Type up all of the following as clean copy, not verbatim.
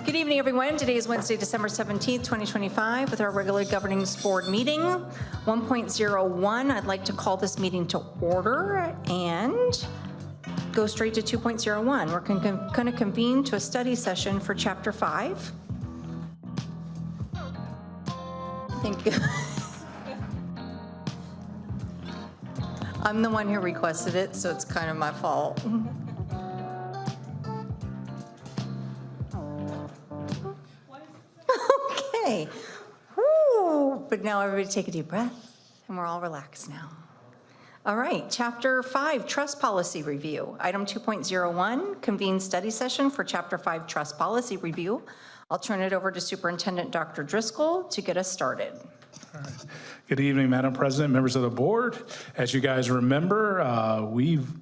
Good evening, everyone. Today is Wednesday, December 17th, 2025, with our regular governing board meeting. 1.01, I'd like to call this meeting to order and go straight to 2.01. We're going to convene to a study session for Chapter 5. Thank you. I'm the one who requested it, so it's kind of my fault. Okay. Woo. But now everybody take a deep breath, and we're all relaxed now. All right, Chapter 5, Trust Policy Review. Item 2.01, convene study session for Chapter 5 Trust Policy Review. I'll turn it over to Superintendent Dr. Driscoll to get us started. All right. Good evening, Madam President, members of the board. As you guys remember,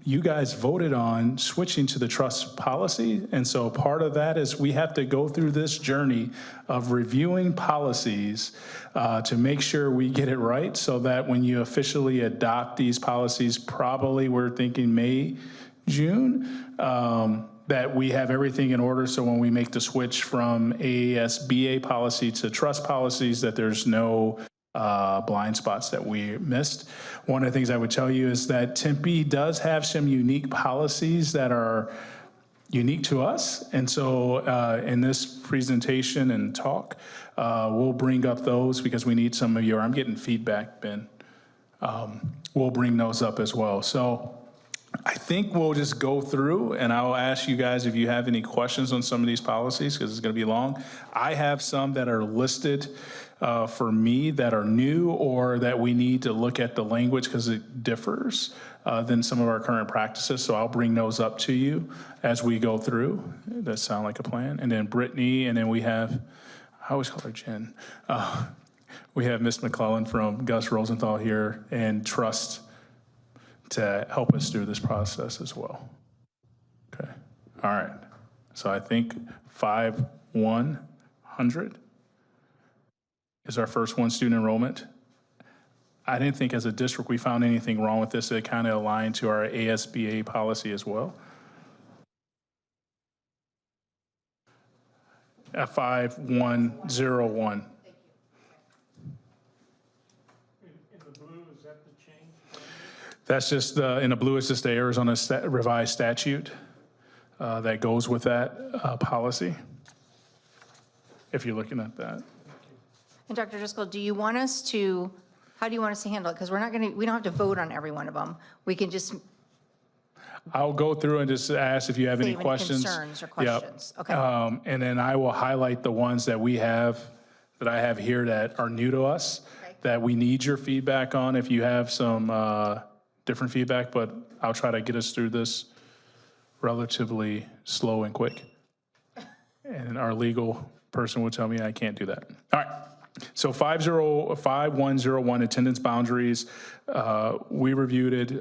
you guys voted on switching to the trust policy. And so part of that is we have to go through this journey of reviewing policies to make sure we get it right so that when you officially adopt these policies, probably we're thinking May, June, that we have everything in order. So when we make the switch from AASBA policy to trust policies, that there's no blind spots that we missed. One of the things I would tell you is that Tempe does have some unique policies that are unique to us. And so in this presentation and talk, we'll bring up those because we need some of your, I'm getting feedback, Ben. We'll bring those up as well. So I think we'll just go through and I'll ask you guys if you have any questions on some of these policies because it's going to be long. I have some that are listed for me that are new or that we need to look at the language because it differs than some of our current practices. So I'll bring those up to you as we go through. That sound like a plan. And then Brittany, and then we have, I always call her Jen. We have Ms. McClellan from Gus Rosenthal here and Trust to help us through this process as well. Okay, all right. So I think 5-100 is our first one, student enrollment. I didn't think as a district we found anything wrong with this. It kind of aligned to our ASBA policy as well. At 5101. That's just, in the blue, it's just the Arizona revised statute that goes with that policy, if you're looking at that. And Dr. Driscoll, do you want us to, how do you want us to handle it? Because we don't have to vote on every one of them. We can just I'll go through and just ask if you have any questions. Concerns or questions. Yep. Okay. And then I will highlight the ones that we have, that I have here that are new to us, okay, that we need your feedback on if you have some different feedback, but I'll try to get us through this relatively slow and quick. And our legal person will tell me I can't do that. All right. So 5101 attendance boundaries, we reviewed it.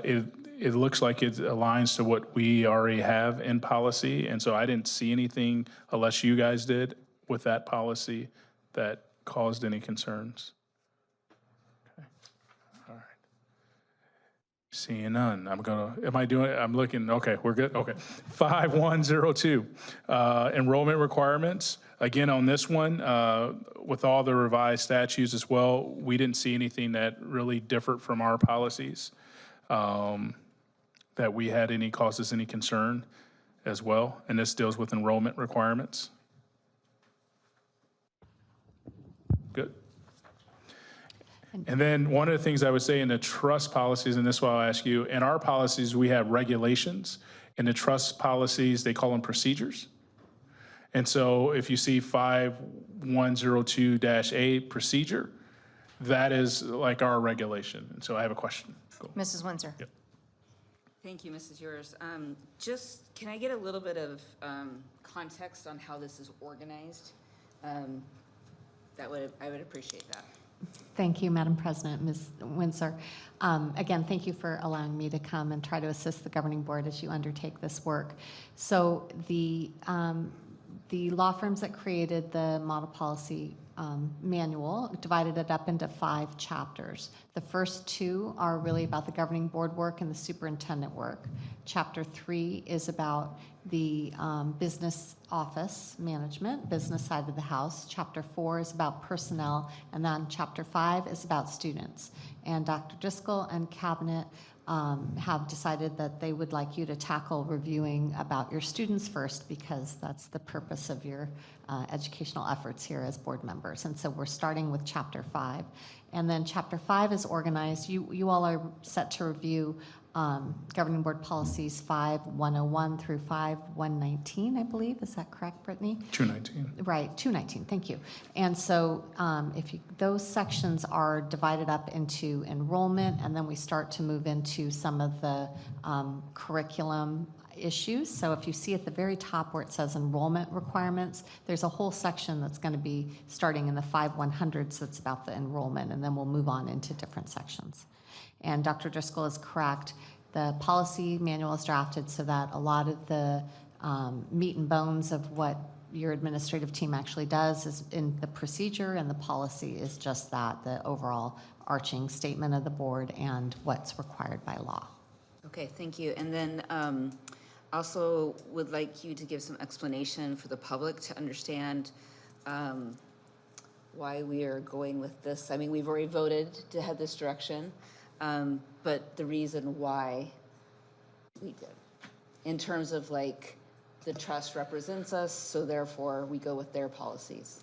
It looks like it aligns to what we already have in policy. And so I didn't see anything, unless you guys did, with that policy that caused any concerns. Okay. All right. Seeing none. I'm looking, okay, we're good. Okay. 5102, enrollment requirements. Again, on this one, with all the revised statutes as well, we didn't see anything that really differed from our policies, that we had any, caused us any concern as well. And this deals with enrollment requirements. Good. And then one of the things I would say in the trust policies, and this is what I'll ask you, in our policies, we have regulations. In the trust policies, they call them procedures. And so if you see 5102-A procedure, that is like our regulation. And so I have a question. Cool. Mrs. Windsor. Yep. Thank you, Mrs. Ewers. Just, can I get a little bit of context on how this is organized? I would appreciate that. Thank you, Madam President, Ms. Windsor. Again, thank you for allowing me to come and try to assist the governing board as you undertake this work. So the law firms that created the model policy manual, divided it up into 5 chapters. The first 2 are really about the governing board work and the superintendent work. Chapter 3 is about the business office management, business side of the house. Chapter 4 is about personnel, and then Chapter 5 is about students. And Dr. Driscoll and Cabinet have decided that they would like you to tackle reviewing about your students first, because that's the purpose of your educational efforts here as board members. And so we're starting with Chapter 5. And then Chapter 5 is organized. You all are set to review governing board policies 5101 through 5119, I believe. Is that correct, Brittany? 219. Right, 219, thank you. And so those sections are divided up into enrollment, and then we start to move into some of the curriculum issues. So if you see at the very top where it says enrollment requirements, there's a whole section that's going to be starting in the 5100s that's about the enrollment, and then we'll move on into different sections. And Dr. Driscoll is correct. The policy manual is drafted so that a lot of the meat and bones of what your administrative team actually does is in the procedure, and the policy is just that, the overall arching statement of the board and what's required by law. Okay, thank you. And then also would like you to give some explanation for the public to understand why we are going with this. I mean, we've already voted to head this direction, but the reason why we did, in terms of like the trust represents us, so therefore we go with their policies.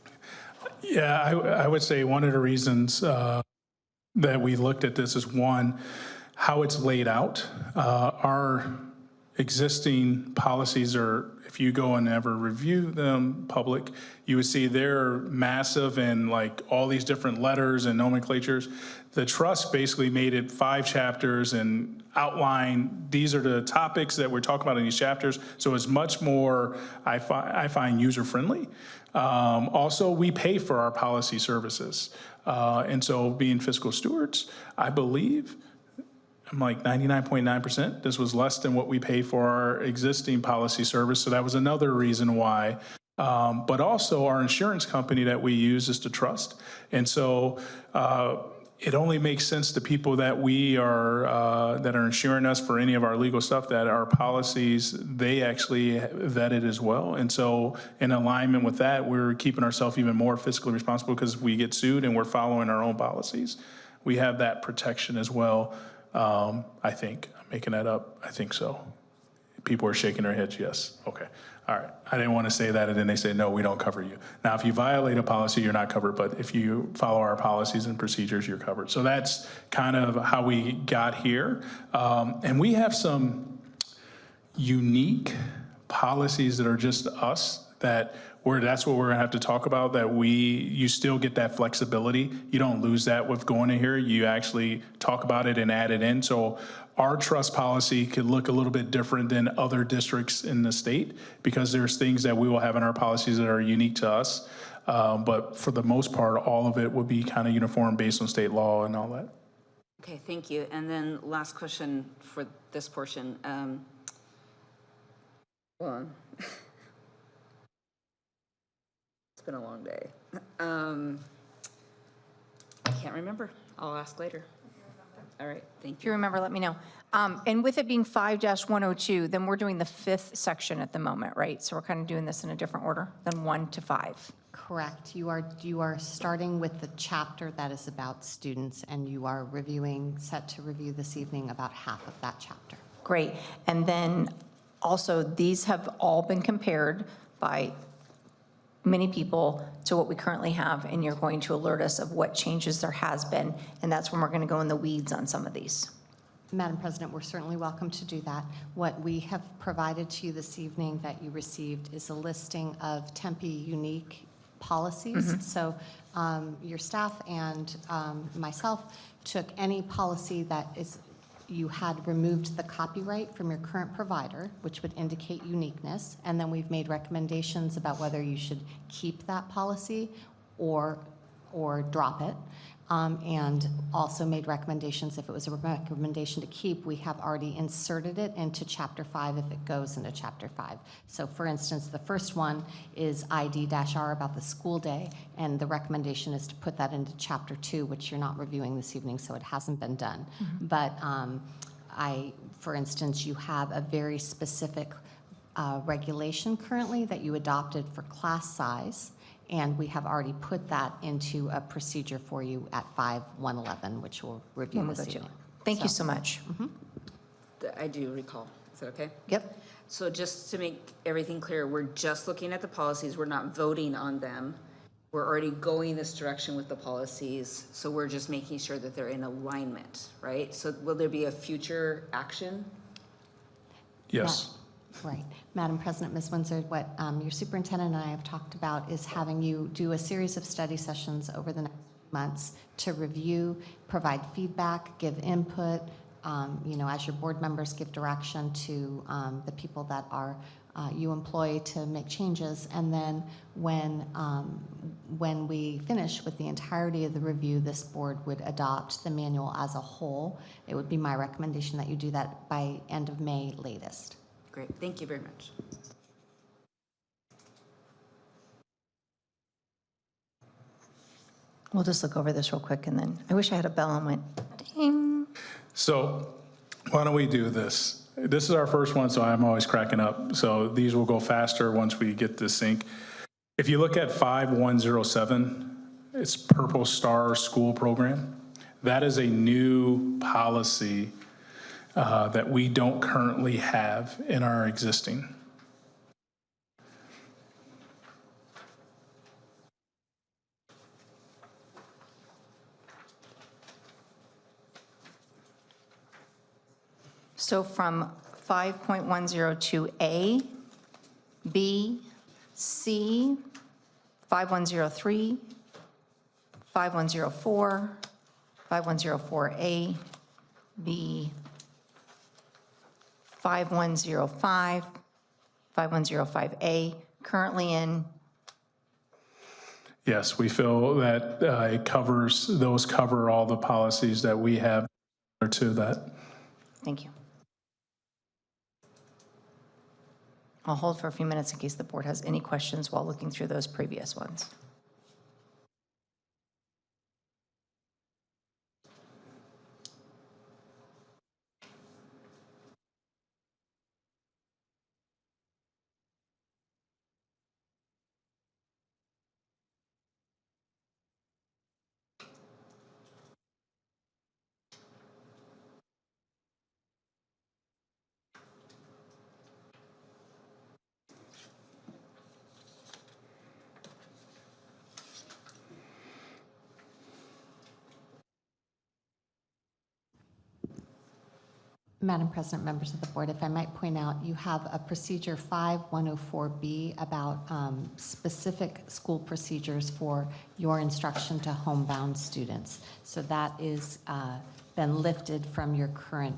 Yeah, I would say one of the reasons that we looked at this is, one, how it's laid out. Our existing policies are, if you go and ever review them public, you would see they're massive and like all these different letters and nomenclatures. The trust basically made it 5 chapters and outlined, these are the topics that we're talking about in these chapters. So it's much more, I find user-friendly. Also, we pay for our policy services. And so being fiscal stewards, I believe, I'm like 99.9%. This was less than what we pay for our existing policy service. So that was another reason why. But also our insurance company that we use is the trust. And so it only makes sense to people that we are, that are insuring us for any of our legal stuff, that our policies, they actually vetted as well. And so in alignment with that, we're keeping ourselves even more fiscally responsible because we get sued and we're following our own policies. We have that protection as well. I think, I'm making that up. I think so. People are shaking their heads, yes. Okay. All right. I didn't want to say that, and then they say, no, we don't cover you. Now, if you violate a policy, you're not covered, but if you follow our policies and procedures, you're covered. So that's kind of how we got here. And we have some unique policies that are just us, that's what we're gonna have to talk about, that you still get that flexibility. You don't lose that with going in here. You actually talk about it and add it in. So our trust policy could look a little bit different than other districts in the state because there's things that we will have in our policies that are unique to us. But for the most part, all of it would be kind of uniform based on state law and all that. Okay, thank you. And then last question for this portion. Hold on. It's been a long day. I can't remember. I'll ask later. All right, thank If you. you remember, let me know. And with it being 5-102, then we're doing the 5th section at the moment, right? So we're kind of doing this in a different order than 1 to 5. Correct. You are starting with the chapter that is about students, and you are set to review this evening about half of that chapter. Great. And then also, these have all been compared by many people to what we currently have, and you're going to alert us of what changes there has been, and that's when we're going to go in the weeds on some of these. Madam President, we're certainly welcome to do that. What we have provided to you this evening that you received is a listing of Tempe unique policies. So your staff and myself took any policy that you had removed the copyright from your current provider, which would indicate uniqueness, and then we've made recommendations about whether you should keep that policy or or drop it. And also made recommendations, if it was a recommendation to keep, we have already inserted it into Chapter 5 if it goes into Chapter 5. So for instance, the first one is ID-R about the school day, and the recommendation is to put that into Chapter 2, which you're not reviewing this evening, so it hasn't been done. But for instance, you have a very specific regulation currently that you adopted for class size, and we have already put that into a procedure for you at 5.111, which we'll review When we this go to- evening. Thank you so much. I do recall. Is that okay? Yep. So just to make everything clear, we're just looking at the policies, we're not voting on them. We're already going this direction with the policies, so we're just making sure that they're in alignment, right? So will there be a future action? Yes. Right. Madam President, Ms. Windsor, what your superintendent and I have talked about is having you do a series of study sessions over the next months to review, provide feedback, give input, as your board members give direction to the people that are you employ to make changes. And then when we finish with the entirety of the review, this board would adopt the manual as a whole. It would be my recommendation that you do that by end of May latest. Great, thank you very much. We'll just look over this real quick, and then I wish I had a bell and went ding. So why don't we do this? This is our first one, so I'm always cracking up. So these will go faster once we get this sync. If you look at 5107, it's Purple Star School Program. That is a new policy that we don't currently have in our existing. So from 5.102A, B, C, 5103, 5104, 5104A, B, 5105, 5105A, currently in, Yes, we feel that it covers, those cover all the policies that we have to that. thank you. I'll hold for a few minutes in case the board has any questions while looking through those previous ones. Madam President, members of the board, if I might point out, you have a procedure 5104B about specific school procedures for your instruction to homebound students. So that is been lifted from your current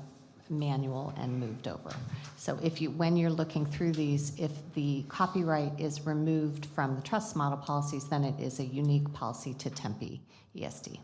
manual and moved over. So when you're looking through these, if the copyright is removed from the trust model policies, then it is a unique policy to Tempe ESD.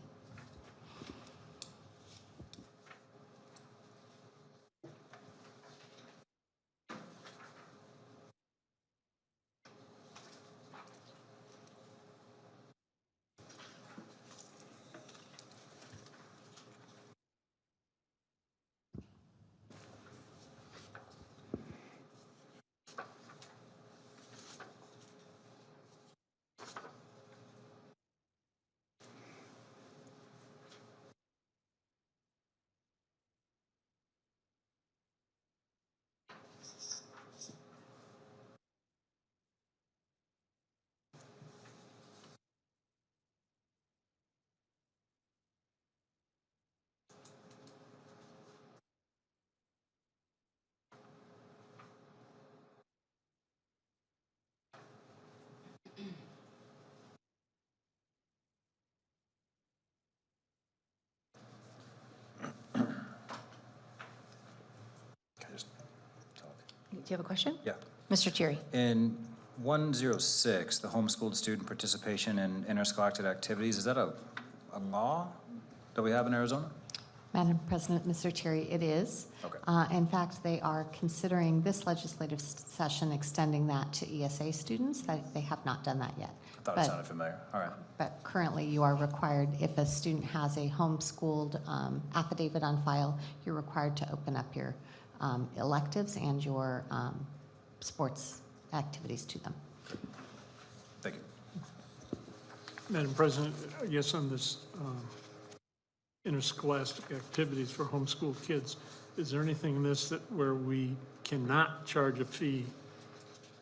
Do you have a question? Yeah. Mr. Thierry? In 106, the homeschooled student participation in interscholastic activities, is that a law that we have in Arizona? Madam President, Mr. Cherry, it is. Okay. In fact, they are considering this legislative session extending that to ESA students. That they have not done that yet. I thought it But- sounded familiar. All right. But currently, you are required, if a student has a homeschooled affidavit on file, you're required to open up your electives and your sports activities to them. Thank you. Madam President, I guess on this interscholastic activities for homeschooled kids, is there anything in this that where we cannot charge a fee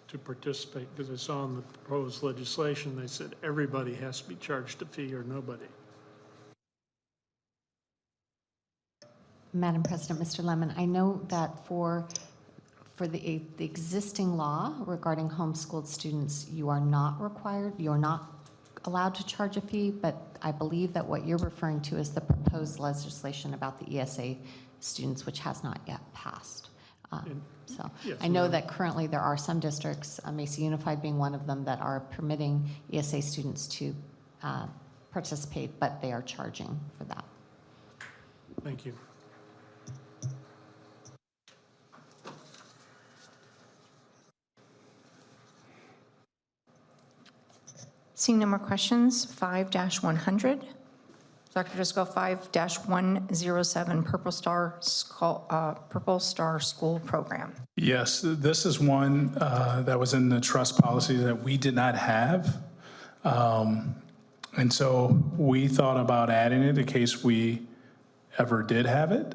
to participate? Because I saw in the proposed legislation, they said everybody has to be charged a fee or nobody. Madam President, Mr. Lemon, I know that for the existing law regarding homeschooled students, you are not required, you're not allowed to charge a fee, but I believe that what you're referring to is the proposed legislation about the ESA students, which has not yet passed. So Yes, I know ma'am. that currently there are some districts, Mesa Unified being one of them, that are permitting ESA students to participate, but they are charging for that. Thank you. Seeing no more questions, 5-100. Dr. Driscoll, 5-107, Purple Star School Program. Yes, this is one that was in the trust policy that we did not have. And so we thought about adding it in case we ever did have it.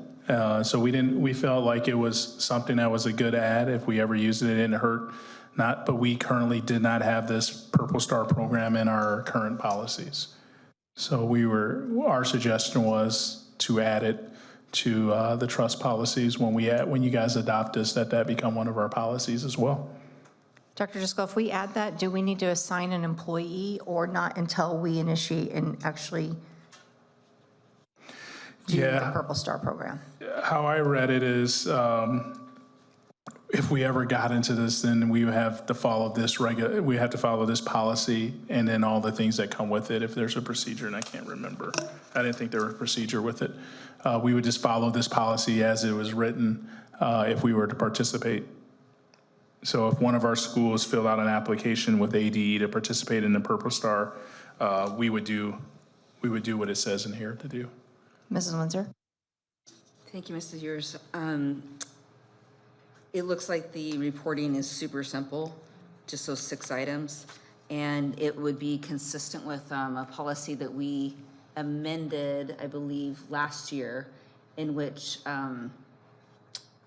So we felt like it was something that was a good add. If we ever used it, it didn't hurt. But we currently did not have this Purple Star program in our current policies. So our suggestion was to add it to the trust policies when you guys adopt this, that become one of our policies as well. Dr. Driscoll, if we add that, do we need to assign an employee or not until we initiate and actually do the Yeah. Purple Star Program? How I read it is, if we ever got into this, then we would have to follow this policy and then all the things that come with it. If there's a procedure, and I can't remember, I didn't think there was a procedure with it. We would just follow this policy as it was written if we were to participate. So if one of our schools filled out an application with ADE to participate in the Purple Star, we would do what it says in here to do. Mrs. Windsor? Thank you, Mrs. Ewers. It looks like the reporting is super simple, just those 6 items. And it would be consistent with a policy that we amended, I believe, last year, in which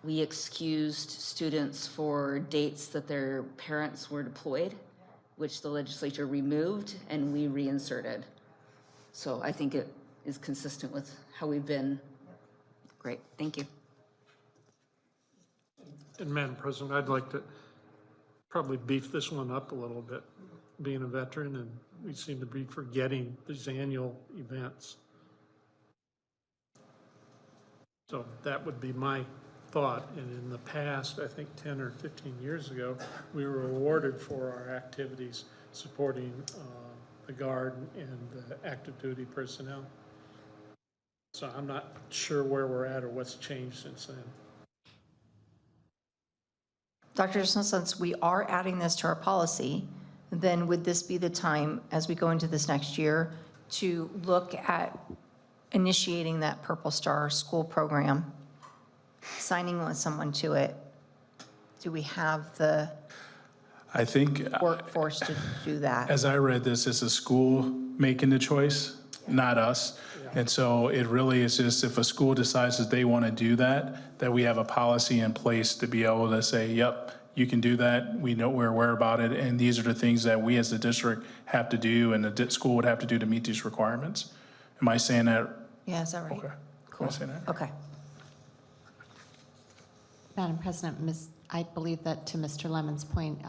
we excused students for dates that their parents were deployed, which the legislature removed and we reinserted. So I think it is consistent with how we've been. Great, thank you. And Madam President, I'd like to probably beef this one up a little bit, being a veteran, and we seem to be forgetting these annual events. So that would be my thought. And in the past, I think 10 or 15 years ago, we were awarded for our activities supporting the Guard and the active duty personnel. So I'm not sure where we're at or what's changed since then. Dr. Driscoll, since we are adding this to our policy, then would this be the time, as we go into this next year, to look at initiating that Purple Star School Program, signing with someone to it? Do we have the I think, workforce to do that? as I read this, it's a school making the choice, not us. And so it really is just if a school decides that they want to do that we have a policy in place to be able to say, yep, you can do that. We're aware about it. And these are the things that we as the district have to do and the school would have to do to meet these requirements. Am I saying that? Yeah, is that right? Okay. Cool. Am I saying that? Okay. Madam President, I believe that to Mr. Lemon's point,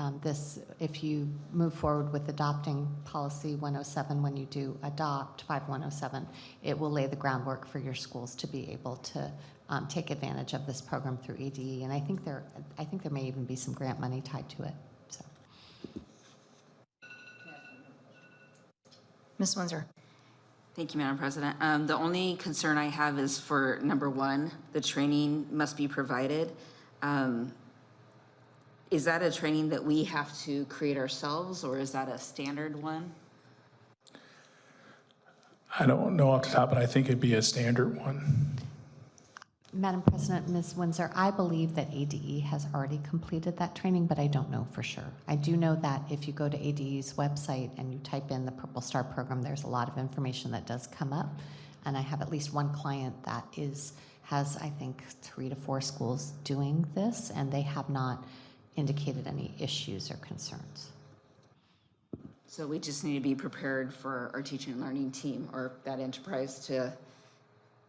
if you move forward with adopting policy 107, when you do adopt 5107, it will lay the groundwork for your schools to be able to take advantage of this program through ADE. And I think there may even be some grant money tied to it. So, Ms. Windsor? Thank you, Madam President. The only concern I have is for number one, the training must be provided. Is that a training that we have to create ourselves, or is that a standard one? I don't know off the top, but I think it'd be a standard one. Madam President, Ms. Windsor, I believe that ADE has already completed that training, but I don't know for sure. I do know that if you go to ADE's website and you type in the Purple Star program, there's a lot of information that does come up. And I have at least one client that has, I think, 3 to 4 schools doing this, and they have not indicated any issues or concerns. So we just need to be prepared for our teaching and learning team or that enterprise to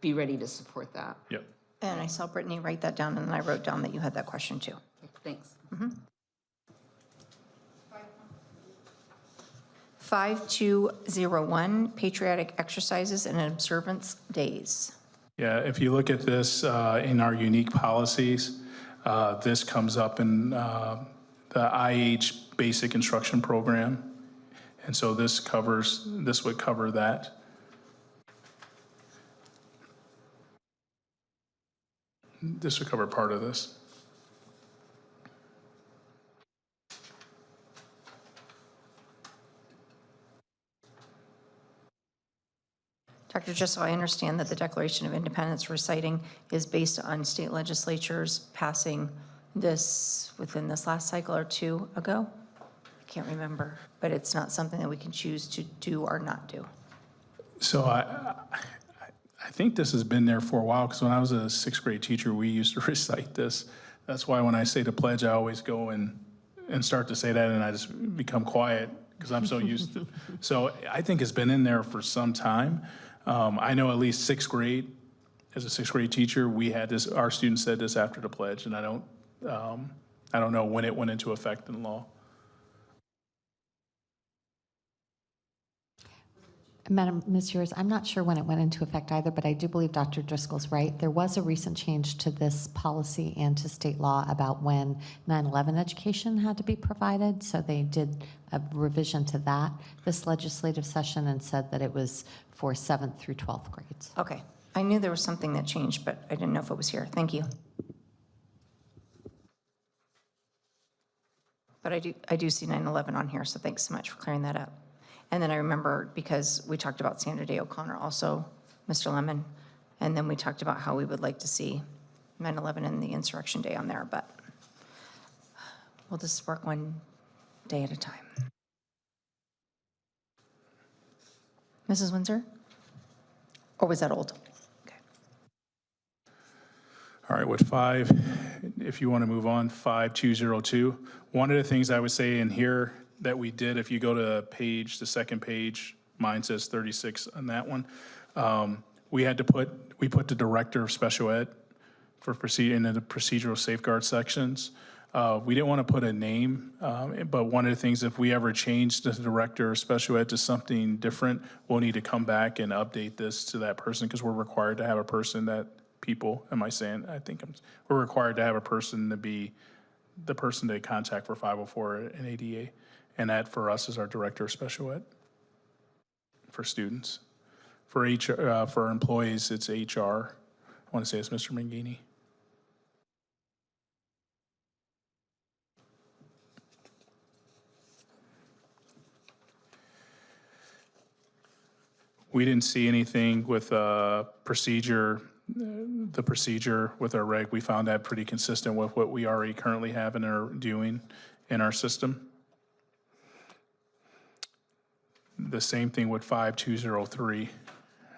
be ready to support that. Yep. And I saw Brittany write that down, and I wrote down that you had that question too. Thanks. 5201, patriotic exercises and observance days. Yeah, if you look at this in our unique policies, this comes up in the IH Basic Instruction Program. And so this would cover that. This would cover part of this. Dr. Jusso, I understand that the Declaration of Independence reciting is based on state legislatures passing this within this last cycle or two ago. I can't remember, but it's not something that we can choose to do or not do. So I think this has been there for a while, because when I was a 6th grade teacher, we used to recite this. That's why when I say the pledge, I always go and start to say that, and I just become quiet because I'm so used to. So I think it's been in there for some time. I know at least 6th grade, as a 6th grade teacher, we had this, our students said this after the pledge, and I don't know when it went into effect in law. Madam Ms. Ewers, I'm not sure when it went into effect either, but I do believe Dr. Driscoll's right. There was a recent change to this policy and to state law about when 9/11 education had to be provided, so they did a revision to that this legislative session and said that it was for 7th through 12th grades. Okay, I knew there was something that changed, but I didn't know if it was here. Thank you. But I do see 9/11 on here, so thanks so much for clearing that up. And then I remember, because we talked about Sandra Day O'Connor also, Mr. Lemon, and then we talked about how we would like to see 9/11 and the Insurrection Day on there, but we'll just work one day at a time. Mrs. Windsor? Or was that old? Okay. All right, with 5, if you want to move on, 5202. One of the things I would say in here that we did, if you go to the second page, mine says 36 on that one. We put the director of special ed for in the procedural safeguard sections. We didn't want to put a name, but one of the things, if we ever change the director of special ed to something different, we'll need to come back and update this to that person, because we're required to have a person we're required to have a person to be the person to contact for 504 and ADA. And that for us is our director of special ed for students. For employees, it's HR. I want to say it's Mr. Mangini. We didn't see anything with the procedure with our reg. We found that pretty consistent with what we already currently have and are doing in our system. The same thing with 5203.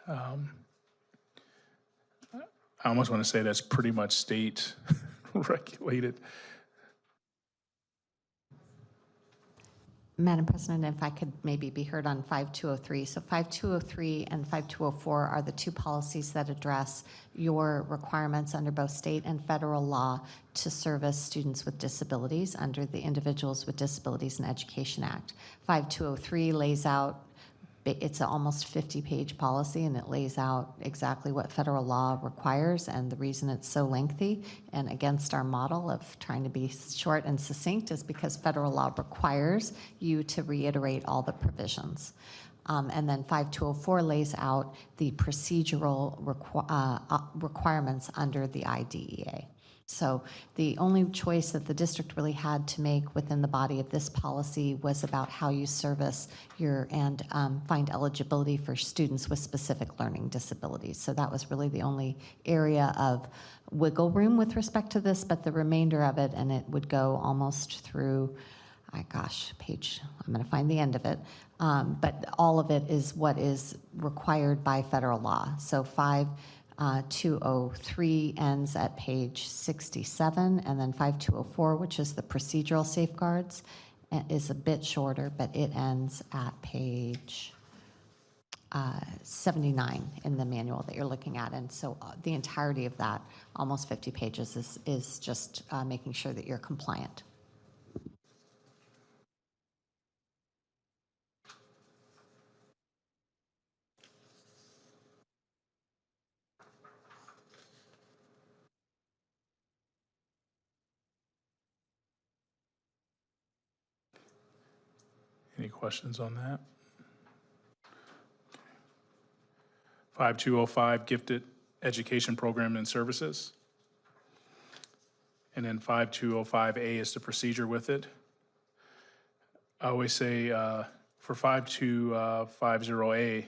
I almost want to say that's pretty much state regulated. Madam President, if I could maybe be heard on 5203. So 5203 and 5204 are the two policies that address your requirements under both state and federal law to service students with disabilities under the Individuals with Disabilities in Education Act. 5203 lays out, it's an almost 50-page policy, and it lays out exactly what federal law requires, and the reason it's so lengthy and against our model of trying to be short and succinct is because federal law requires you to reiterate all the provisions. And then 5204 lays out the procedural requirements under the IDEA. So the only choice that the district really had to make within the body of this policy was about how you service and find eligibility for students with specific learning disabilities. So that was really the only area of wiggle room with respect to this, but the remainder of it, and it would go almost through, I'm going to find the end of it, but all of it is what is required by federal law. So 5203 ends at page 67, and then 5204, which is the procedural safeguards, is a bit shorter, but it ends at page 79 in the manual that you're looking at. And so the entirety of that, almost 50 pages, is just making sure that you're compliant. Any questions on that? 5205, gifted education program and services. And then 5205A is the procedure with it. I always say for 5250A,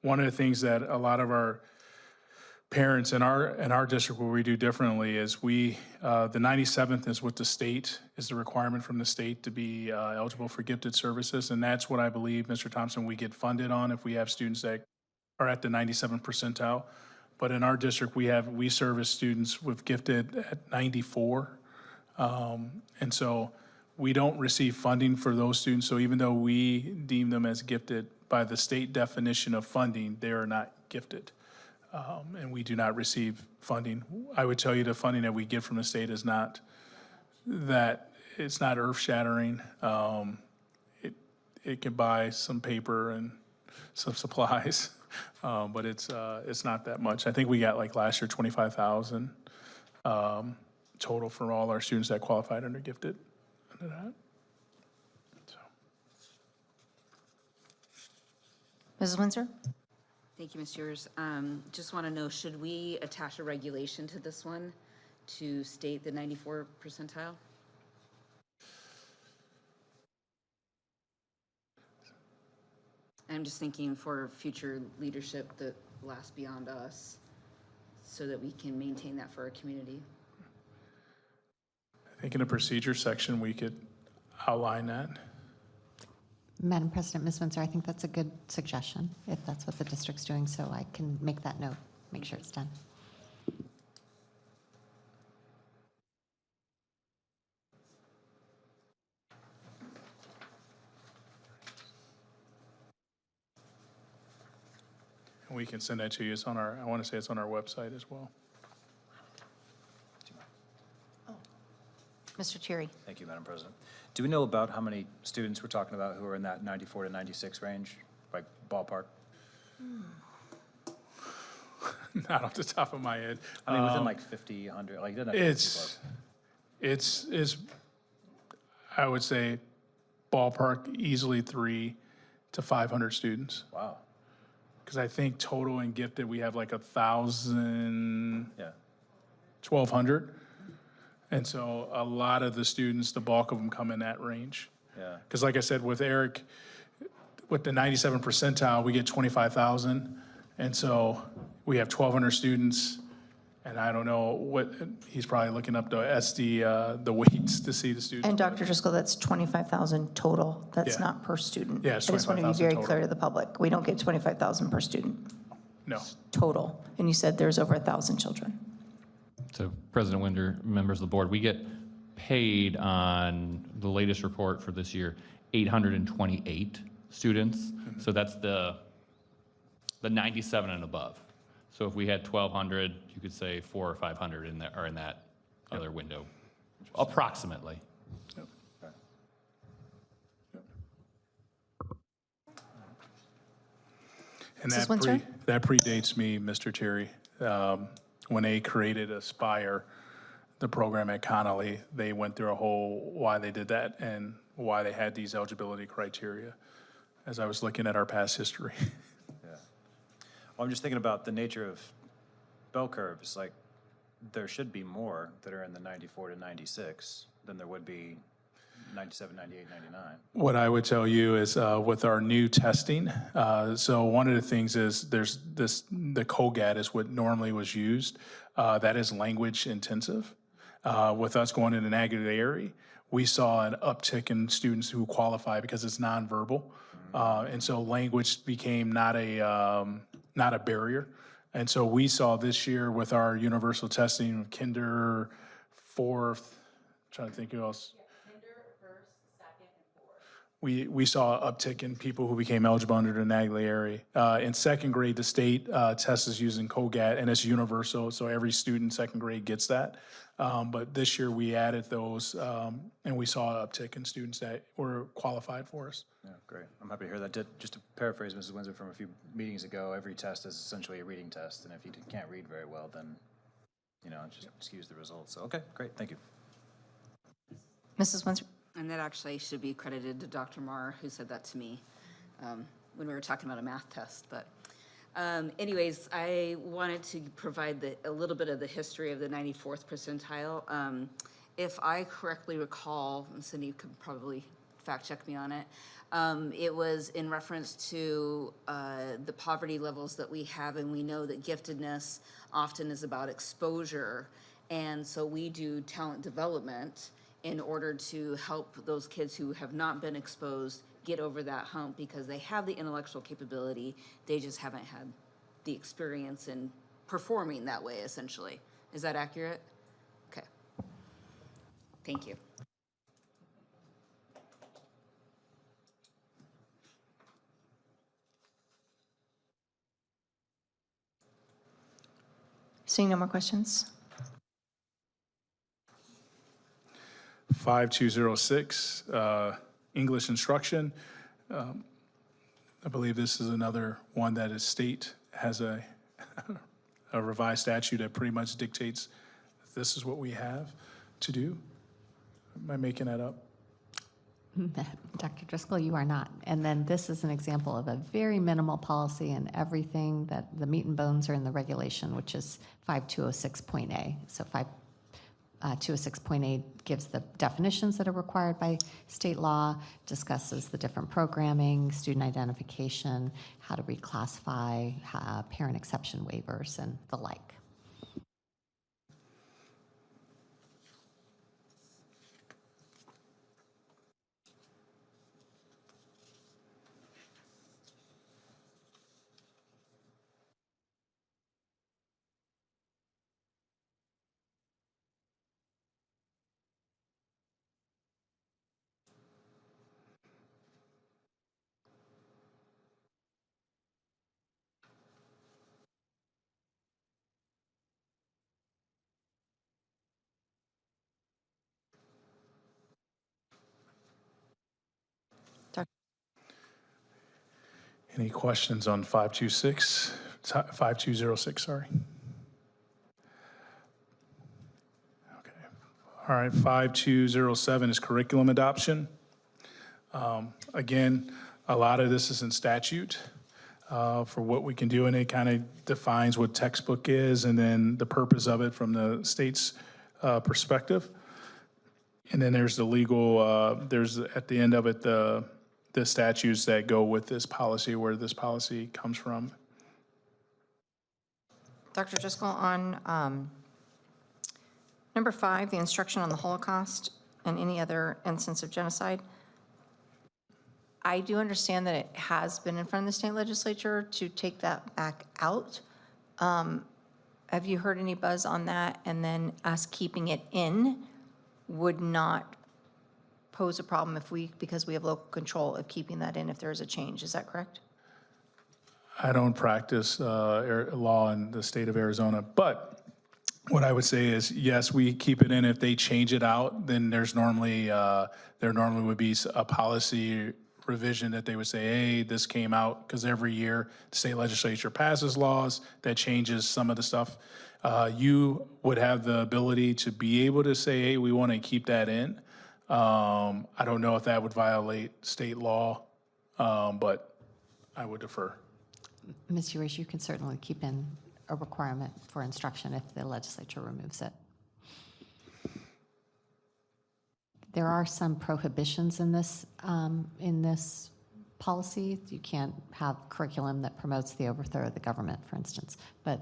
one of the things that a lot of our parents in our district, where we do differently, is the 97th is what the state, is the requirement from the state to be eligible for gifted services. And that's what I believe, Mr. Thompson, we get funded on if we have students that are at the 97th percentile. But in our district, we service students with gifted at 94. And so we don't receive funding for those students. So even though we deem them as gifted by the state definition of funding, they are not gifted. And we do not receive funding. I would tell you the funding that we get from the state is not that, it's not earth-shattering. It can buy some paper and some supplies, but it's not that much. I think we got like last year 25,000 total for all our students that qualified under gifted under that. So. Mrs. Windsor? Thank you, Ms. Ewers. Just want to know, should we attach a regulation to this one to state the 94 percentile? I'm just thinking for future leadership that lasts beyond us, so that we can maintain that for our community. I think in the procedure section, we could outline that. Madam President, Ms. Windsor, I think that's a good suggestion, if that's what the district's doing, so I can make that note, make sure it's done. And we can send that to you. It's on our, I want to say it's on our website as well. Mr. Thierry? Thank you, Madam President. Do we know about how many students we're talking about who are in that 94 to 96 range, like ballpark? Not off the top of my head. I mean, within like 50, 100, like, it doesn't have to be too close. It's, I would say ballpark easily 300 to 500 students. Wow, Because I think total and gifted, we have like 1,000, yeah. 1,200. And so a lot of the students, the bulk of them come in that range. Yeah. Because like I said, with Eric, with the 97 percentile, we get 25,000. And so we have 1,200 students, and I don't know what, he's probably looking up the the weights to see the students. And Dr. Driscoll, that's 25,000 total. That's Yeah. not per student. Yeah, it's I just want to be 25,000 very total. clear to the public. We don't get 25,000 per student No. total. And you said there's over 1,000 children. So President Winder, members of the board, we get paid on the latest report for this year, 828 students. So that's the 97 and above. So if we had 1,200, you could say 400 or 500 in that, are in that other window, approximately. And Mrs. Windsor? that predates me, Mr. Thierry. When they created Aspire, the program at Connolly, they went through a whole why they did that and why they had these eligibility criteria. as I was looking at our past history. Well, I'm just thinking about the nature of bell curves, like, there should be more that are in the 94 to 96 than there would be 97, 98, 99. What I would tell you is with our new testing, so one of the things is there's this, the COGAT is what normally was used. That is language intensive. With us going into Naglieri, we saw an uptick in students who qualify because it's nonverbal. And so language became not a barrier. And so we saw this year with our universal testing, kinder, fourth, trying to think who else. We saw an uptick in people who became eligible under the Naglieri. In second grade, the state test is using COGAT, and it's universal, so every student in second grade gets that. But this year, we added those, and we saw an uptick in students that were qualified for us. Yeah, great. I'm happy to hear that. Just to paraphrase Mrs. Windsor from a few meetings ago, every test is essentially a reading test, and if you can't read very well, then, it just skews the results. So, okay, great, thank you. Mrs. Windsor? And that actually should be credited to Dr. Marr, who said that to me when we were talking about a math test. But anyways, I wanted to provide a little bit of the history of the 94th percentile. If I correctly recall, and Cindy could probably fact check me on it, it was in reference to the poverty levels that we have, and we know that giftedness often is about exposure. And so we do talent development in order to help those kids who have not been exposed get over that hump because they have the intellectual capability, they just haven't had the experience in performing that way, essentially. Is that accurate? Okay. Thank you. Seeing no more questions? 5206, English instruction. I believe this is another one that is state has a revised statute that pretty much dictates this is what we have to do. Am I making that up? Dr. Driscoll, you are not. And then this is an example of a very minimal policy, and everything that the meat and bones are in the regulation, which is 5206.A. So 206.8 gives the definitions that are required by state law, discusses the different programming, student identification, how to reclassify, parent exception waivers, and the like. Any questions on 5206, sorry? Okay. All right, 5207 is curriculum adoption. Again, a lot of this is in statute for what we can do, and it kind of defines what textbook is and then the purpose of it from the state's perspective. And then there's the legal, there's at the end of it, the statutes that go with this policy, where this policy comes from. Dr. Driscoll, on number 5, the instruction on the Holocaust and any other instance of genocide, I do understand that it has been in front of the state legislature to take that back out. Have you heard any buzz on that? And then us keeping it in would not pose a problem because we have local control of keeping that in if there is a change. Is that correct? I don't practice law in the state of Arizona, but what I would say is, yes, we keep it in. If they change it out, then there normally would be a policy revision that they would say, hey, this came out, because every year the state legislature passes laws that changes some of the stuff. You would have the ability to be able to say, hey, we want to keep that in. I don't know if that would violate state law but I would defer. Ms. Urish, you can certainly keep in a requirement for instruction if the legislature removes it. There are some prohibitions in this policy. You can't have curriculum that promotes the overthrow of the government, for instance, but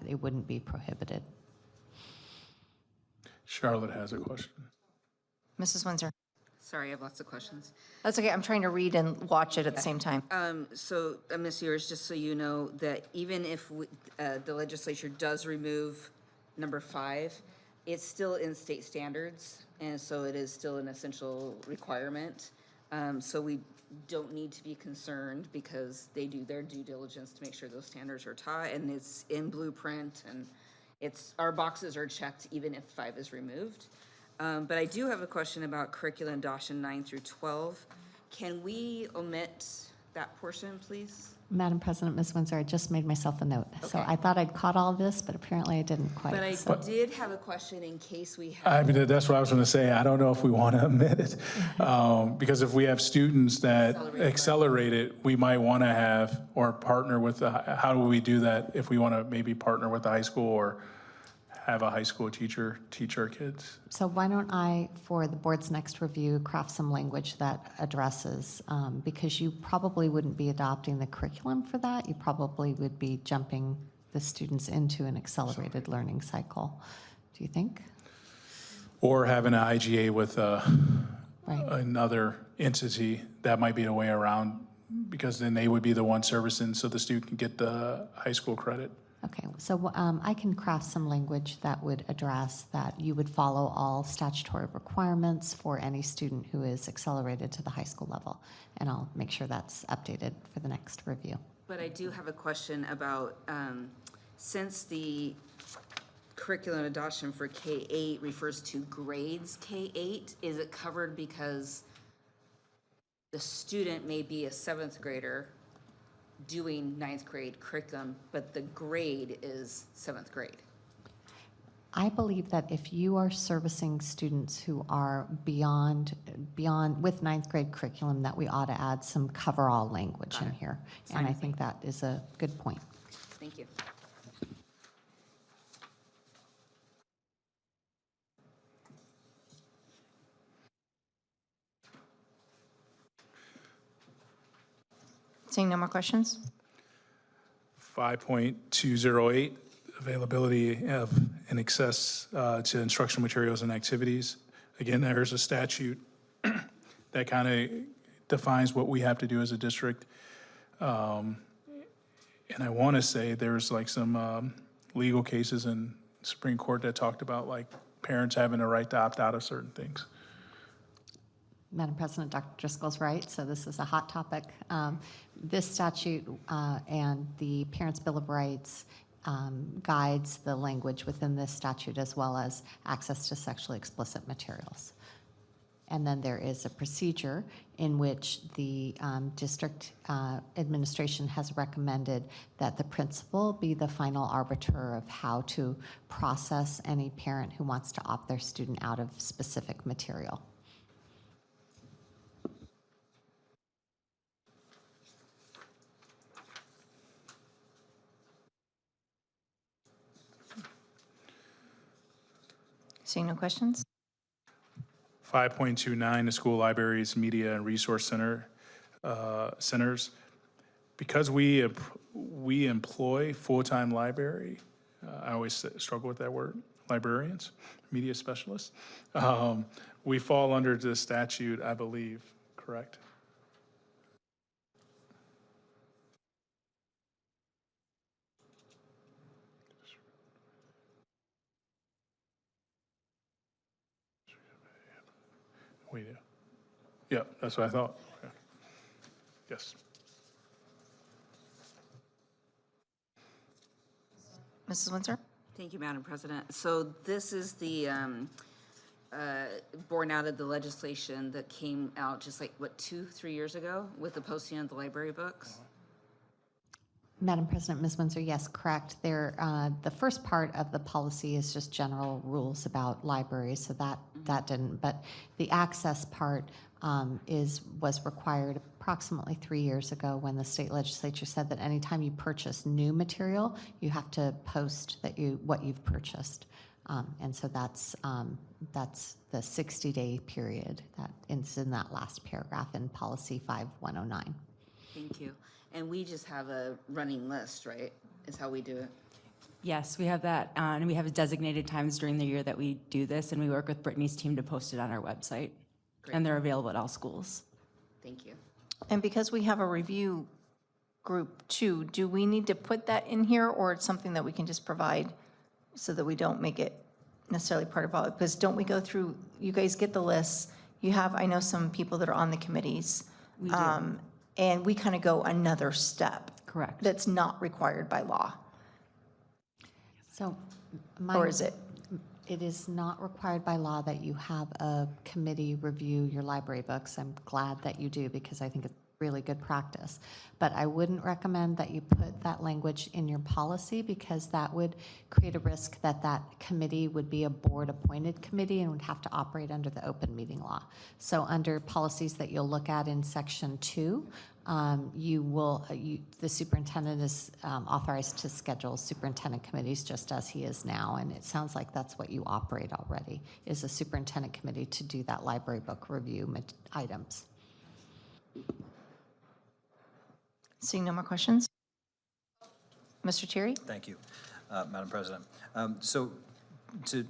it wouldn't be prohibited. Charlotte has a question. Mrs. Windsor. Sorry, I have lots of questions. That's okay, I'm trying to read and watch it at the same time. So, Ms. Ewers, just so you know, that even if the legislature does remove number 5, it's still in state standards, and so it is still an essential requirement. So we don't need to be concerned because they do their due diligence to make sure those standards are taught, and it's in blueprint, and our boxes are checked even if 5 is removed. But I do have a question about curriculum adoption 9 through 12. Can we omit that portion, please? Madam President, Ms. Windsor, I just made myself a note. So Okay. I thought I'd caught all of this, but apparently I didn't quite. But I So- did have a question in case we I have. mean, that's what I was going to say. I don't know if we want to admit it. Because if we have students that accelerate it, we might want to have, or partner with, how do we do that if we want to maybe partner with the high school or have a high school teacher teach our kids? So why don't I, for the board's next review, craft some language that addresses, because you probably wouldn't be adopting the curriculum for that. You probably would be jumping the students into an accelerated learning cycle. Do you think? Or having an IGA with Right. another entity, that might be a way around, because then they would be the one servicing so the student can get the high school credit. Okay, so I can craft some language that would address that you would follow all statutory requirements for any student who is accelerated to the high school level. And I'll make sure that's updated for the next review. But I do have a question about, since the curriculum adoption for K-8 refers to grades K-8, is it covered because the student may be a 7th grader doing 9th grade curriculum, but the grade is 7th grade? I believe that if you are servicing students who are beyond with 9th grade curriculum, that we ought to add some cover-all language in here. And I think that is a good point. Thank you. Seeing no more questions? 5.208, availability of and access to instructional materials and activities. Again, there's a statute that kind of defines what we have to do as a district. And I want to say there's like some legal cases in Supreme Court that talked about like parents having a right to opt out of certain things. Madam President, Dr. Driscoll's right, so this is a hot topic. This statute and the Parents' Bill of Rights guides the language within this statute as well as access to sexually explicit materials. And then there is a procedure in which the district administration has recommended that the principal be the final arbiter of how to process any parent who wants to opt their student out of specific material. Seeing no questions? 5.29, the school libraries, media, and resource centers. Because we employ full-time library, I always struggle with that word, librarians, media specialists. We fall under the statute, I believe, correct? We do. Yeah, that's what I thought. Okay. Yes. Mrs. Windsor? Thank you, Madam President. So this is the, born out of the legislation that came out just like, what, 2-3 years ago with the posting of the library books? Madam President, Ms. Windsor, yes, correct. There, the first part of the policy is just general rules about libraries, so that didn't. But the access part was required approximately 3 years ago when the state legislature said that anytime you purchase new material, you have to post what you've purchased. And so that's the 60-day period that is in that last paragraph in policy 5109. Thank you. And we just have a running list, right? Is how we do it. Yes, we have that, and we have designated times during the year that we do this, and we work with Brittany's team to post it on our website. And they're available at all schools. Thank you. And because we have a review group too, do we need to put that in here, or it's something that we can just provide so that we don't make it necessarily part of all? Because don't we go through, you guys get the lists, you have, I know some people that are on the committees. We do. And we kind of go another step. Correct. That's not required by law, So, or is it? It is not required by law that you have a committee review your library books. I'm glad that you do because I think it's really good practice. But I wouldn't recommend that you put that language in your policy because that would create a risk that that committee would be a board-appointed committee and would have to operate under the open meeting law. So under policies that you'll look at in section 2, the superintendent is authorized to schedule superintendent committees just as he is now. And it sounds like that's what you operate already, is a superintendent committee to do that library book review items. Seeing no more questions? Mr. Thierry? Thank you, Madam President. So to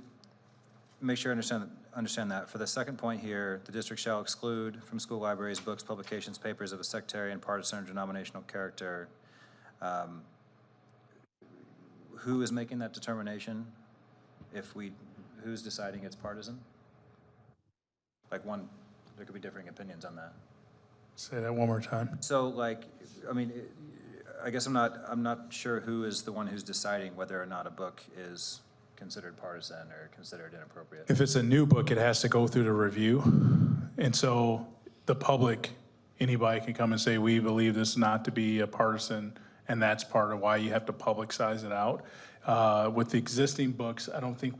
make sure I understand that, for the second point here, the district shall exclude from school libraries books, publications, papers of a sectarian, partisan, or denominational character. Who is making that determination? Who's deciding it's partisan? There could be differing opinions on that. Say that one more time. So I guess I'm not sure who is the one who's deciding whether or not a book is considered partisan or considered inappropriate. If it's a new book, it has to go through the review. And so the public, anybody can come and say, we believe this not to be a partisan, and that's part of why you have to publicize it out. With the existing books, I don't think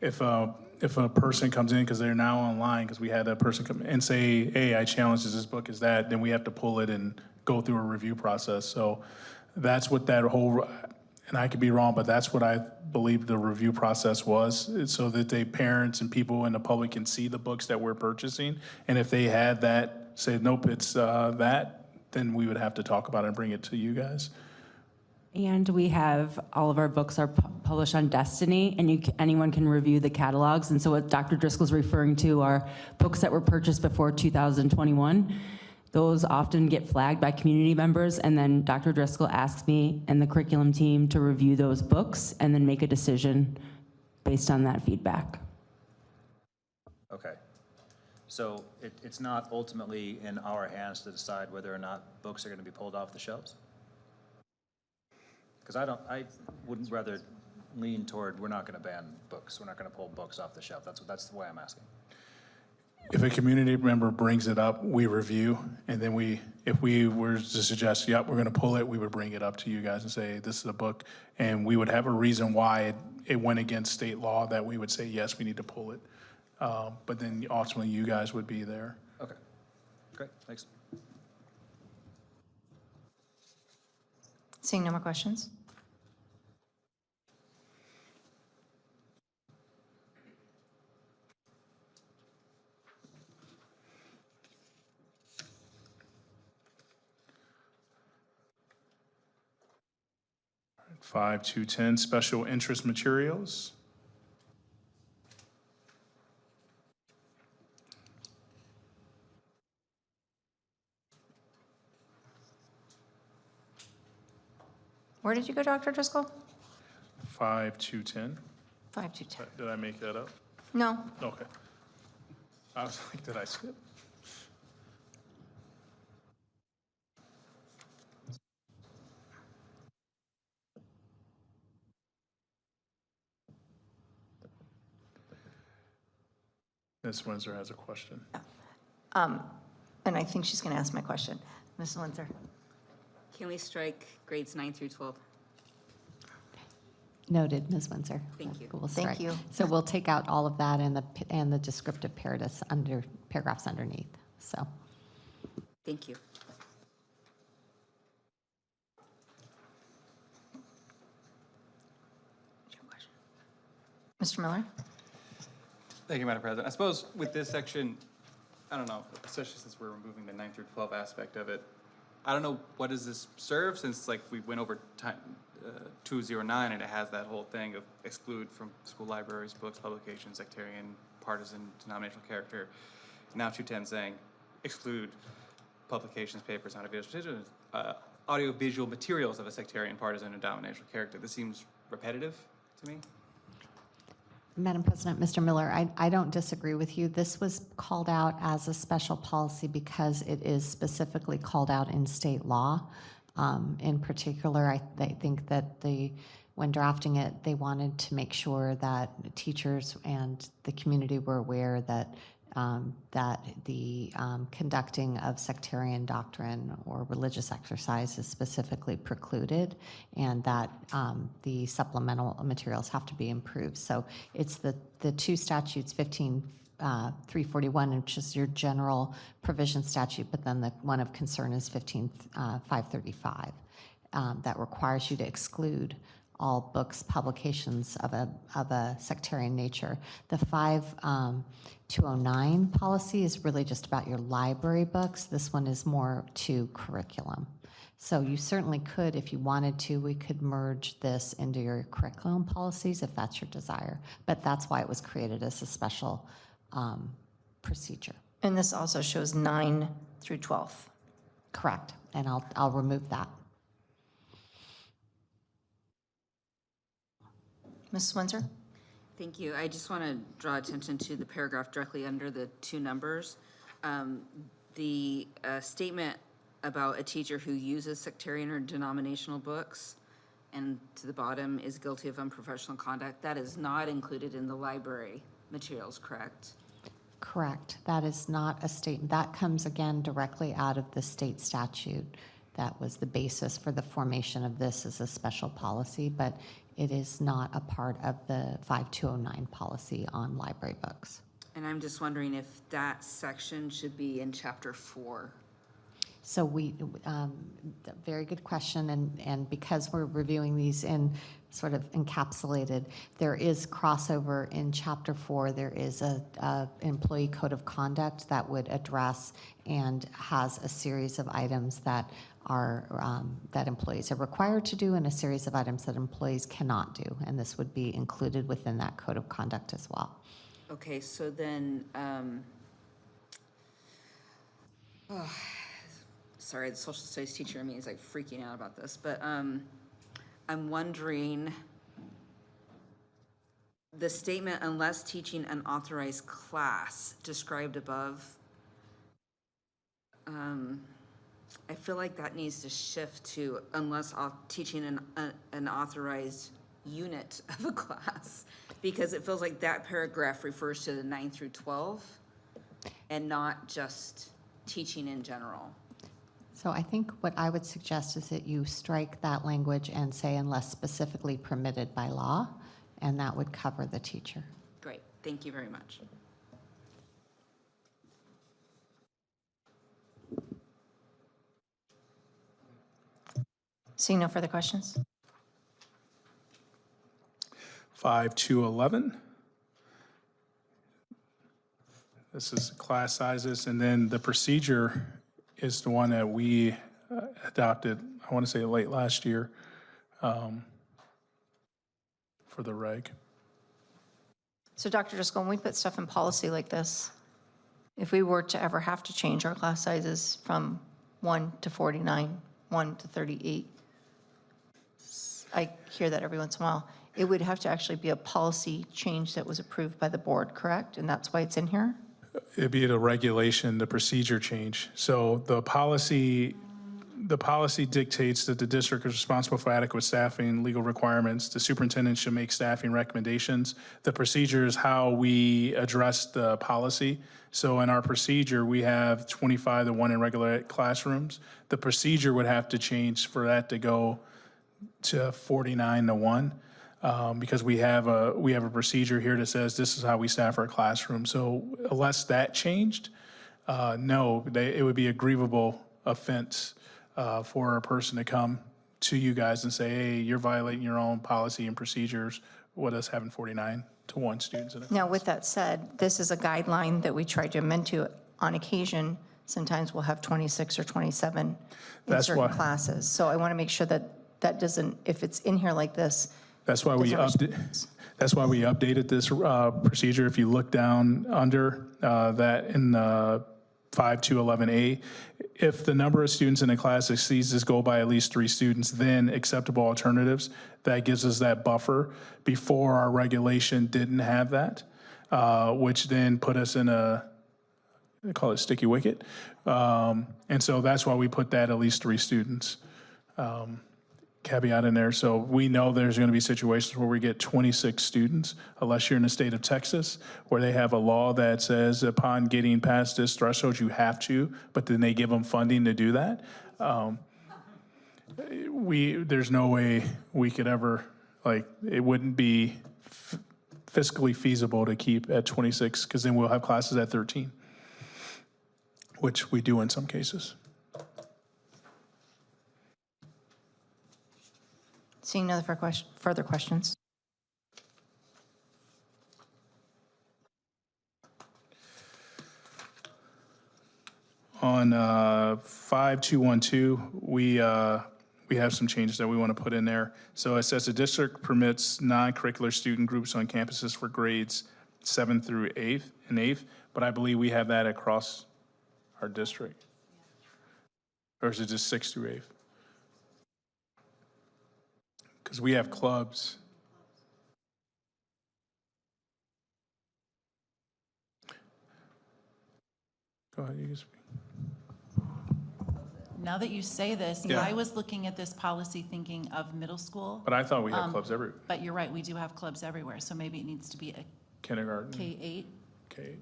if a person comes in, because they're now online, because we had that person come and say, hey, I challenge this book is that, then we have to pull it and go through a review process. So that's what that whole, and I could be wrong, but that's what I believe the review process was, so that the parents and people in the public can see the books that we're purchasing. And if they had that, say, nope, it's that, then we would have to talk about it and bring it to you guys. And we have, all of our books are published on Destiny, and anyone can review the catalogs. And so what Dr. Driscoll's referring to are books that were purchased before 2021. Those often get flagged by community members, and then Dr. Driscoll asks me and the curriculum team to review those books and then make a decision based on that feedback. Okay. So it's not ultimately in our hands to decide whether or not books are going to be pulled off the shelves? Because I wouldn't rather lean toward, we're not going to ban books. We're not going to pull books off the shelf. That's the way I'm asking. If a community member brings it up, we review, and then if we were to suggest, yep, we're going to pull it, we would bring it up to you guys and say, this is a book, and we would have a reason why it went against state law that we would say, yes, we need to pull it. But then ultimately, you guys would be there. Okay. Great. Thanks. Seeing no more questions? All right, 5210, special interest materials. Where did you go, Dr. Driscoll? 5210. 5210. Did I make that up? No, Okay. I was like, did I skip? Ms. Windsor has a question. and I think she's going to ask my question. Ms. Windsor? Can we strike grades 9 through 12? Noted, Ms. Windsor. Thank you. We'll Thank strike. you. So we'll take out all of that and the descriptive paragraphs underneath, so. Thank you. Mr. Miller? Thank you, Madam President. I suppose with this section, I don't know, especially since we're removing the 9 through 12 aspect of it, I don't know, what does this serve, since like we went over time, 209, and it has that whole thing of exclude from school libraries, books, publications, sectarian, partisan, denominational character. Now 210 saying exclude publications, papers, audiovisual materials of a sectarian, partisan, or denominational character. This seems repetitive to me. Madam President, Mr. Miller, I don't disagree with you. This was called out as a special policy because it is specifically called out in state law. In particular, I think that when drafting it, they wanted to make sure that teachers and the community were aware that the conducting of sectarian doctrine or religious exercise is specifically precluded, and that the supplemental materials have to be improved. So it's the two statutes, 15-341, which is your general provision statute, but then the one of concern is 15-535, that requires you to exclude all books, publications of a sectarian nature. The 5209 policy is really just about your library books. This one is more to curriculum. So you certainly could, if you wanted to, we could merge this into your curriculum policies if that's your desire. But that's why it was created as a special procedure. And this also shows 9 through 12. Correct, and I'll remove that. Mrs. Windsor? Thank you. I just want to draw attention to the paragraph directly under the two numbers. The statement about a teacher who uses sectarian or denominational books, and to the bottom is guilty of unprofessional conduct, that is not included in the library materials, correct? Correct. That is not a state, that comes again directly out of the state statute. That was the basis for the formation of this as a special policy, but it is not a part of the 5209 policy on library books. And I'm just wondering if that section should be in chapter 4. So very good question, and because we're reviewing these in sort of encapsulated, there is crossover in chapter 4. There is a employee code of conduct that would address and has a series of items that are that employees are required to do, and a series of items that employees cannot do, and this would be included within that code of conduct as well. Okay, so then, sorry, the social studies teacher in me is like freaking out about this, but I'm wondering, the statement, unless teaching an authorized class described above, I feel like that needs to shift to unless teaching an authorized unit of a class, because it feels like that paragraph refers to the 9 through 12 and not just teaching in general. So I think what I would suggest is that you strike that language and say unless specifically permitted by law, and that would cover the teacher. Great, thank you very much. Seeing no further questions? 5211. This is class sizes, and then the procedure is the one that we adopted, I want to say late last year, for the reg. So Dr. Driscoll, when we put stuff in policy like this, if we were to ever have to change our class sizes from 1 to 49, 1 to 38, I hear that every once in a while, it would have to actually be a policy change that was approved by the board, correct? And that's why it's in here? It'd be the regulation, the procedure change. So the policy the policy dictates that the district is responsible for adequate staffing, legal requirements. The superintendent should make staffing recommendations. The procedure is how we address the policy. So in our procedure, we have 25 to 1 in regular ed classrooms. The procedure would have to change for that to go to 49 to 1. Because we have a procedure here that says this is how we staff our classroom. So unless that changed, no, it would be a grievable offense for a person to come to you guys and say, hey, you're violating your own policy and procedures with us having 49 to 1 students in a class. Now, with that said, this is a guideline that we try to amend to on occasion. Sometimes we'll have 26 or 27 in That's certain why- classes. So I want to make sure that that doesn't, if it's in here like this, That's why we updated this procedure. If you look down under that in 5211A, if the number of students in a class exceeds this goal by at least 3 students, then acceptable alternatives, that gives us that buffer. Before, our regulation didn't have that, which then put us in they call it sticky wicket. And so that's why we put that at least 3 students caveat in there. So we know there's going to be situations where we get 26 students, unless you're in the state of Texas, where they have a law that says upon getting past this threshold, you have to, but then they give them funding to do that. There's no way we could ever, it wouldn't be fiscally feasible to keep at 26, because then we'll have classes at 13, which we do in some cases. seeing no further questions. On 5212, we have some changes that we want to put in there. So it says the district permits non-curricular student groups on campuses for grades 7th through 8th, but I believe we have that across our district. Or is it just 6th through 8th? Because we have clubs. Go ahead, you can speak. Now that you say this, Yeah. I was looking at this policy thinking of middle school, But I thought we had clubs every but you're right, we do have clubs everywhere, so maybe it needs to be a kindergarten. K-8. Okay.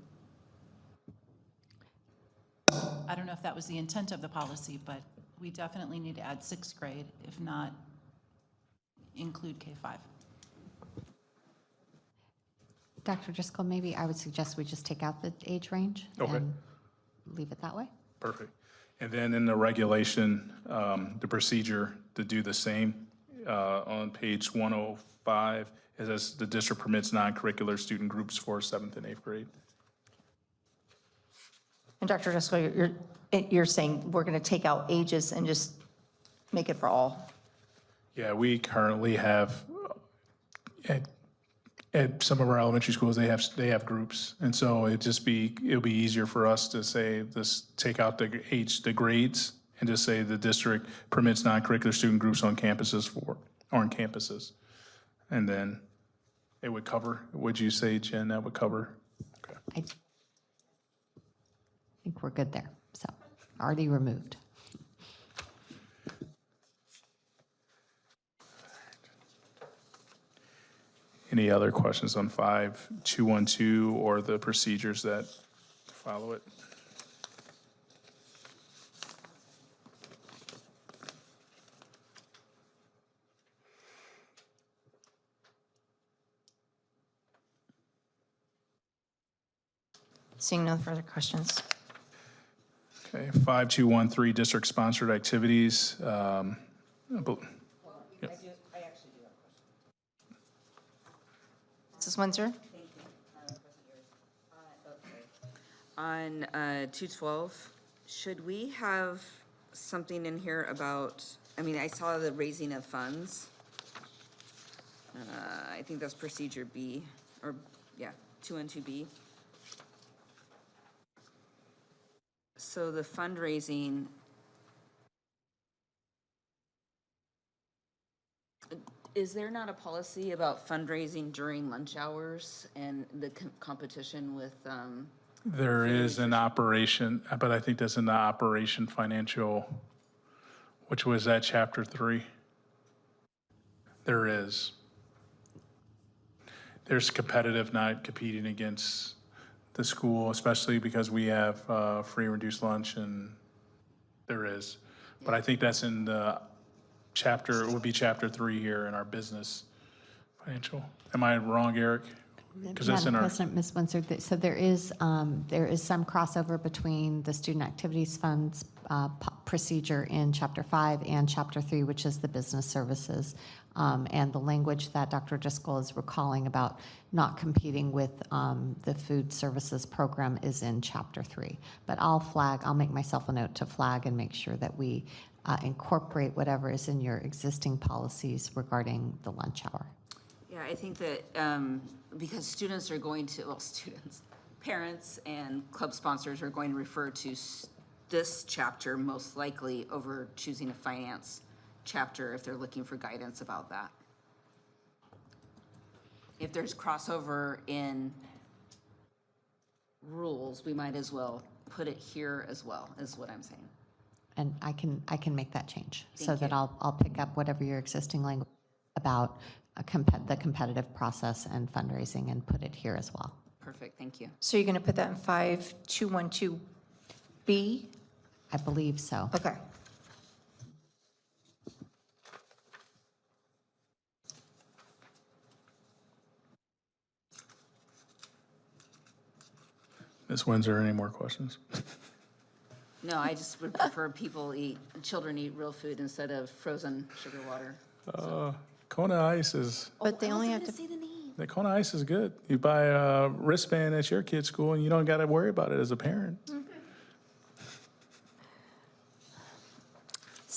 I don't know if that was the intent of the policy, but we definitely need to add sixth grade, if not include K-5. Dr. Driscoll, maybe I would suggest we just take out the age range Okay. and leave it that way. Perfect. And then in the regulation, the procedure to do the same, on page 105, it says the district permits non-curricular student groups for 7th and 8th grade. And Dr. Driscoll, you're saying we're going to take out ages and just make it for all? Yeah, we currently have, at some of our elementary schools, they have groups. And so it'll be easier for us to say, just take out the grades and just say the district permits non-curricular student groups on campuses. And then it would cover, would you say, Jen, that would cover? Okay. I think we're good there, so already removed. Any other questions on 5212 or the procedures that follow it? Seeing no further questions. Okay, 5213, district-sponsored activities. Mrs. Windsor? On 212, should we have something in here about, I saw the raising of funds. I think that's procedure B, 212B. So the fundraising, is there not a policy about fundraising during lunch hours and the competition with, There is an operation, but I think that's in the operation financial which was at chapter 3. There is. There's competitive, not competing against the school, especially because we have free and reduced lunch, and there is. But I think that's in the chapter, it would be chapter 3 here in our business financial. Am I wrong, Eric? Because that's in Madam our, President, Ms. Windsor, so there is some crossover between the Student Activities Funds procedure in Chapter 5 and Chapter 3, which is the business services. And the language that Dr. Driscoll is recalling about not competing with the food services program is in Chapter 3. But I'll make myself a note to flag and make sure that we incorporate whatever is in your existing policies regarding the lunch hour. Yeah, I think that because students are going to, well, students, parents and club sponsors are going to refer to this chapter most likely over choosing a finance chapter if they're looking for guidance about that. If there's crossover in rules, we might as well put it here as well, is what I'm saying. And I can make that change so Thank that you. I'll pick up whatever your existing language about the competitive process and fundraising and put it here as well. Perfect, thank you. So you're going to put that in 5212B? I believe so. Okay. Ms. Windsor, any more questions? No, I just would prefer children eat real food instead of frozen sugar water. Kona Ice is, But they only have to, the Kona Ice is good. You buy a wristband at your kid's school and you don't got to worry about it as a parent.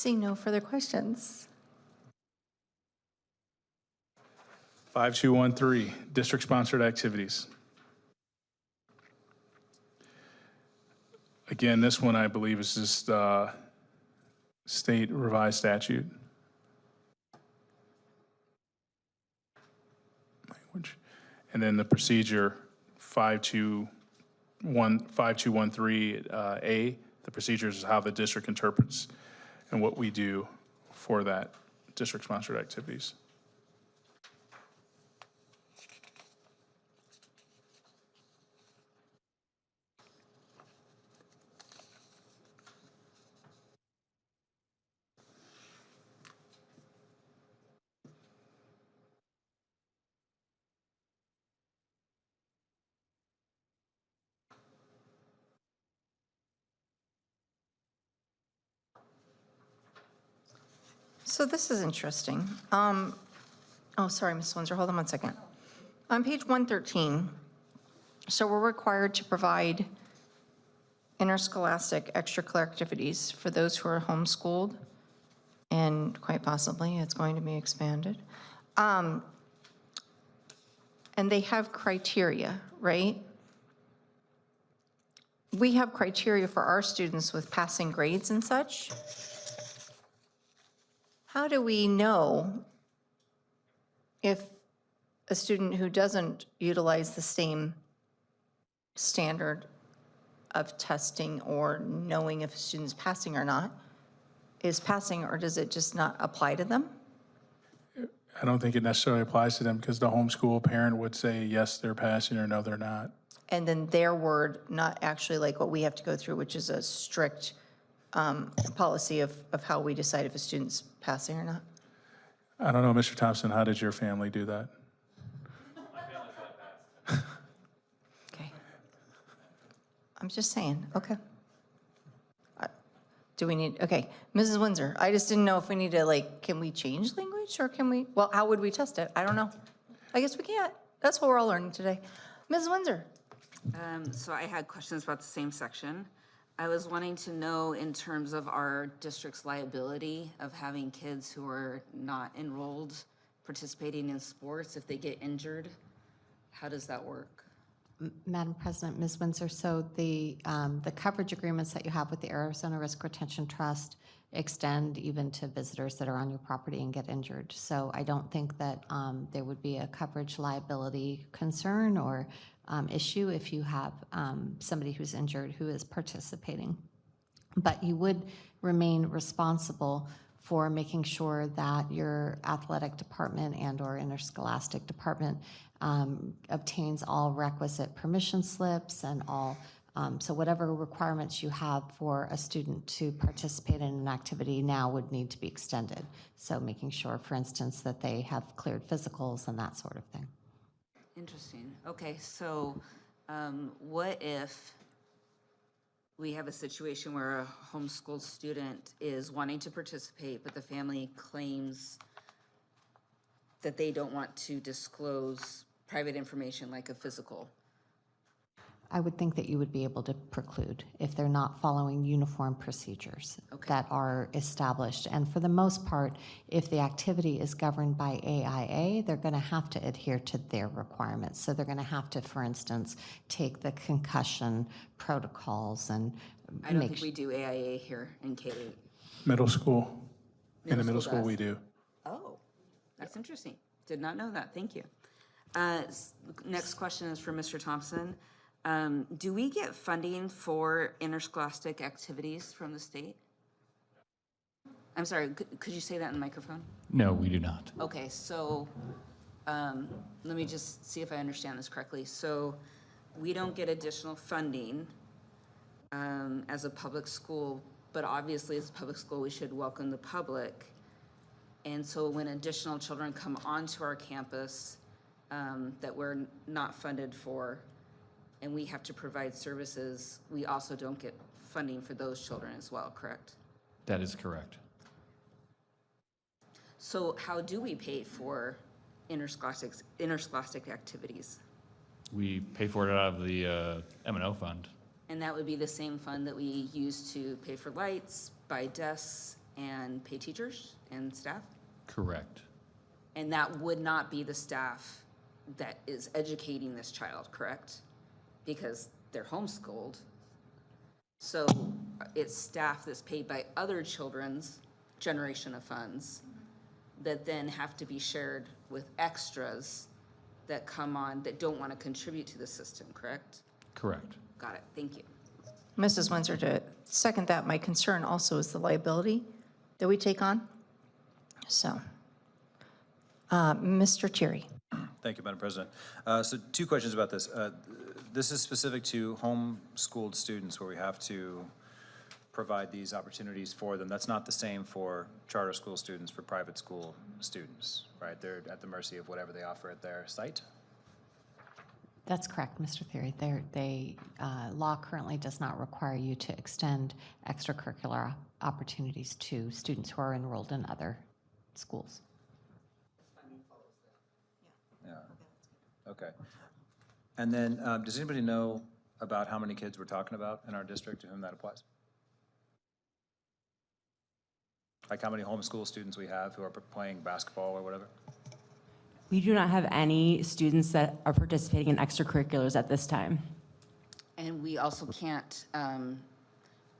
see no further questions. 5213, district-sponsored activities. Again, this one I believe is just state revised statute. Language. And then the procedure 5213A, the procedures is how the district interprets and what we do for that district-sponsored activities. So this is interesting. Oh, sorry, Ms. Windsor, hold on one second. On page 113, so we're required to provide interscholastic extracurricular activities for those who are homeschooled, and quite possibly it's going to be expanded. And they have criteria, right? We have criteria for our students with passing grades and such. How do we know if a student who doesn't utilize the same standard of testing or knowing if a student's passing or not is passing, or does it just not apply to them? I don't think it necessarily applies to them because the homeschool parent would say, yes, they're passing, or no, they're not. And then their word, not actually like what we have to go through, which is a strict policy of how we decide if a student's passing or not? I don't know, Mr. Thompson, how did your family do that? Okay. I'm just saying, okay. Do we need, okay, Mrs. Windsor, I just didn't know if we need to, like, can we change language or can we, well, how would we test it? I don't know. I guess we can't. That's what we're all learning today. Mrs. Windsor? So I had questions about the same section. I was wanting to know in terms of our district's liability of having kids who are not enrolled participating in sports, if they get injured, how does that work? Madam President, Ms. Windsor, so the coverage agreements that you have with the Arizona Risk Retention Trust extend even to visitors that are on your property and get injured. So I don't think that there would be a coverage liability concern or issue if you have somebody who's injured who is participating. But you would remain responsible for making sure that your athletic department and/or interscholastic department obtains all requisite permission slips and all, so whatever requirements you have for a student to participate in an activity now would need to be extended. So making sure, for instance, that they have cleared physicals and that sort of thing. Interesting. Okay, so what if we have a situation where a homeschooled student is wanting to participate, but the family claims that they don't want to disclose private information like a physical? I would think that you would be able to preclude if they're not following uniform procedures that are established. And for the most part, if the activity is governed by AIA, they're going to have to adhere to their requirements. So they're going to have to, for instance, take the concussion protocols and I don't make think we do AIA here in K-8. Middle school. In the Middle middle school school, does. we do. Oh, that's interesting. Did not know that. Thank you. Next question is for Mr. Thompson. Do we get funding for interscholastic activities from the state? I'm sorry, could you say that in the microphone? No, we do not. Okay, so let me just see if I understand this correctly. So we don't get additional funding as a public school, but obviously as a public school, we should welcome the public. And so when additional children come onto our campus that we're not funded for, and we have to provide services, we also don't get funding for those children as well, correct? That is correct. So how do we pay for interscholastic activities? We pay for it out of the M&O fund. And that would be the same fund that we use to pay for lights, buy desks, and pay teachers and staff? Correct. And that would not be the staff that is educating this child, correct? Because they're homeschooled. So it's staff that's paid by other children's generation of funds that then have to be shared with extras that come on that don't want to contribute to the system, correct? Correct. Got it, thank you. Mrs. Windsor, to second that, my concern also is the liability that we take on. So, Mr. Thierry. Thank you, Madam President. So 2 questions about this. This is specific to homeschooled students where we have to provide these opportunities for them. That's not the same for charter school students, for private school students, right? They're at the mercy of whatever they offer at their site. That's correct, Mr. Theory. Law currently does not require you to extend extracurricular opportunities to students who are enrolled in other schools. Yeah. Okay. And then, does anybody know about how many kids we're talking about in our district to whom that applies? Like how many homeschool students we have who are playing basketball or whatever? We do not have any students that are participating in extracurriculars at this time. And we also can't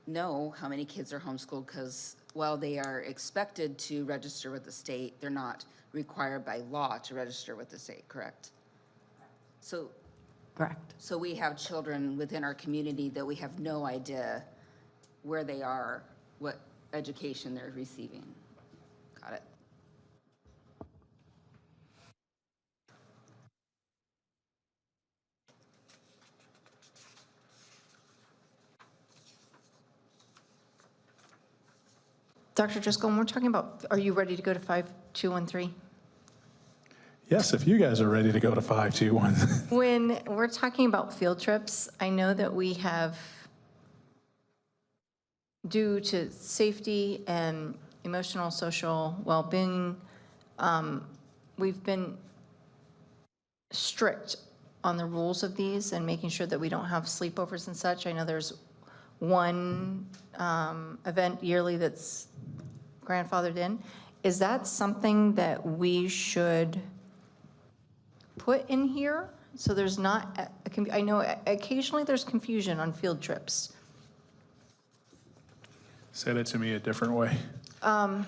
know how many kids are homeschooled because while they are expected to register with the state, they're not required by law to register with the state, correct? So Correct. So we have children within our community that we have no idea where they are, what education they're receiving. Got it. Dr. Driscoll, when we're talking about, are you ready to go to 5213? Yes, if you guys are ready to go to 521. When we're talking about field trips, I know that we have, due to safety and emotional, social well-being, we've been strict on the rules of these and making sure that we don't have sleepovers and such. I know there's one event yearly that's grandfathered in. Is that something that we should put in here? So there's not, I know occasionally there's confusion on field trips. Say that to me a different way. Oh,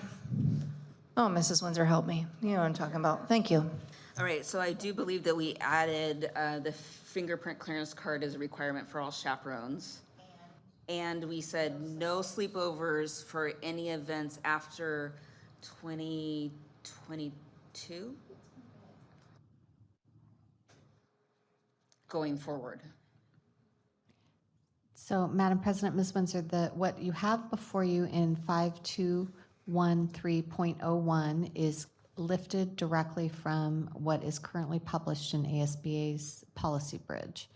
Mrs. Windsor, help me. You know what I'm talking about. Thank you. All right, so I do believe that we added the fingerprint clearance card as a requirement for all chaperones. And we said no sleepovers for any events after 2022? Going forward. So, Madam President, Ms. Windsor, what you have before you in 5213.01 is lifted directly from what is currently published in ASBA's policy bridge.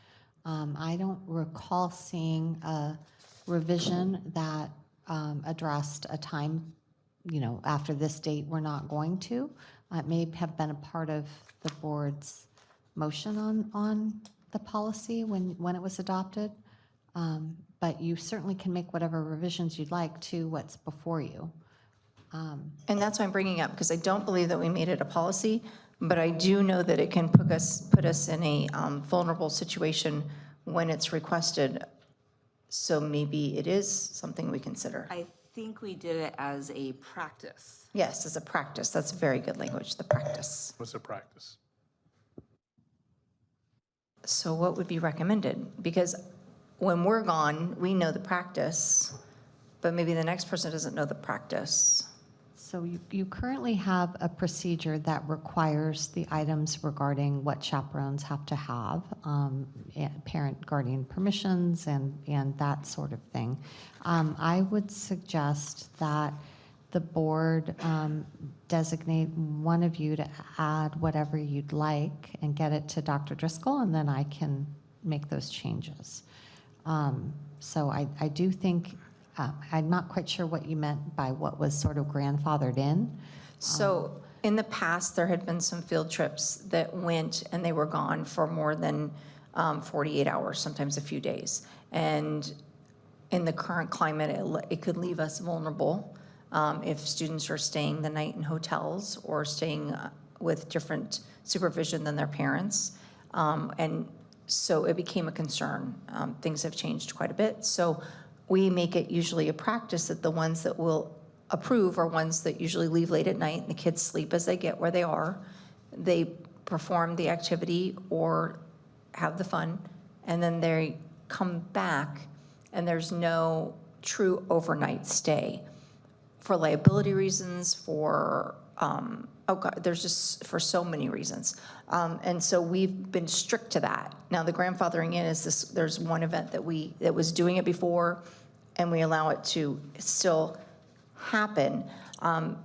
I don't recall seeing a revision that addressed a time, after this date, we're not going to. It may have been a part of the board's motion on the policy when it was adopted. But you certainly can make whatever revisions you'd like to what's before you. And that's why I'm bringing up, because I don't believe that we made it a policy, but I do know that it can put us in a vulnerable situation when it's requested. So maybe it is something we consider. I think we did it as a practice. Yes, as a practice. That's very good language, the practice. What's the practice? So what would be recommended? Because when we're gone, we know the practice, but maybe the next person doesn't know the practice. So you currently have a procedure that requires the items regarding what chaperones have to have, parent guardian permissions and that sort of thing. I would suggest that the board designate one of you to add whatever you'd like and get it to Dr. Driscoll, and then I can make those changes. So I do think, I'm not quite sure what you meant by what was sort of grandfathered in. So in the past, there had been some field trips that went and they were gone for more than 48 hours, sometimes a few days. And in the current climate, it could leave us vulnerable if students are staying the night in hotels or staying with different supervision than their parents. And so it became a concern. Things have changed quite a bit. So we make it usually a practice that the ones that will approve are ones that usually leave late at night and the kids sleep as they get where they are. They perform the activity or have the fun, and then they come back and there's no true overnight stay for liability reasons, for, there's just for so many reasons. And so we've been strict to that. Now, the grandfathering in is this, there's one event that was doing it before, and we allow it to still happen. But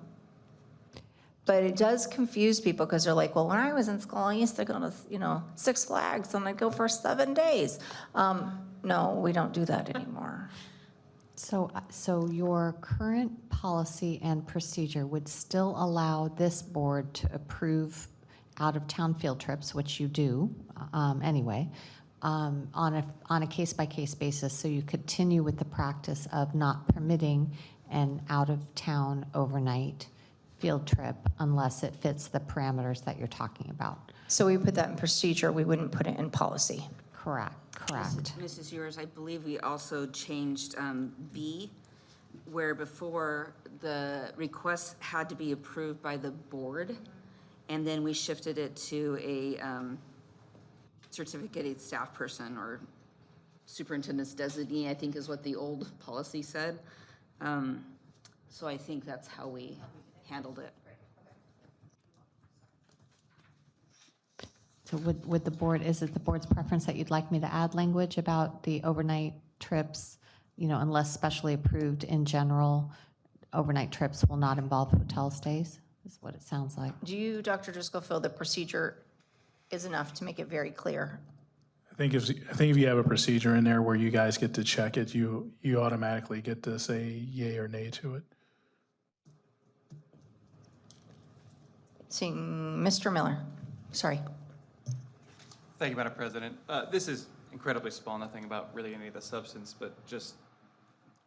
it does confuse people because they're like, well, when I was in school, I used to go to, Six Flags and I'd go for 7 days. No, we don't do that anymore. So your current policy and procedure would still allow this board to approve out-of-town field trips, which you do anyway, on a case-by-case basis. So you continue with the practice of not permitting an out-of-town overnight field trip unless it fits the parameters that you're talking about. So we put that in procedure, we wouldn't put it in policy. Correct. Mrs. Ewers, I believe we also changed B, where before the request had to be approved by the board, and then we shifted it to a certificated staff person or superintendent's designee, I think is what the old policy said. So I think that's how we handled it. So would the board, is it the board's preference that you'd like me to add language about the overnight trips, unless specially approved in general, overnight trips will not involve hotel stays, is what it sounds like. Do you, Dr. Driscoll, feel the procedure is enough to make it very clear? I think if you have a procedure in there where you guys get to check it, you automatically get to say yay or nay to it. Seeing Mr. Miller, sorry. Thank you, Madam President. This is incredibly small, nothing about really any of the substance, but just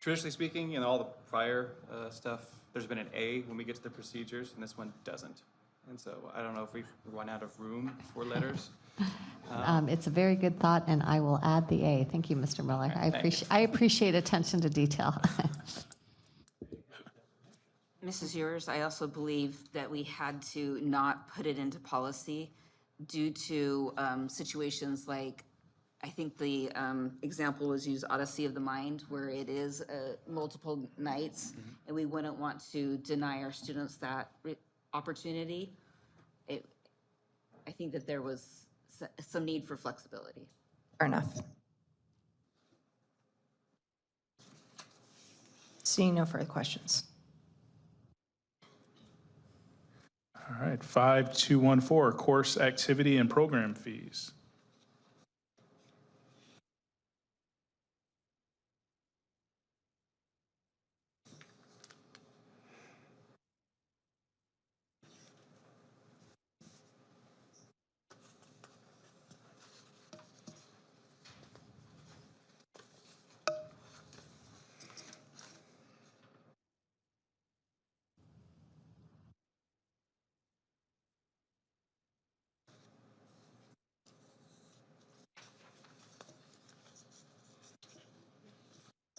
traditionally speaking, all the prior stuff, there's been an A when we get to the procedures, and this one doesn't. And so I don't know if we've run out of room for letters. It's a very good thought, and I will add the A. Thank you, Mr. Miller. I appreciate attention to detail. Mrs. Ewers, I also believe that we had to not put it into policy due to situations like I think the example was used Odyssey of the Mind, where it is multiple nights, and we wouldn't want to deny our students that opportunity. I think that there was some need for flexibility. Fair enough. Seeing no further questions. All right, 5214, course activity and program fees.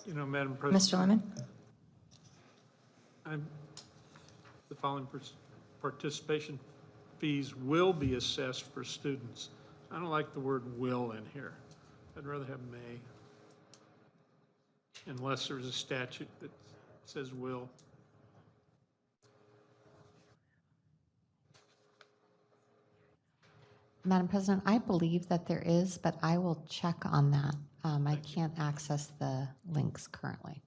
You know, Madam President. Mr. Lemon? The following participation fees will be assessed for students. I don't like the word will in here. I'd rather have may. Unless there's a statute that says will. Madam President, I believe that there is, but I will check on that. I can't access the links currently.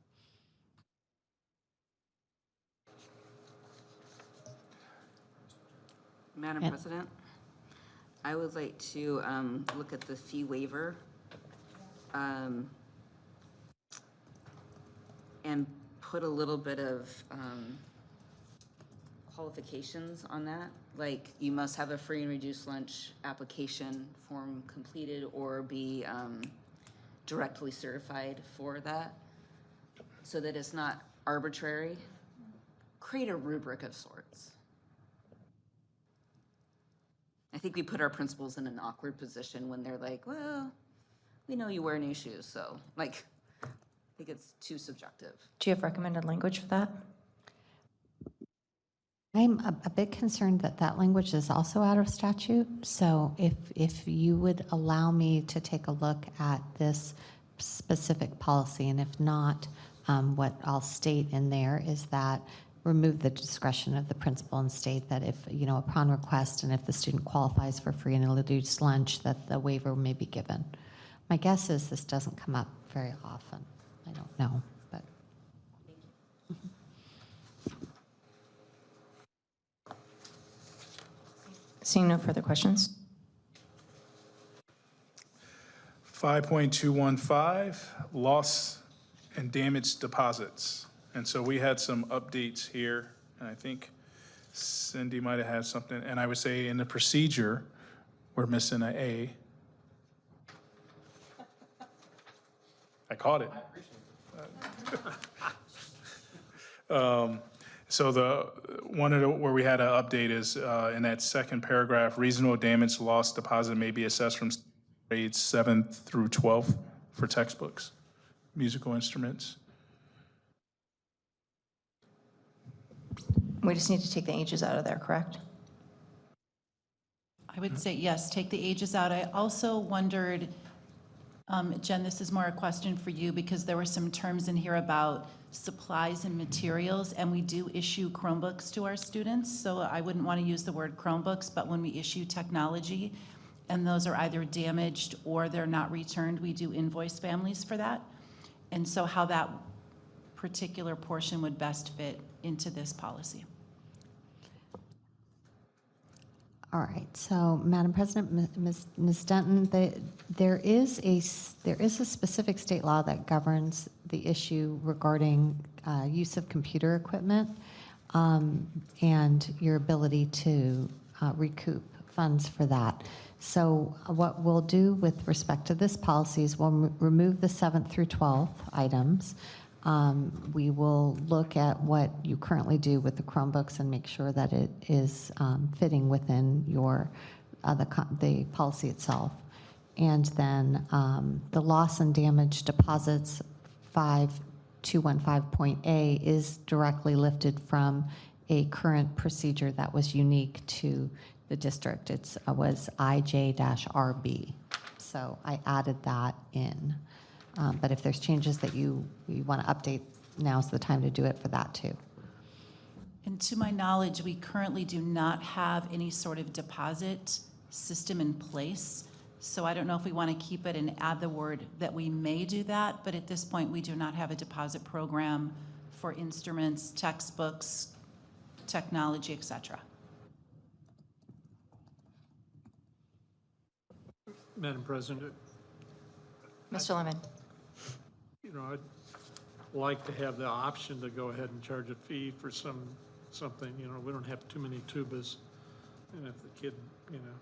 Madam And- President, I would like to look at the fee waiver and put a little bit of qualifications on that. Like, you must have a free and reduced lunch application form completed or be directly certified for that, so that it's not arbitrary. Create a rubric of sorts. I think we put our principals in an awkward position when they're like, well, we know you wear new shoes, so, like, I think it's too subjective. Do you have recommended language for that? I'm a bit concerned that that language is also out of statute. So if you would allow me to take a look at this specific policy, and if not, what I'll state in there is that remove the discretion of the principal and state that if, you know, upon request and if the student qualifies for free and reduced lunch, that the waiver may be given. My guess is this doesn't come up very often. I don't know, but. Seeing no further questions. 5.215, loss and damage deposits. And so we had some updates here, and I think Cindy might have had something. And I would say in the procedure, we're missing an A. I caught it. So the one of the, where we had an update is in that second paragraph, reasonable damage loss deposit may be assessed from grades 7th through 12th for textbooks, musical instruments. We just need to take the ages out of there, correct? I would say yes, take the ages out. I also wondered, Jen, this is more a question for you because there were some terms in here about supplies and materials, and we do issue Chromebooks to our students, so I wouldn't want to use the word Chromebooks, but when we issue technology, and those are either damaged or they're not returned, we do invoice families for that. And so how that particular portion would best fit into this policy. All right, so Madam President, Ms. Denton, there is a specific state law that governs the issue regarding use of computer equipment and your ability to recoup funds for that. So what we'll do with respect to this policy is we'll remove the 7th through 12th items. We will look at what you currently do with the Chromebooks and make sure that it is fitting within your the policy itself. And then the loss and damage deposits 5215.A is directly lifted from a current procedure that was unique to the district. It was IJ-RB. So So I added that in. But if there's changes that you want to update, now's the time to do it for that too. And to my knowledge, we currently do not have any sort of deposit system in place. So I don't know if we want to keep it and add the word that we may do that, but at this point, we do not have a deposit program for instruments, textbooks, technology, et cetera. Madam President, Mr. Lemon? you know, I'd like to have the option to go ahead and charge a fee for something, you know, we don't have too many tubas. And if the kid, you know,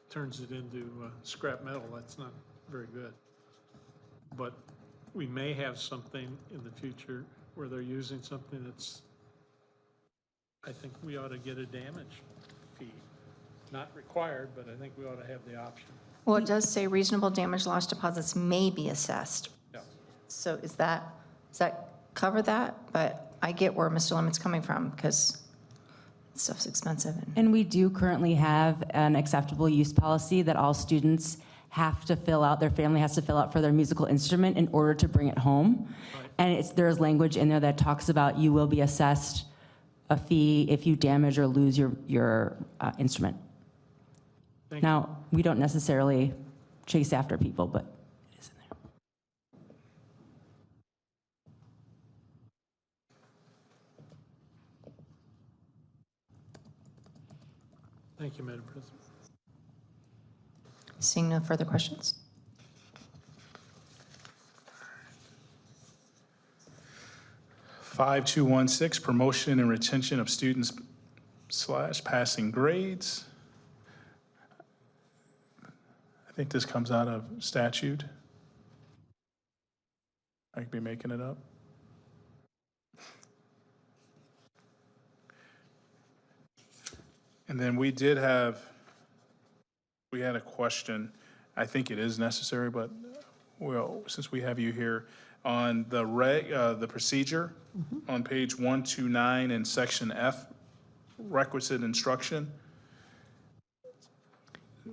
turns it into scrap metal, that's not very good. But we may have something in the future where they're using something that's, I think we ought to get a damage fee. Not required, but I think we ought to have the option. Well, it does say reasonable damage loss deposits may be assessed. Yeah. So does that cover that? But I get where Mr. Lemon's coming from, because stuff's expensive. And we do currently have an acceptable use policy that all students have to fill out, their family has to fill out for their musical instrument in order to bring it home. And there's language in there that talks about you will be assessed a fee if you damage or lose your instrument. Thank you. Now, we don't necessarily chase after people, but it is in there. Thank you, Madam President. Seeing no further questions? Five two one six, promotion and retention of students / passing grades. I think this comes out of statute. I could be making it up. And then we had a question. I think it is necessary, but well, since we have you here, on the procedure on page 129 in section F, requisite instruction.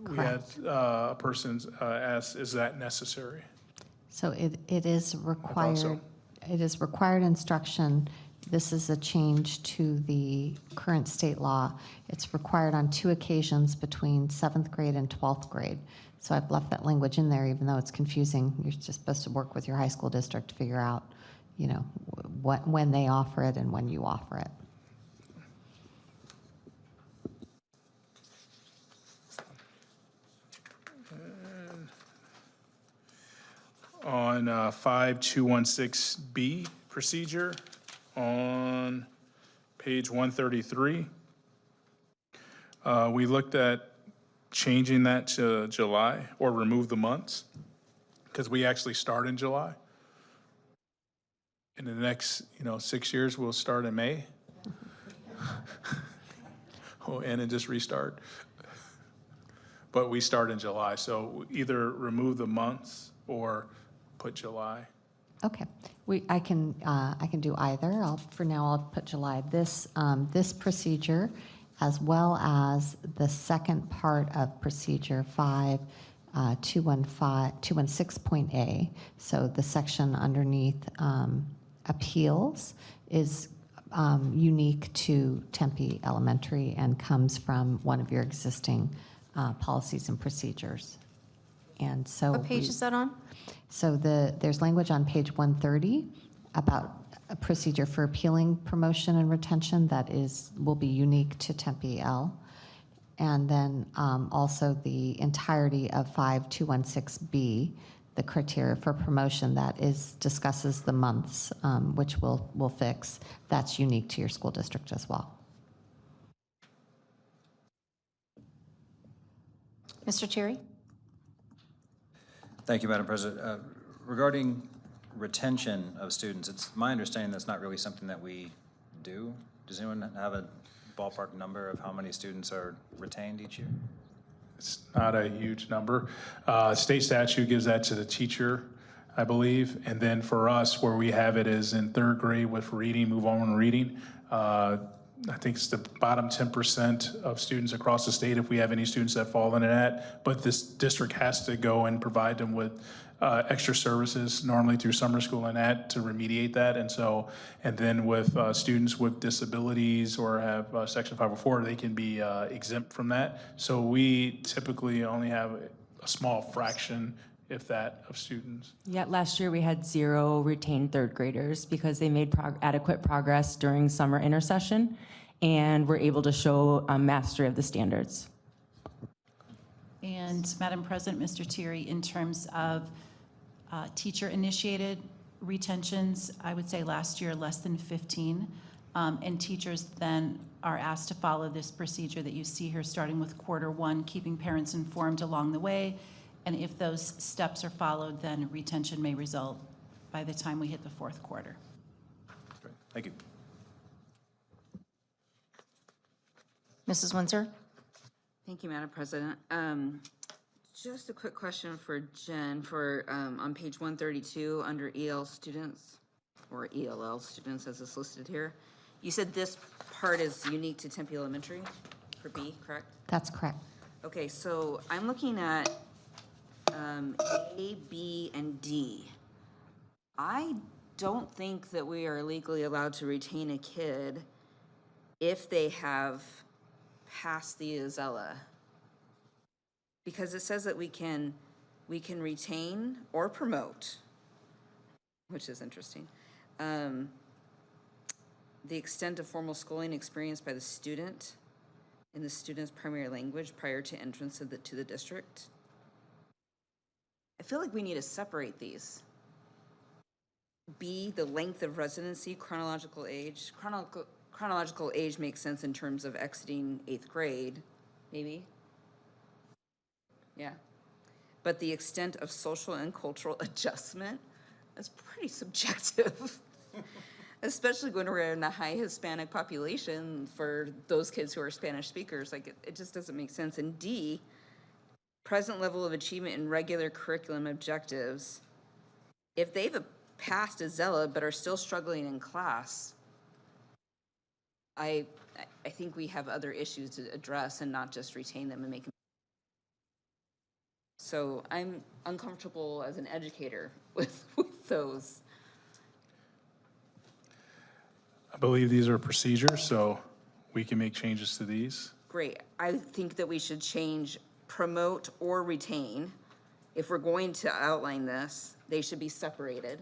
We had a person ask, is that necessary? So it is required. so. It is required instruction. This is a change to the current state law. It's required on 2 occasions between 7th grade and 12th grade. So I've left that language in there, even though it's confusing. You're just supposed to work with your high school district to figure out, you know, when they offer it and when you offer it. On 5216B procedure, on page 133, we looked at changing that to July, or remove the months, because we actually start in July. In the next, 6 years, we'll start in May. Oh, and then just restart. But we start in July, so either remove the months or put July. Okay, I can do either. For now, I'll put July. This procedure, as well as the second part of procedure 216.A, so the section underneath appeals, is unique to Tempe Elementary and comes from one of your existing policies and procedures. And so What page is that on? So there's language on page 130 about a procedure for appealing promotion and retention that will be unique to Tempe L. And then also the entirety of 5216B, the criteria for promotion that discusses the months, which we'll fix. That's unique to your school district as well. Mr. Cherry? Thank you, Madam President. Regarding retention of students, it's my understanding that's not really something that we do. Does anyone have a ballpark number of how many students are retained each year? It's not a huge number. State statute gives that to the teacher, I believe. And then for us, where we have it is in 3rd grade with reading, move on reading. I think it's the bottom 10% of students across the state, if we have any students that fall into that. But this district has to go and provide them with extra services, normally through summer school and that, to remediate that. And so, and then with students with disabilities or have Section 504, they can be exempt from that. So we typically only have a small fraction, if that, of students. Yet last year we had 0 retained third graders because they made adequate progress during summer intercession and were able to show mastery of the standards. And Madam President, Mr. Thierry, in terms of teacher-initiated retentions, I would say last year less than 15. And teachers then are asked to follow this procedure that you see here, starting with Q1, keeping parents informed along the way. And if those steps are followed, then retention may result by the time we hit the fourth quarter. Great. Thank you. Mrs. Windsor? Thank you, Madam President. Just a quick question for Jen, for on page 132, under EL students, or ELL students as is listed here. You said this part is unique to Tempe Elementary for B, correct? That's correct. Okay, so I'm looking at A, B, and D. I don't think that we are legally allowed to retain a kid if they have passed the Azella. Because it says that we can retain or promote, which is interesting, the extent of formal schooling experienced by the student in the student's primary language prior to entrance to the district. I feel like we need to separate these. B, the length of residency, chronological age. Chronological age makes sense in terms of exiting 8th grade, maybe. Yeah. But the extent of social and cultural adjustment, that's pretty subjective. Especially when we're in a high Hispanic population for those kids who are Spanish speakers. Like, it just doesn't make sense. And D, present level of achievement in regular curriculum objectives. If they've passed Azella but are still struggling in class, I think we have other issues to address and not just retain them and make them. So I'm uncomfortable as an educator with those. I believe these are procedures, so we can make changes to these. Great. I think that we should change promote or retain. If we're going to outline this, they should be separated.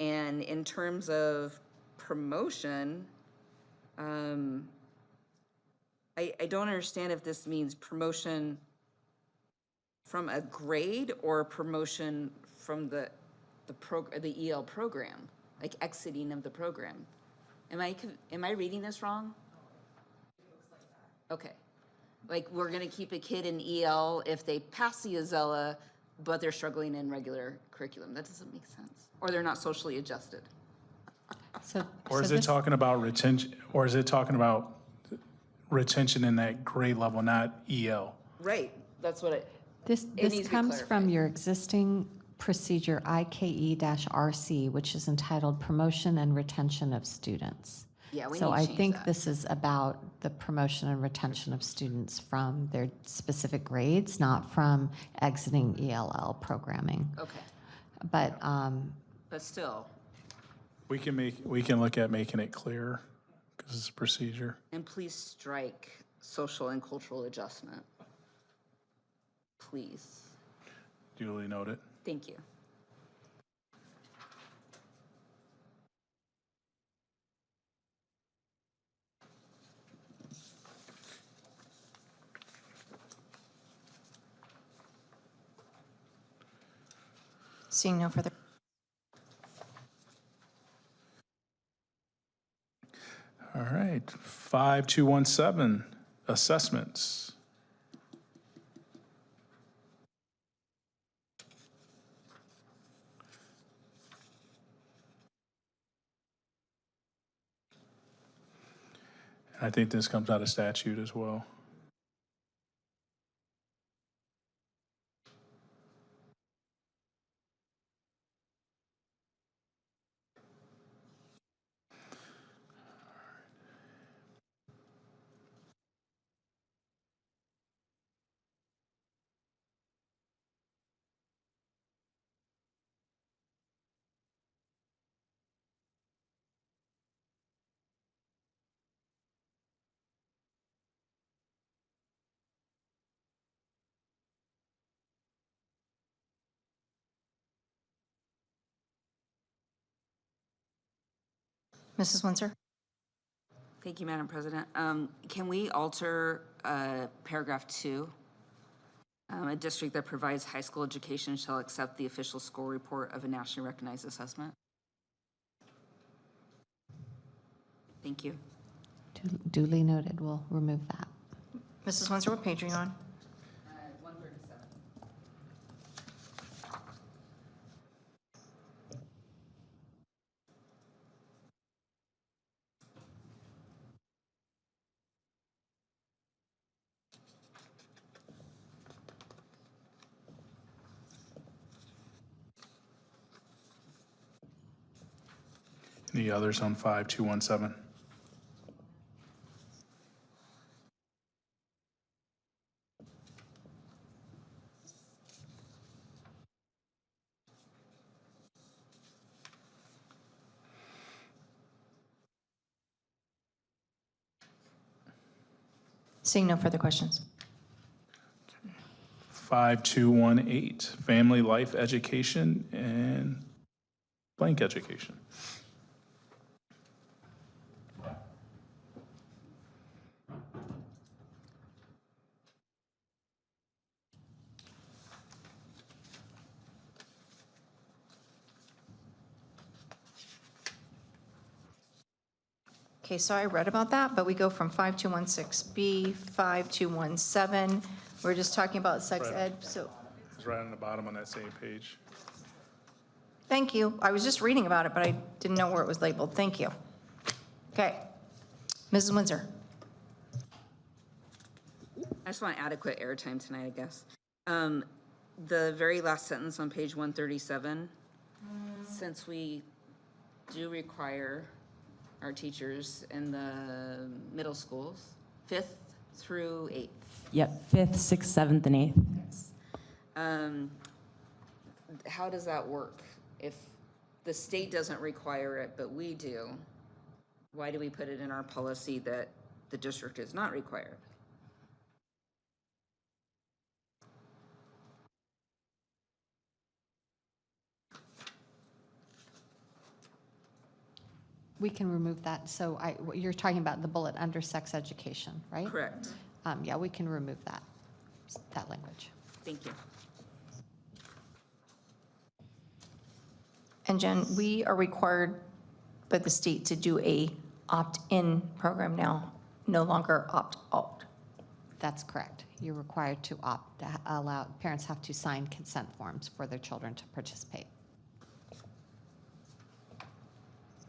And in terms of promotion, I don't understand if this means promotion from a grade or promotion from the EL program, like exiting of the program. Am I reading this wrong? Okay. Like, we're gonna keep a kid in EL if they pass the Azella, but they're struggling in regular curriculum. That doesn't make sense. Or they're not socially adjusted. Or is it talking about retention, or is it talking about retention in that grade level, not EL? Right, that's what This needs to be comes from clarified. your existing procedure IKE-RC, which is entitled Promotion and Retention of Students. Yeah, we So need to I change think that. this is about the promotion and retention of students from their specific grades, not from exiting ELL programming. Okay, But but still, We can look at making it clearer, because it's a procedure. and please strike social and cultural adjustment. Please, Duly noted. thank you. Seeing no further. All right, 5217, assessments. And I think this comes out of statute as well. Mrs. Windsor? Thank you, Madam President. Can we alter paragraph 2? A district that provides high school education shall accept the official score report of a nationally recognized assessment. Thank you. Duly noted, we'll remove that. Mrs. Windsor, what page are you on? 137. Any others on 5217? Seeing no further questions. 5218, family life education and blank education. Okay, so I read about that, but we go from 5216B, 5217. We're just talking about sex Right. ed, so, It's right on the bottom on that same page. thank you. I was just reading about it, but I didn't know where it was labeled. Thank you. Okay. Mrs. Windsor? I just want adequate airtime tonight, I guess. The very last sentence on page 137, since we do require our teachers in the middle schools, 5th through 8th. Yep, 5th, 6th, 7th, and 8th. How does that work? If the state doesn't require it, but we do, why do we put it in our policy that the district is not required? We can remove that. So you're talking about the bullet under sex education, right? Correct. Yeah, we can remove that language. Thank you. And Jen, we are required by the state to do a opt-in program now, no longer opt-out. That's correct. You're required to allow, parents have to sign consent forms for their children to participate.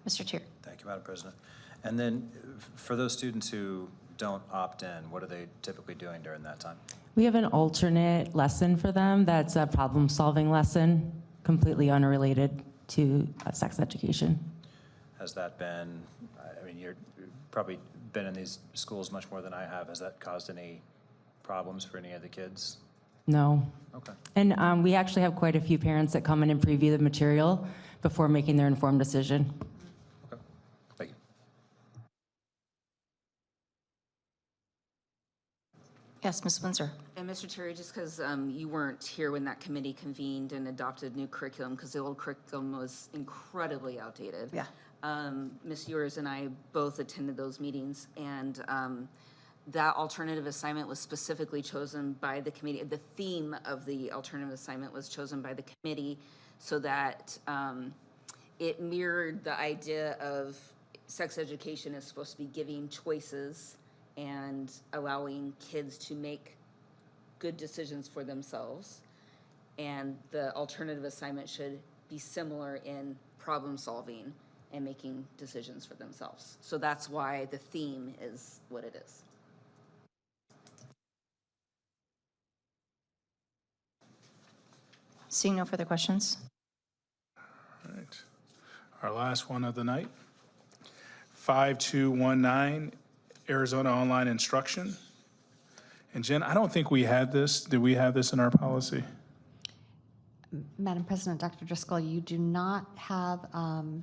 Mr. Chair. Thank you, Madam President. And then for those students who don't opt in, what are they typically doing during that time? We have an alternate lesson for them that's a problem-solving lesson, completely unrelated to sex education. Has that been, I mean, you're probably been in these schools much more than I have. Has that caused any problems for any of the kids? No. Okay. And we actually have quite a few parents that come in and preview the material before making their informed decision. Okay. Thank you. Yes, Ms. Windsor. And Mr. Terry, just because you weren't here when that committee convened and adopted new curriculum, because the old curriculum was incredibly outdated. Yeah. Ms. Ewers and I both attended those meetings, and that alternative assignment was specifically chosen by the committee. The theme of the alternative assignment was chosen by the committee so that it mirrored the idea of sex education is supposed to be giving choices and allowing kids to make good decisions for themselves. And the alternative assignment should be similar in problem solving and making decisions for themselves. So that's why the theme is what it is. Seeing no further questions. All right. Our last one of the night. 5219, Arizona Online Instruction. And Jen, I don't think we had this. Did we have this in our policy? Madam President, Dr. Driscoll, you do not have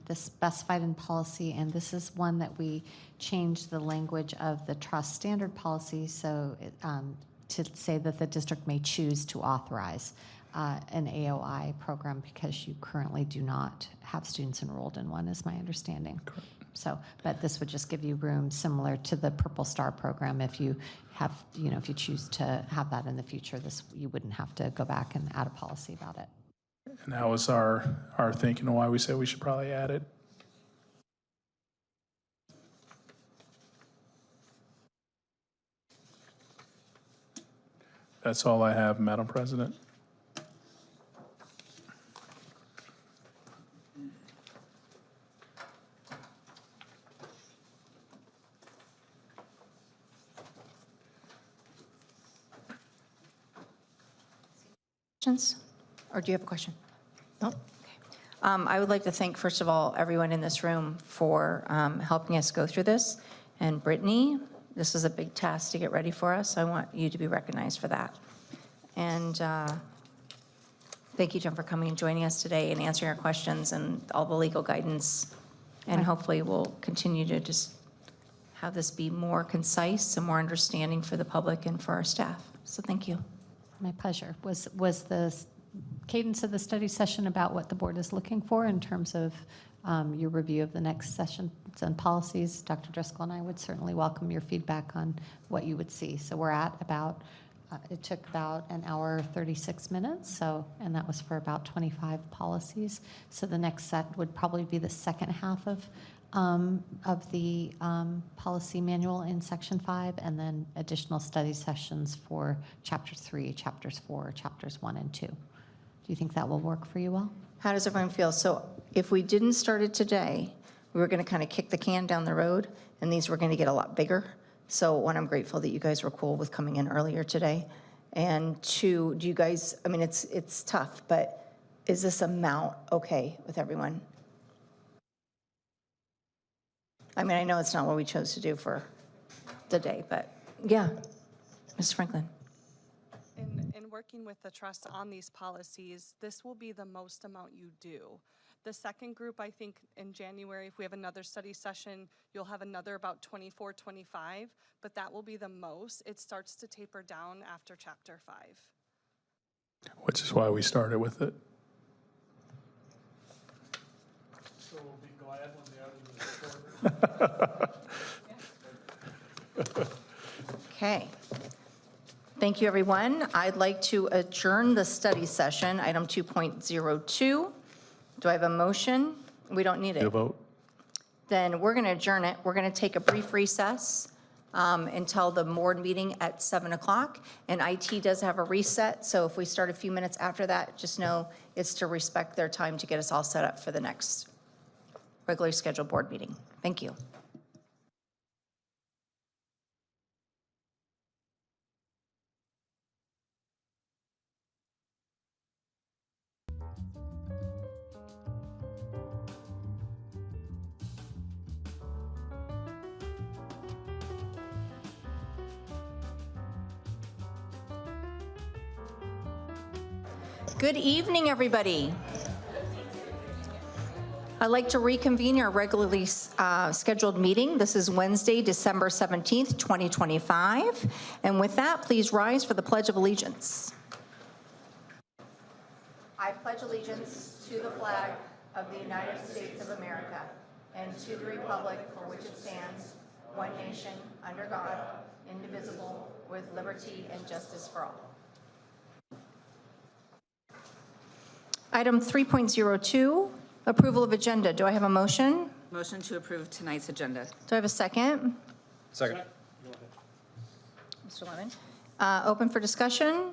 this specified in policy, and this is one that we changed the language of the trust standard policy so to say that the district may choose to authorize an AOI program because you currently do not have students enrolled in one, is my understanding. So, but this would just give you room similar to the Purple Star program. If you have, if you choose to have that in the future, you wouldn't have to go back and add a policy about it. And that was our thinking and why we said we should probably add it. That's all I have, Madam President. Questions? Or do you have a question? No? Okay. I would like to thank, first of all, everyone in this room for helping us go through this. And Brittany, this was a big task to get ready for us. I want you to be recognized for that. And thank you, Jen, for coming and joining us today and answering our questions and all the legal guidance. And hopefully we'll continue to just have this be more concise and more understanding for the public and for our staff. So thank you. My pleasure. Was the cadence of the study session about what the board is looking for in terms of your review of the next sessions and policies? Dr. Driscoll and I would certainly welcome your feedback on what you would see. So we're at about, it took about an hour, 36 minutes. So, and that was for about 25 policies. So the next set would probably be the second half of the policy manual in section 5, and then additional study sessions for chapter 3, chapters 4, chapters 1 and 2. Do you think that will work for you all? How does everyone feel? So if we didn't start it today, we were going to kind of kick the can down the road, and these were going to get a lot bigger. So one, I'm grateful that you guys were cool with coming in earlier today. And two, do you guys, I mean, it's tough, but is this amount okay with everyone? I mean, I know it's not what we chose to do for the day, but yeah. Ms. Franklin. In working with the trust on these policies, this will be the most amount you do. The second group, I think in January, if we have another study session, you'll have another about 24, 25, but that will be the most. It starts to taper down after chapter 5. Which is why we started with it. So we'll be glad when the others are shorter. Okay. Thank you, everyone. I'd like to adjourn the study session, item 2.02. Do I have a motion? We don't need Your it. vote. Then we're going to adjourn it. We're going to take a brief recess until the board meeting at 7 o'clock. And IT does have a reset, so if we start a few minutes after that, just know it's to respect their time to get us all set up for the next regularly scheduled board meeting. Thank you. Good evening, everybody. I'd like to reconvene our regularly scheduled meeting. This is Wednesday, December 17th, 2025. And with that, please rise for the Pledge of Allegiance. I pledge allegiance to the flag of the United States of America and to the republic for which it stands, one nation, under God, indivisible, with liberty and justice for all. Item 3.02, approval of agenda. Do I have a motion? Motion to approve tonight's agenda. Do I have a second? Second. Mr. Lemon. Open for discussion?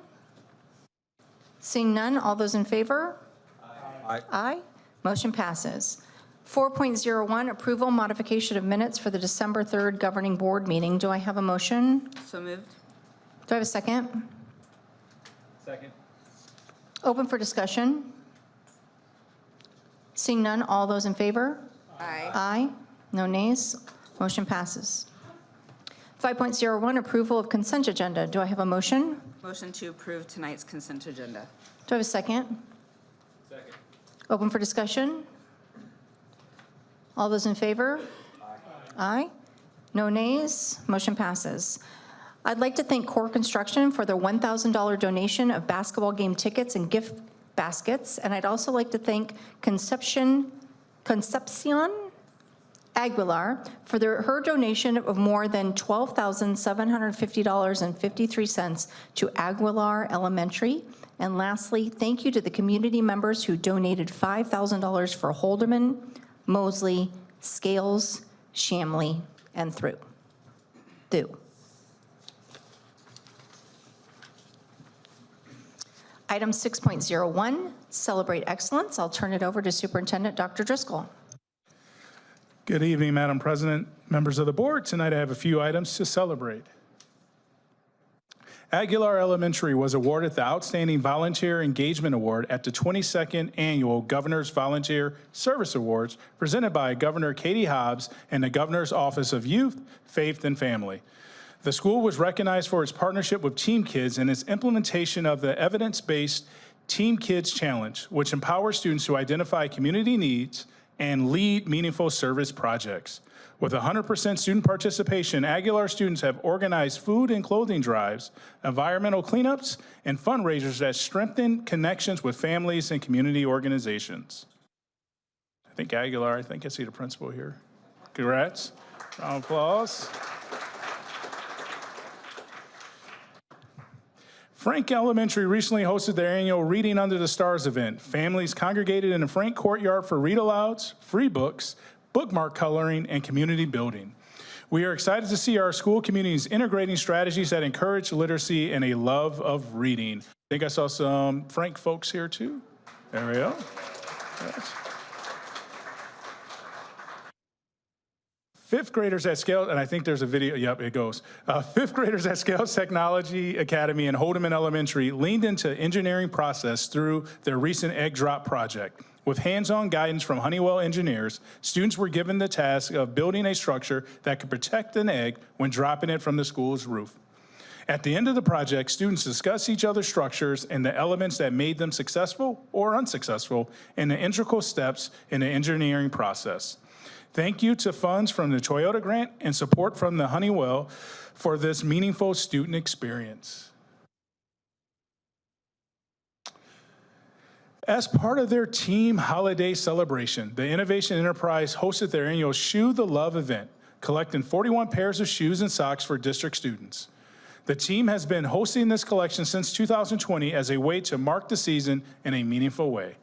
Seeing none, all those in favor? Aye. Aye. Motion passes. 4.01, approval modification of minutes for the December 3rd governing board meeting. Do I have a motion? So moved. Do I have a second? Second. Open for discussion? Seeing none, all those in favor? Aye. Aye. No nays. Motion passes. 5.01, approval of consent agenda. Do I have a motion? Motion to approve tonight's consent agenda. Do I have a second? Second. Open for discussion? All those in favor? Aye. No nays. Motion passes. I'd like to thank Core Construction for their $1,000 donation of basketball game tickets and gift baskets. And I'd also like to thank Concepcion Aguilar for her donation of more than $12,750.53 to Aguilar Elementary. And lastly, thank you to the community members who donated $5,000 for Holderman, Mosley, Scales, Shamley, and Through. Item 6.01, Celebrate Excellence. I'll turn it over to Superintendent Dr. Driscoll. Good evening, Madam President, members of the board. Tonight I have a few items to celebrate. Aguilar Elementary was awarded the Outstanding Volunteer Engagement Award at the 22nd Annual Governor's Volunteer Service Awards presented by Governor Katie Hobbs and the Governor's Office of Youth, Faith, and Family. The school was recognized for its partnership with Team Kids and its implementation of the evidence-based Team Kids Challenge, which empowers students to identify community needs and lead meaningful service projects. With 100% student participation, Aguilar students have organized food and clothing drives, environmental cleanups, and fundraisers that strengthen connections with families and community organizations. I see the principal here. Congrats. Round of applause. Frank Elementary recently hosted their annual Reading Under the Stars event. Families congregated in the Frank courtyard for read-alouds, free books, bookmark coloring, and community building. We are excited to see our school communities integrating strategies that encourage literacy and a love of reading. I think I saw some Frank folks here too. There we go. Yes. Fifth graders at Scales, and I think there's a video, yep, it goes. Fifth graders at Scales Technology Academy and Holdeman Elementary leaned into engineering process through their recent egg drop project. With hands-on guidance from Honeywell engineers, students were given the task of building a structure that could protect an egg when dropping it from the school's roof. At the end of the project, students discussed each other's structures and the elements that made them successful or unsuccessful and the integral steps in the engineering process. Thank you to funds from the Toyota grant and support from the Honeywell for this meaningful student experience. As part of their team holiday celebration, the Innovation Enterprise hosted their annual Shoe the Love event, collecting 41 pairs of shoes and socks for district students. The team has been hosting this collection since 2020 as a way to mark the season in a meaningful way.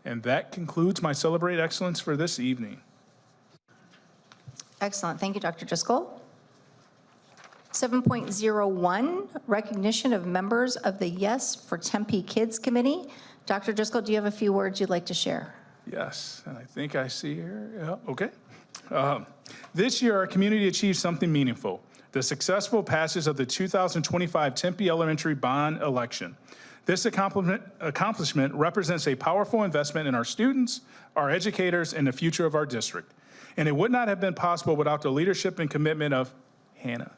And that concludes my Celebrate Excellence for this evening. Excellent. Thank you, Dr. Driscoll. 7.01, recognition of members of the Yes for Tempe Kids Committee. Dr. Driscoll, do you have a few words you'd like to share? Yes, and I think I see here, yeah, okay. This year, our community achieved something meaningful, the successful passage of the 2025 Tempe Elementary bond election. This accomplishment represents a powerful investment in our students, our educators, and the future of our district. And it would not have been possible without the leadership and commitment of Hannah.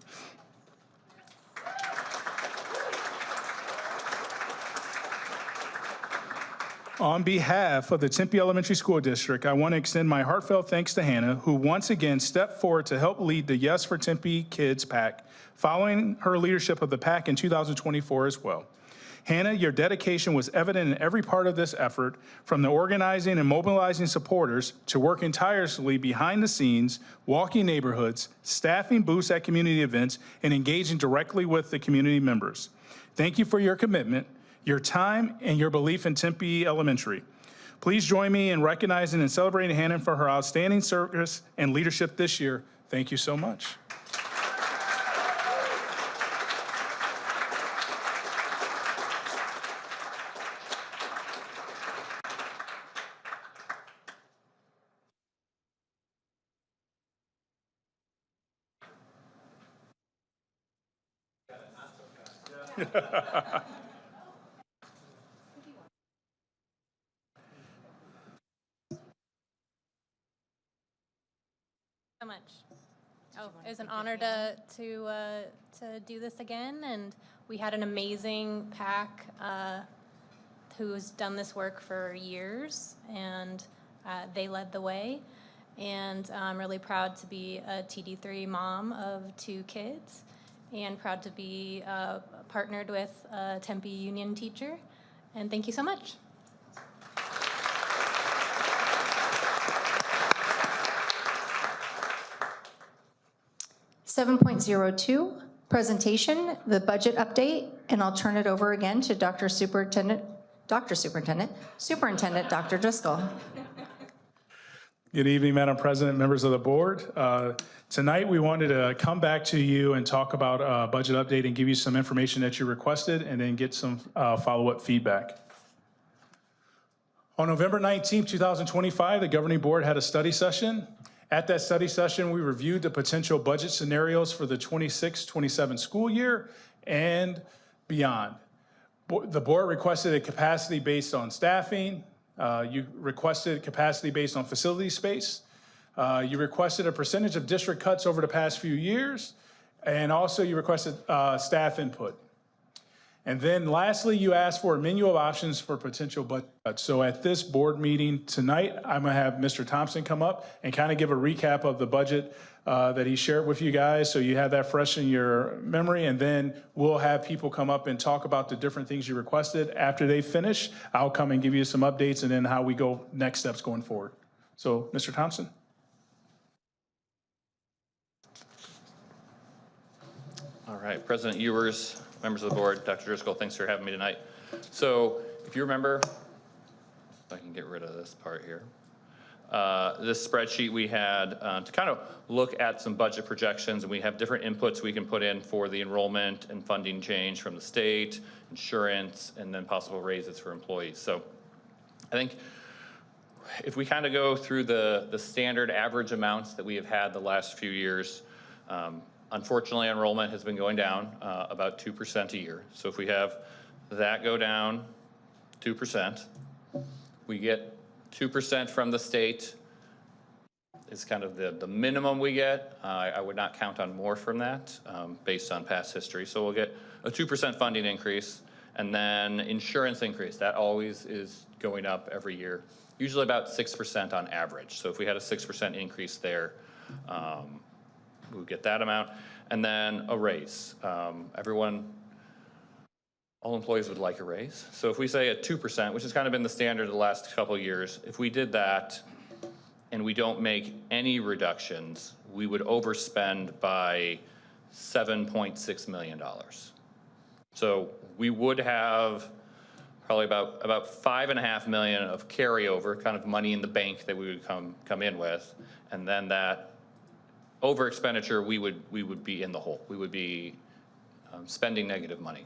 On behalf of the Tempe Elementary School District, I want to extend my heartfelt thanks to Hannah, who once again stepped forward to help lead the Yes for Tempe Kids PAC, following her leadership of the PAC in 2024 as well. Hannah, your dedication was evident in every part of this effort, from the organizing and mobilizing supporters to working tirelessly behind the scenes, walking neighborhoods, staffing booths at community events, and engaging directly with the community members. Thank you for your commitment, your time, and your belief in Tempe Elementary. Please join me in recognizing and celebrating Hannah for her outstanding service and leadership this year. Thank you so much. So much. Oh, it was an honor to do this again, and we had an amazing PAC who's done this work for years, and they led the way. And I'm really proud to be a TD3 mom of 2 kids, and proud to be partnered with a Tempe Union teacher. And thank you so much. 7.02, presentation, the budget update, and I'll turn it over again to Superintendent Dr. Driscoll. Good evening, Madam President, members of the board. Tonight, we wanted to come back to you and talk about budget update and give you some information that you requested and then get some follow-up feedback. On November 19, 2025, the governing board had a study session. At that study session, we reviewed the potential budget scenarios for the 26-27 school year and beyond. The board requested a capacity based on staffing. You requested capacity based on facility space. You requested a percentage of district cuts over the past few years. And also you requested staff input. And then lastly, you asked for a menu of options for potential budget cuts. So at this board meeting tonight, I'm gonna have Mr. Thompson come up and kind of give a recap of the budget that he shared with you guys, so you have that fresh in your memory, and then we'll have people come up and talk about the different things you requested. After they finish, I'll come and give you some updates and then how we go next steps going forward. So, Mr. Thompson? All right, President Ewers, members of the board, Dr. Driscoll, thanks for having me tonight. So if you remember, if I can get rid of this part here. This spreadsheet we had to kind of look at some budget projections, and we have different inputs we can put in for the enrollment and funding change from the state, insurance, and then possible raises for employees. So I think if we kind of go through the standard average amounts that we have had the last few years, unfortunately enrollment has been going down about 2% a year. So if we have that go down 2%, we get 2% from the state is kind of the minimum we get. I would not count on more from that based on past history. So we'll get a 2% funding increase, and then insurance increase. That always is going up every year, usually about 6% on average. So if we had a 6% increase there, we would get that amount. And then a raise. All employees would like a raise. So if we say at 2%, which has kind of been the standard the last couple of years, if we did that and we don't make any reductions, we would overspend by $7.6 million. So we would have probably about $5.5 million of carryover, kind of money in the bank that we would come in with, and then that over expenditure, we would be in the hole. We would be spending negative money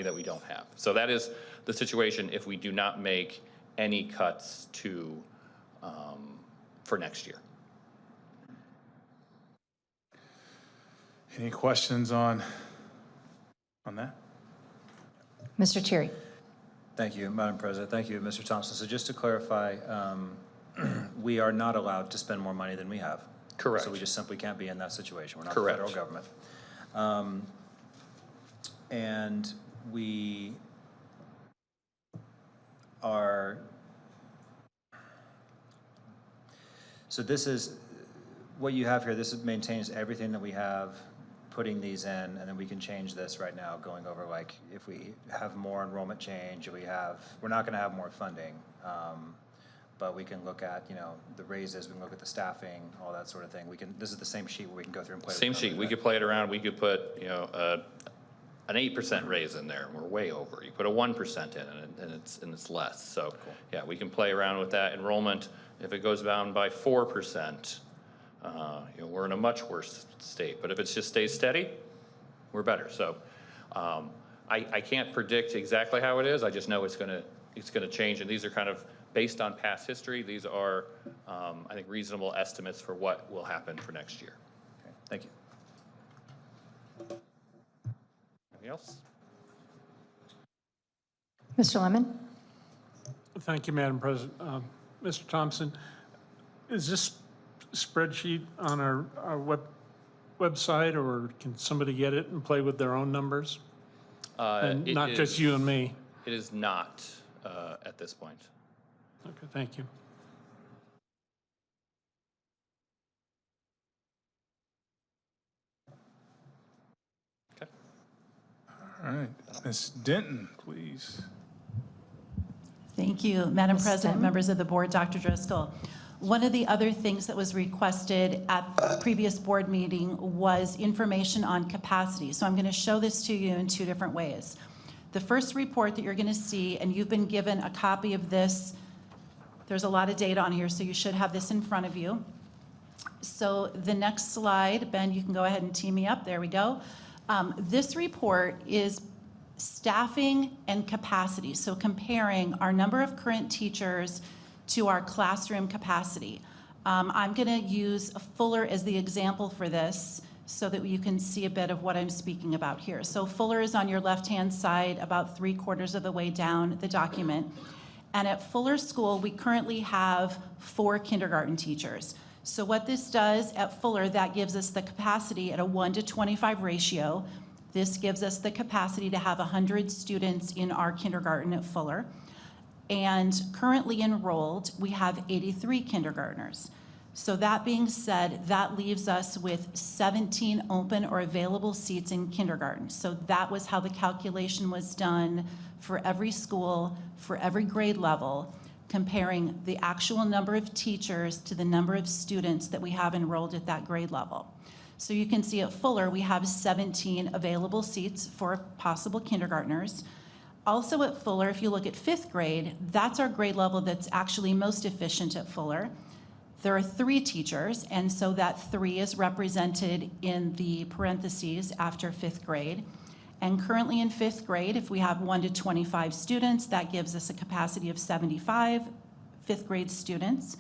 that we don't have. So that is the situation if we do not make any cuts to for next year. Any questions on that? Mr. Thierry. Thank you, Madam President. Thank you, Mr. Thompson. So just to clarify, we are not allowed to spend more money than we have. Correct. So we just simply can't be in that situation. We're not Correct. the federal government. And we are, so this is, what you have here, this maintains everything that we have, putting these in, and then we can change this right now, going over like, if we have more enrollment change, we're not gonna have more funding. But we can look at, the raises, we can look at the staffing, all that sort of thing. This is the same sheet where we can go through and play with Same the sheet. We could play it around. We could put, an 8% raise in there, and we're way over. You put a 1% in, and it's less. So, yeah, we can play around with that. Enrollment, if it goes down by 4%, we're in a much worse state. But if it just stays steady, we're better. So, I can't predict exactly how it is. I just know it's gonna change, and these are kind of based on past history. These are, I think, reasonable estimates for what will happen for next year. Okay, thank you. Anything else? Mr. Lemon. Thank you, Madam President. Mr. Thompson, is this spreadsheet on our website, or can somebody get it and play with their own numbers? And not just you and me? It is not at this point. Okay, thank you. Okay. All right, Ms. Denton, please. Thank you, Madam Ms. President, Stenton? members of the board, Dr. Driscoll. One of the other things that was requested at the previous board meeting was information on capacity. So I'm going to show this to you in two different ways. The first report that you're going to see, and you've been given a copy of this, there's a lot of data on here, so you should have this in front of you. So the next slide, Ben, you can go ahead and tee me up. There we go. This report is staffing and capacity, so comparing our number of current teachers to our classroom capacity. I'm going to use Fuller as the example for this so that you can see a bit of what I'm speaking about here. So Fuller is on your left-hand side, about 3/4 of the way down the document. And at Fuller School, we currently have 4 kindergarten teachers. So what this does at Fuller, that gives us the capacity at a 1:25 ratio. This gives us the capacity to have 100 students in our kindergarten at Fuller. And currently enrolled, we have 83 kindergartners. So that being said, that leaves us with 17 open or available seats in kindergarten. So that was how the calculation was done for every school, for every grade level, comparing the actual number of teachers to the number of students that we have enrolled at that grade level. So you can see at Fuller, we have 17 available seats for possible kindergartners. Also at Fuller, if you look at 5th grade, that's our grade level that's actually most efficient at Fuller. There are 3 teachers, and so that 3 is represented in the parentheses after 5th grade. And currently in 5th grade, if we have 1:25 students, that gives us a capacity of 75 5th grade students.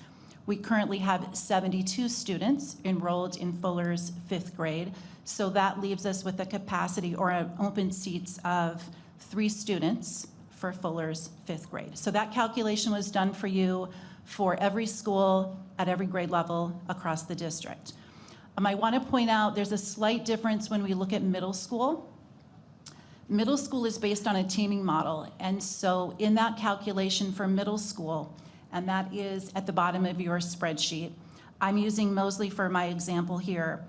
We currently have 72 students enrolled in Fuller's 5th grade, so that leaves us with a capacity or open seats of 3 students for Fuller's 5th grade. So that calculation was done for you for every school at every grade level across the district. I want to point out there's a slight difference when we look at middle school. Middle school is based on a teaming model, and so in that calculation for middle school, and that is at the bottom of your spreadsheet, I'm using Mosley for my example here.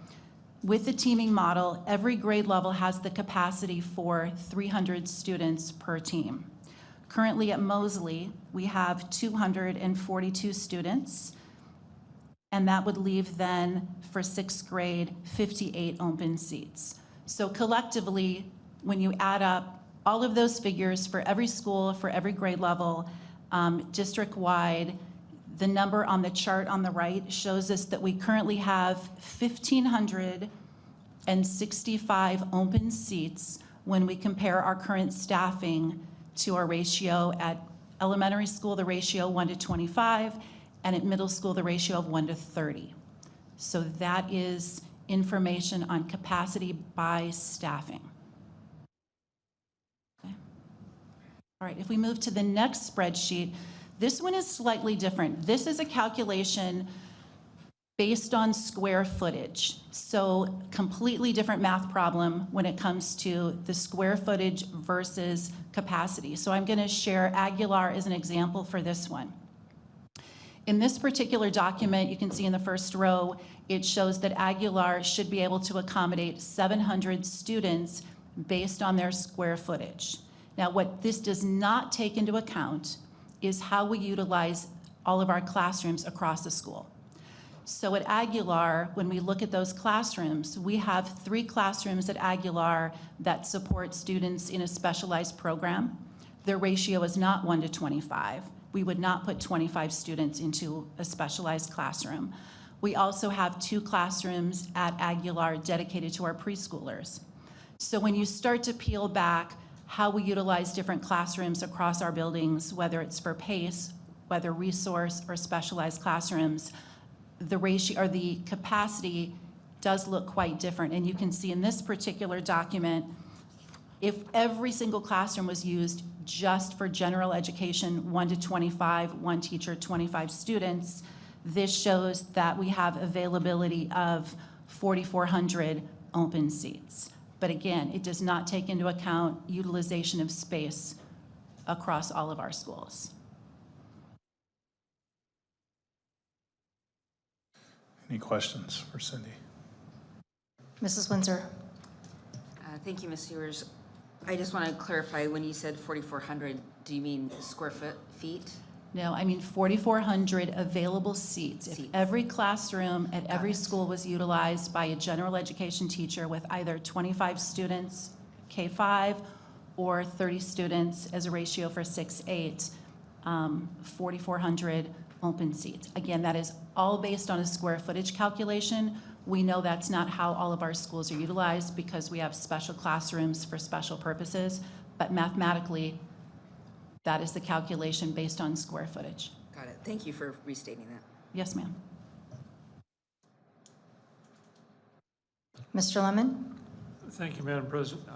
With the teaming model, every grade level has the capacity for 300 students per team. Currently at Mosley, we have 242 students, and that would leave then for 6th grade, 58 open seats. So collectively, when you add up all of those figures for every school, for every grade level, district-wide, the number on the chart on the right shows us that we currently have 1,565 open seats when we compare our current staffing to our ratio at elementary school, the ratio 1:25, and at middle school, the ratio of 1:30. So that is information on capacity by staffing. Okay. All right, if we move to the next spreadsheet, this one is slightly different. This is a calculation based on square footage. So completely different math problem when it comes to the square footage versus capacity. So I'm going to share Aguilar as an example for this one. In this particular document, you can see in the first row, it shows that Aguilar should be able to accommodate 700 students based on their square footage. Now, what this does not take into account is how we utilize all of our classrooms across the school. So at Aguilar, when we look at those classrooms, we have 3 classrooms at Aguilar that support students in a specialized program. Their ratio is not 1:25. We would not put 25 students into a specialized classroom. We also have 2 classrooms at Aguilar dedicated to our preschoolers. So when you start to peel back how we utilize different classrooms across our buildings, whether it's for PACE, whether resource or specialized classrooms, the ratio or the capacity does look quite different. And you can see in this particular document, if every single classroom was used just for general education, 1:25, 1 teacher, 25 students, this shows that we have availability of 4,400 open seats. But again, it does not take into account utilization of space across all of our schools. Any questions for Cindy? Mrs. Windsor? Thank you, Ms. Ewers. I just want to clarify, when you said 4,400, do you mean feet? No, I mean 4,400 available seats. If every classroom at every school was utilized by a general education teacher with either 25 students, K-5, or 30 students as a ratio for 6-8, 4,400 open seats. Again, that is all based on a square footage calculation. We know that's not how all of our schools are utilized because we have special classrooms for special purposes, but mathematically, that is the calculation based on square footage. Got it. Thank you for restating that. Yes, ma'am. Mr. Lemon? Thank you, Madam President.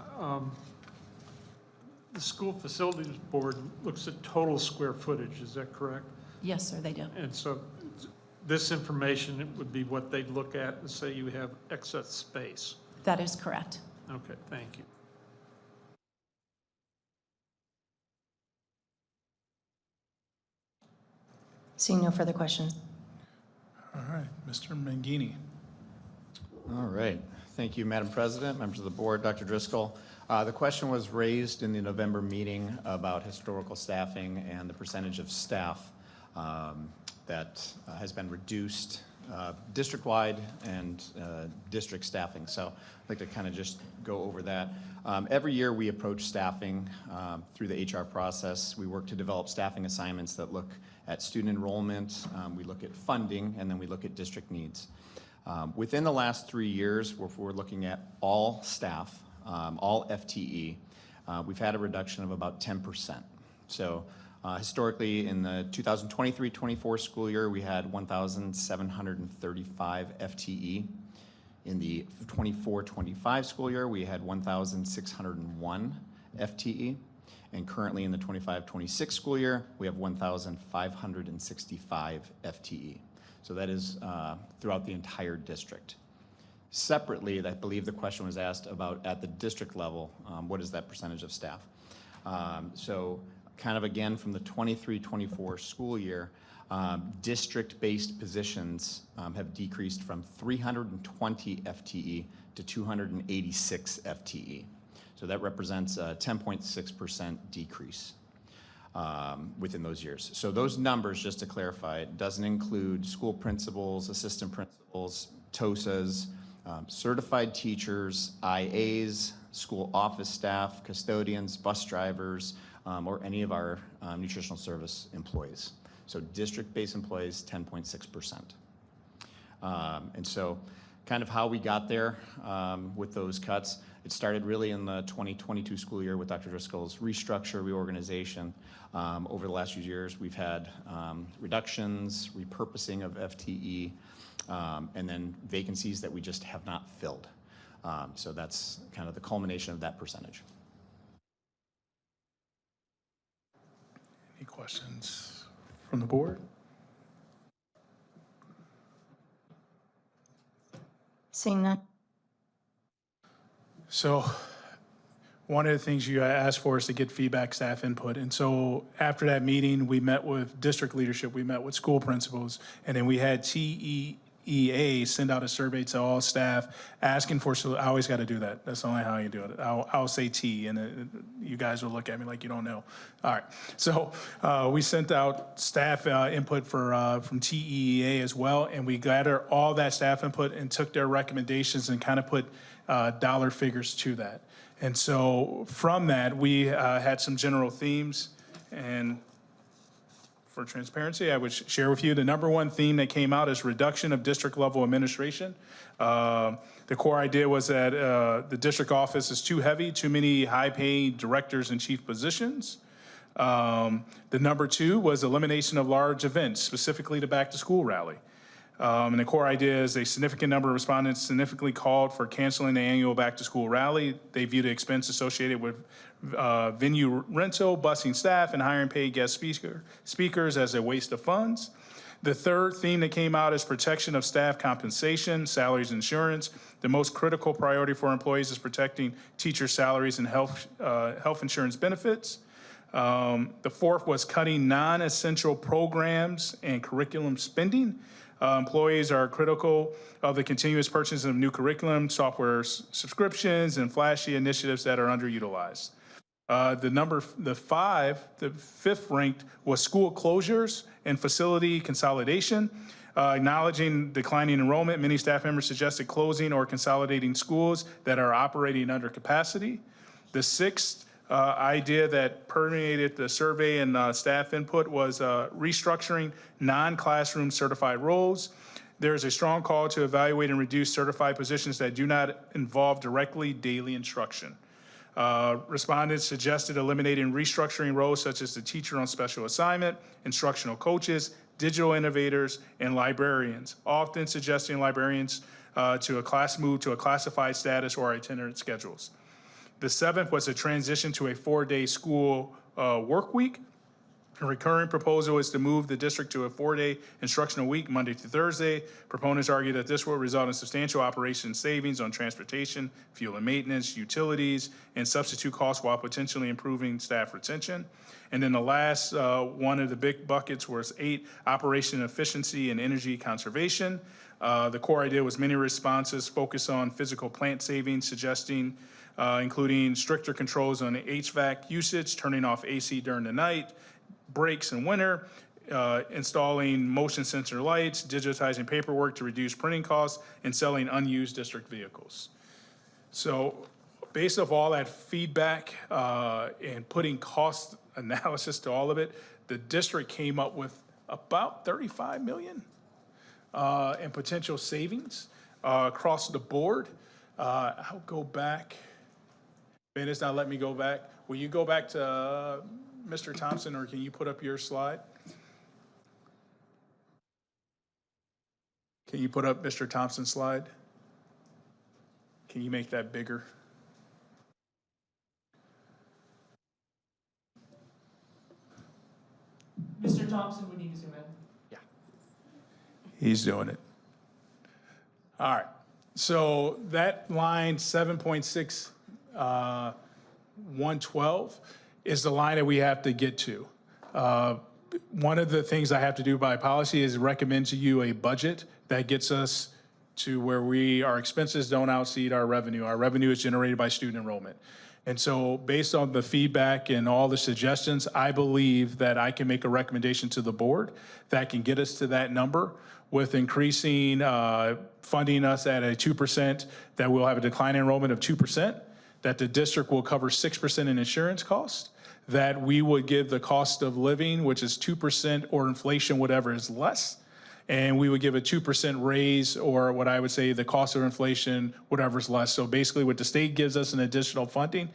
The School Facilities Board looks at total square footage, is that correct? Yes, sir, they do. And so this information, it would be what they'd look at and say you have excess space. That is correct. Okay, thank you. Seeing no further questions. All right, Mr. Mangini. All right. Thank you, Madam President, members of the board, Dr. Driscoll. The question was raised in the November meeting about historical staffing and the percentage of staff that has been reduced district-wide and district staffing. So I'd like to kind of just go over that. Every year we approach staffing through the HR process. We work to develop staffing assignments that look at student enrollment, we look at funding, and then we look at district needs. Within the last 3 years, we're looking at all staff, all FTE, we've had a reduction of about 10%. So historically, in the 2023-24 school year, we had 1,735 FTE. In the 24-25 school year, we had 1,601 FTE. And currently in the 25-26 school year, we have 1,565 FTE. So that is throughout the entire district. Separately, I believe the question was asked about at the district level, what is that percentage of staff? So kind of again from the 23-24 school year, district-based positions have decreased from 320 FTE to 286 FTE. So that represents a 10.6% decrease within those years. So those numbers, just to clarify, it doesn't include school principals, assistant principals, TOSAs, certified teachers, IAs, school office staff, custodians, bus drivers, or any of our nutritional service employees. So district-based employees, 10.6%. And so kind of how we got there with those cuts, it started really in the 2022 school year with Dr. Driscoll's restructure, reorganization. Over the last few years, we've had reductions, repurposing of FTE, and then vacancies that we just have not filled. So that's kind of the culmination of that percentage. Any questions from the board? Seeing none. So one of the things you asked for is to get feedback, staff input. And so after that meeting, we met with district leadership, we met with school principals, and then we had TEA send out a survey to all staff asking for, so I always got to do that. That's only how you do it. I'll say T, and you guys will look at me like you don't know. All right. So we sent out staff input from TEA as well, and we gathered all that staff input and took their recommendations and kind of put dollar figures to that. And so from that, we had some general themes, and for transparency, I would share with you the number one theme that came out is reduction of district level administration. The core idea was that the district office is too heavy, too many high paid directors and chief positions. The number two was elimination of large events, specifically the back to school rally. And the core idea is a significant number of respondents significantly called for canceling the annual back-to-school rally. They view the expense associated with venue rental, busing staff, and hiring paid guest speakers as a waste of funds. The third theme that came out is protection of staff compensation, salaries, insurance. The most critical priority for employees is protecting teacher salaries and health insurance benefits. The fourth was cutting non-essential programs and curriculum spending. Employees are critical of the continuous purchase of new curriculum, software subscriptions, and flashy initiatives that are underutilized. The fifth ranked was school closures and facility consolidation. Acknowledging declining enrollment, many staff members suggested closing or consolidating schools that are operating under capacity. The sixth idea that permeated the survey and staff input was restructuring non-classroom certified roles. There is a strong call to evaluate and reduce certified positions that do not involve directly daily instruction. Respondents suggested eliminating restructuring roles such as the teacher on special assignment, instructional coaches, digital innovators, and librarians, often suggesting librarians move to a classified status or itinerant schedules. The seventh was a transition to a 4-day school work week. A recurring proposal is to move the district to a 4-day instructional week, Monday through Thursday. Proponents argue that this will result in substantial operation savings on transportation, fuel and maintenance, utilities, and substitute costs while potentially improving staff retention. And then the last one of the big buckets was 8, operation efficiency and energy conservation. The core idea was many responses focus on physical plant savings, suggesting including stricter controls on HVAC usage, turning off AC during the night, breaks in winter, installing motion sensor lights, digitizing paperwork to reduce printing costs, and selling unused district vehicles. So based off all that feedback and putting cost analysis to all of it, the district came up with about 35 million in potential savings across the board. I'll go back. Ben, it's not letting me go back. Will you go back to Mr. Thompson, or can you put up your slide? Can you put up Mr. Thompson's slide? Can you make that bigger? Mr. Thompson, we need to zoom in. Yeah. He's doing it. All right. So that line 7.6, 112 is the line that we have to get to. One of the things I have to do by policy is recommend to you a budget that gets us to where our expenses don't exceed our revenue. Our revenue is generated by student enrollment. And so based on the feedback and all the suggestions, I believe that I can make a recommendation to the board that can get us to that number with increasing funding us at a 2%, that we'll have a decline in enrollment of 2%, that the district will cover 6% in insurance costs, that we would give the cost of living, which is 2% or inflation, whatever is less, and we would give a 2% raise, or what I would say the cost of inflation, whatever is less. So basically what the state gives us in additional funding,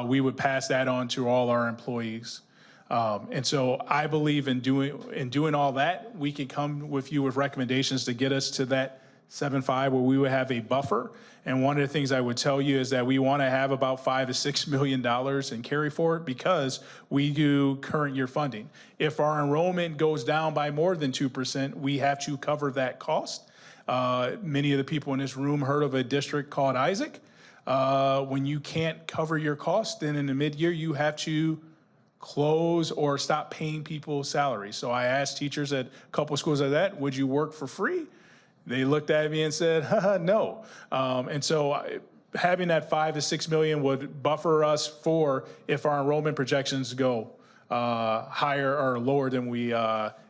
we would pass that on to all our employees. And so I believe in doing all that, we can come with you with recommendations to get us to that 7.5 where we would have a buffer. And one of the things I would tell you is that we want to have about $5 to $6 million in carry forward because we do current year funding. If our enrollment goes down by more than 2%, we have to cover that cost. Many of the people in this room heard of a district called Isaac. When you can't cover your cost, then in the mid-year you have to close or stop paying people salaries. So I asked teachers at a couple of schools like that, would you work for free? They looked at me and said, no. And so having that $5 to $6 million would buffer us for if our enrollment projections go higher or lower than we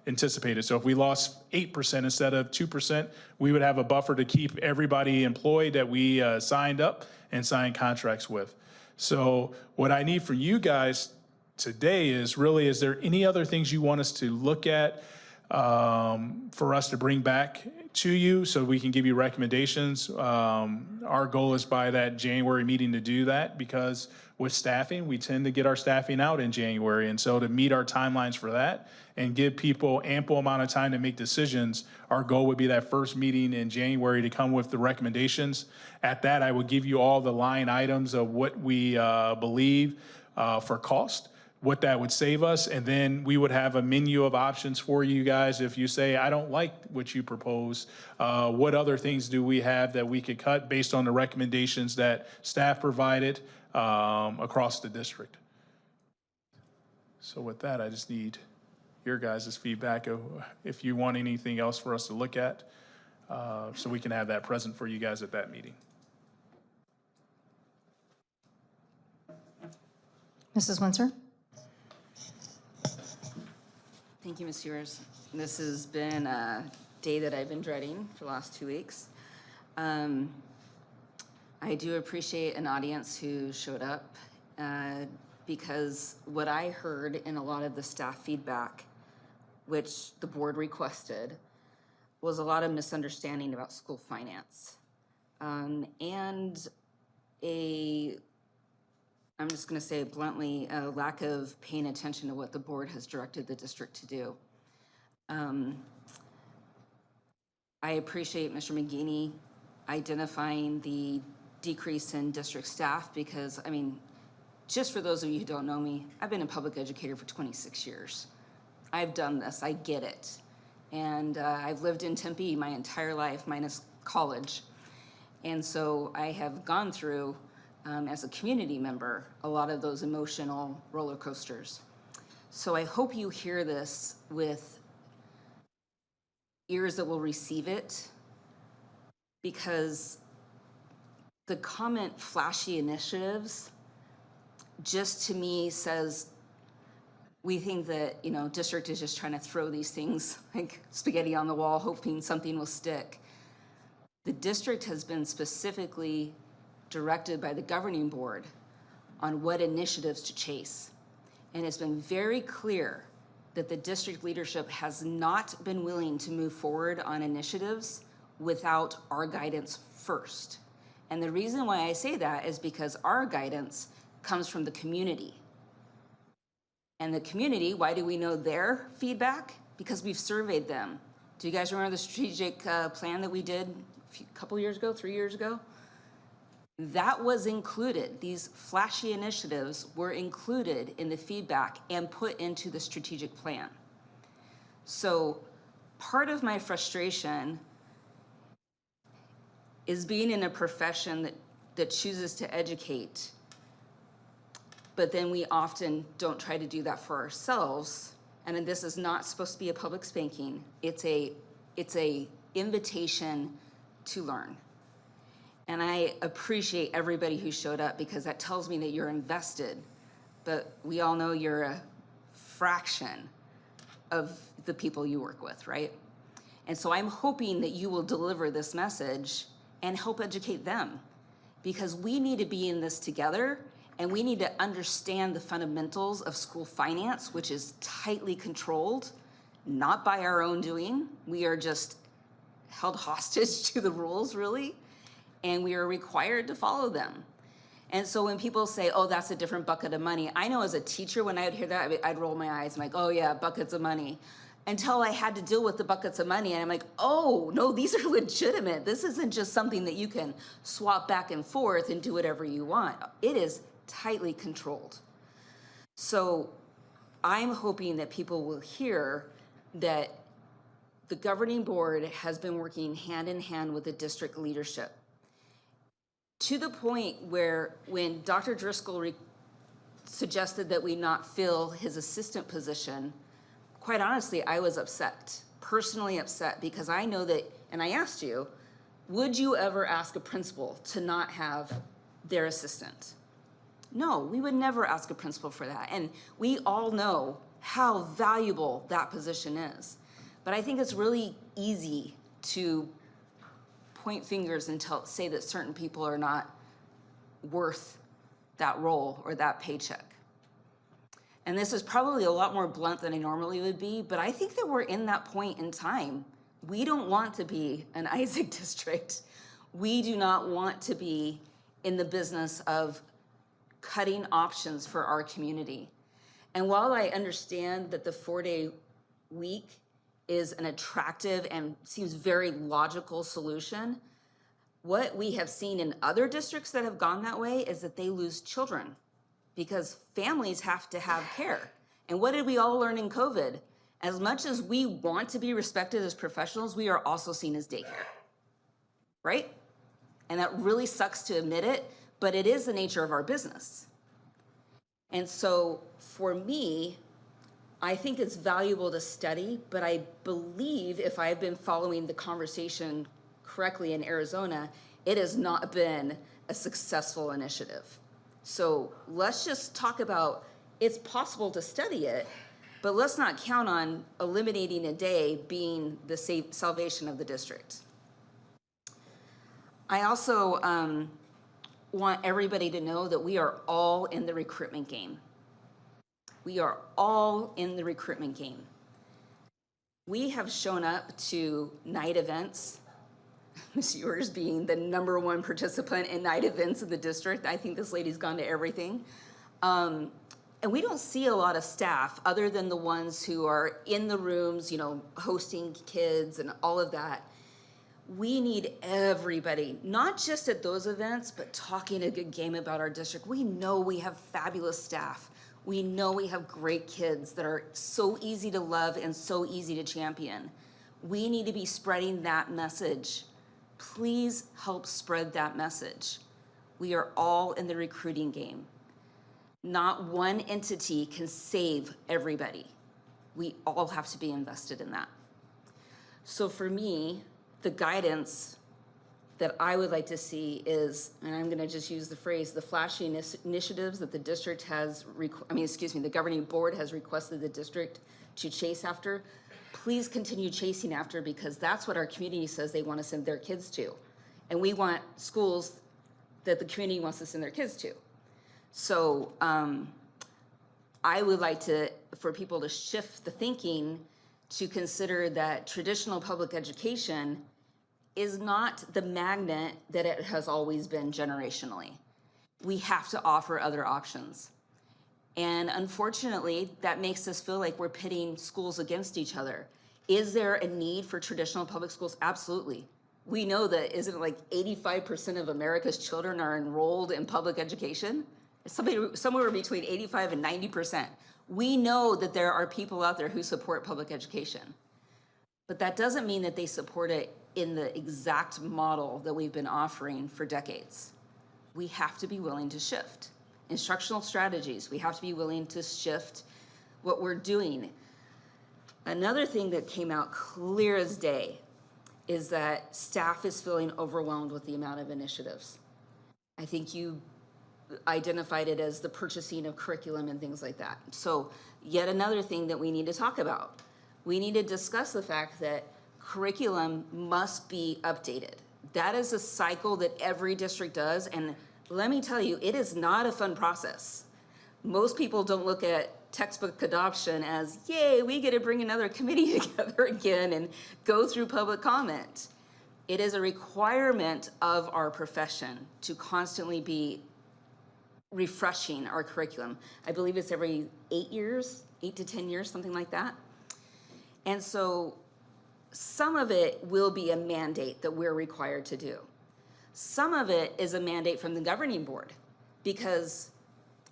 anticipated. So if we lost 8% instead of 2%, we would have a buffer to keep everybody employed that we signed up and signed contracts with. So what I need from you guys today is really, is there any other things you want us to look at for us to bring back to you so we can give you recommendations? Our goal is by that January meeting to do that, because with staffing, we tend to get our staffing out in January. And so to meet our timelines for that and give people ample amount of time to make decisions, our goal would be that first meeting in January to come with the recommendations. At that, I would give you all the line items of what we believe for cost, what that would save us, and then we would have a menu of options for you guys. If you say, I don't like what you propose, what other things do we have that we could cut based on the recommendations that staff provided across the district? So with that, I just need your guys' feedback of if you want anything else for us to look at, so we can have that present for you guys at that meeting. Mrs. Windsor? Thank you, Ms. Ewers. This has been a day that I've been dreading for the last 2 weeks. I do appreciate an audience who showed up because what I heard in a lot of the staff feedback, which the board requested, was a lot of misunderstanding about school finance. And I'm just going to say it bluntly, a lack of paying attention to what the board has directed the district to do. I appreciate Mr. McGinney identifying the decrease in district staff because, I mean, just for those of you who don't know me, I've been a public educator for 26 years. I've done this, I get it. And I've lived in Tempe my entire life, minus college. And so I have gone through, as a community member, a lot of those emotional roller coasters. So I hope you hear this with ears that will receive it, because the comment flashy initiatives just to me says we think that, you know, district is just trying to throw these things like spaghetti on the wall, hoping something will stick. The district has been specifically directed by the governing board on what initiatives to chase. And it's been very clear that the district leadership has not been willing to move forward on initiatives without our guidance first. And the reason why I say that is because our guidance comes from the community. And the community, why do we know their feedback? Because we've surveyed them. Do you guys remember the strategic plan that we did a couple years ago, 3 years ago? That was included. These flashy initiatives were included in the feedback and put into the strategic plan. So part of my frustration is being in a profession that chooses to educate, but then we often don't try to do that for ourselves. And this is not supposed to be a public spanking. It's a invitation to learn. And I appreciate everybody who showed up because that tells me that you're invested. But we all know you're a fraction of the people you work with, right? And so I'm hoping that you will deliver this message and help educate them, because we need to be in this together and we need to understand the fundamentals of school finance, which is tightly controlled, not by our own doing. We are just held hostage to the rules, really. And we are required to follow them. And so when people say, oh, that's a different bucket of money, I know as a teacher, when I would hear that, I'd roll my eyes. I'm like, oh yeah, buckets of money. Until I had to deal with the buckets of money, and I'm like, oh, no, these are legitimate. This isn't just something that you can swap back and forth and do whatever you want. It is tightly controlled. So I'm hoping that people will hear that the governing board has been working hand in hand with the district leadership, to the point where when Dr. Driscoll suggested that we not fill his assistant position, quite honestly, I was upset, personally upset, because I know that, and I asked you, would you ever ask a principal to not have their assistant? No, we would never ask a principal for that. And we all know how valuable that position is. But I think it's really easy to point fingers and say that certain people are not worth that role or that paycheck. And this is probably a lot more blunt than I normally would be, but I think that we're in that point in time. We don't want to be an Isaac district. We do not want to be in the business of cutting options for our community. And while I understand that the 4-day week is an attractive and seems very logical solution, what we have seen in other districts that have gone that way is that they lose children because families have to have care. And what did we all learn in COVID? As much as we want to be respected as professionals, we are also seen as daycare, right? And that really sucks to admit it, but it is the nature of our business. And so for me, I think it's valuable to study, but I believe if I've been following the conversation correctly in Arizona, it has not been a successful initiative. So let's just talk about, it's possible to study it, but let's not count on eliminating a day being the salvation of the district. I also want everybody to know that we are all in the recruitment game. We are all in the recruitment game. We have shown up to night events, Ms. Ewers being the #1 participant in night events in the district. I think this lady's gone to everything. And we don't see a lot of staff other than the ones who are in the rooms, hosting kids and all of that. We need everybody, not just at those events, but talking a good game about our district. We know we have fabulous staff. We know we have great kids that are so easy to love and so easy to champion. We need to be spreading that message. Please help spread that message. We are all in the recruiting game. Not one entity can save everybody. We all have to be invested in that. So for me, the guidance that I would like to see is, and I'm gonna just use the phrase, the flashy initiatives that the district has, the governing board has requested the district to chase after. Please continue chasing after, because that's what our community says they want to send their kids to. And we want schools that the community wants to send their kids to. So I would like for people to shift the thinking to consider that traditional public education is not the magnet that it has always been generationally. We have to offer other options. And unfortunately, that makes us feel like we're pitting schools against each other. Is there a need for traditional public schools? Absolutely. We know that, isn't it like 85% of America's children are enrolled in public education? Somewhere between 85 and 90%. We know that there are people out there who support public education. But that doesn't mean that they support it in the exact model that we've been offering for decades. We have to be willing to shift. Instructional strategies, we have to be willing to shift what we're doing. Another thing that came out clear as day is that staff is feeling overwhelmed with the amount of initiatives. I think you identified it as the purchasing of curriculum and things like that. So yet another thing that we need to talk about. We need to discuss the fact that curriculum must be updated. That is a cycle that every district does, and let me tell you, it is not a fun process. Most people don't look at textbook adoption as, yay, we get to bring another committee together again and go through public comment. It is a requirement of our profession to constantly be refreshing our curriculum. I believe it's every 8 years, 8 to 10 years, something like that. And so some of it will be a mandate that we're required to do. Some of it is a mandate from the governing board, because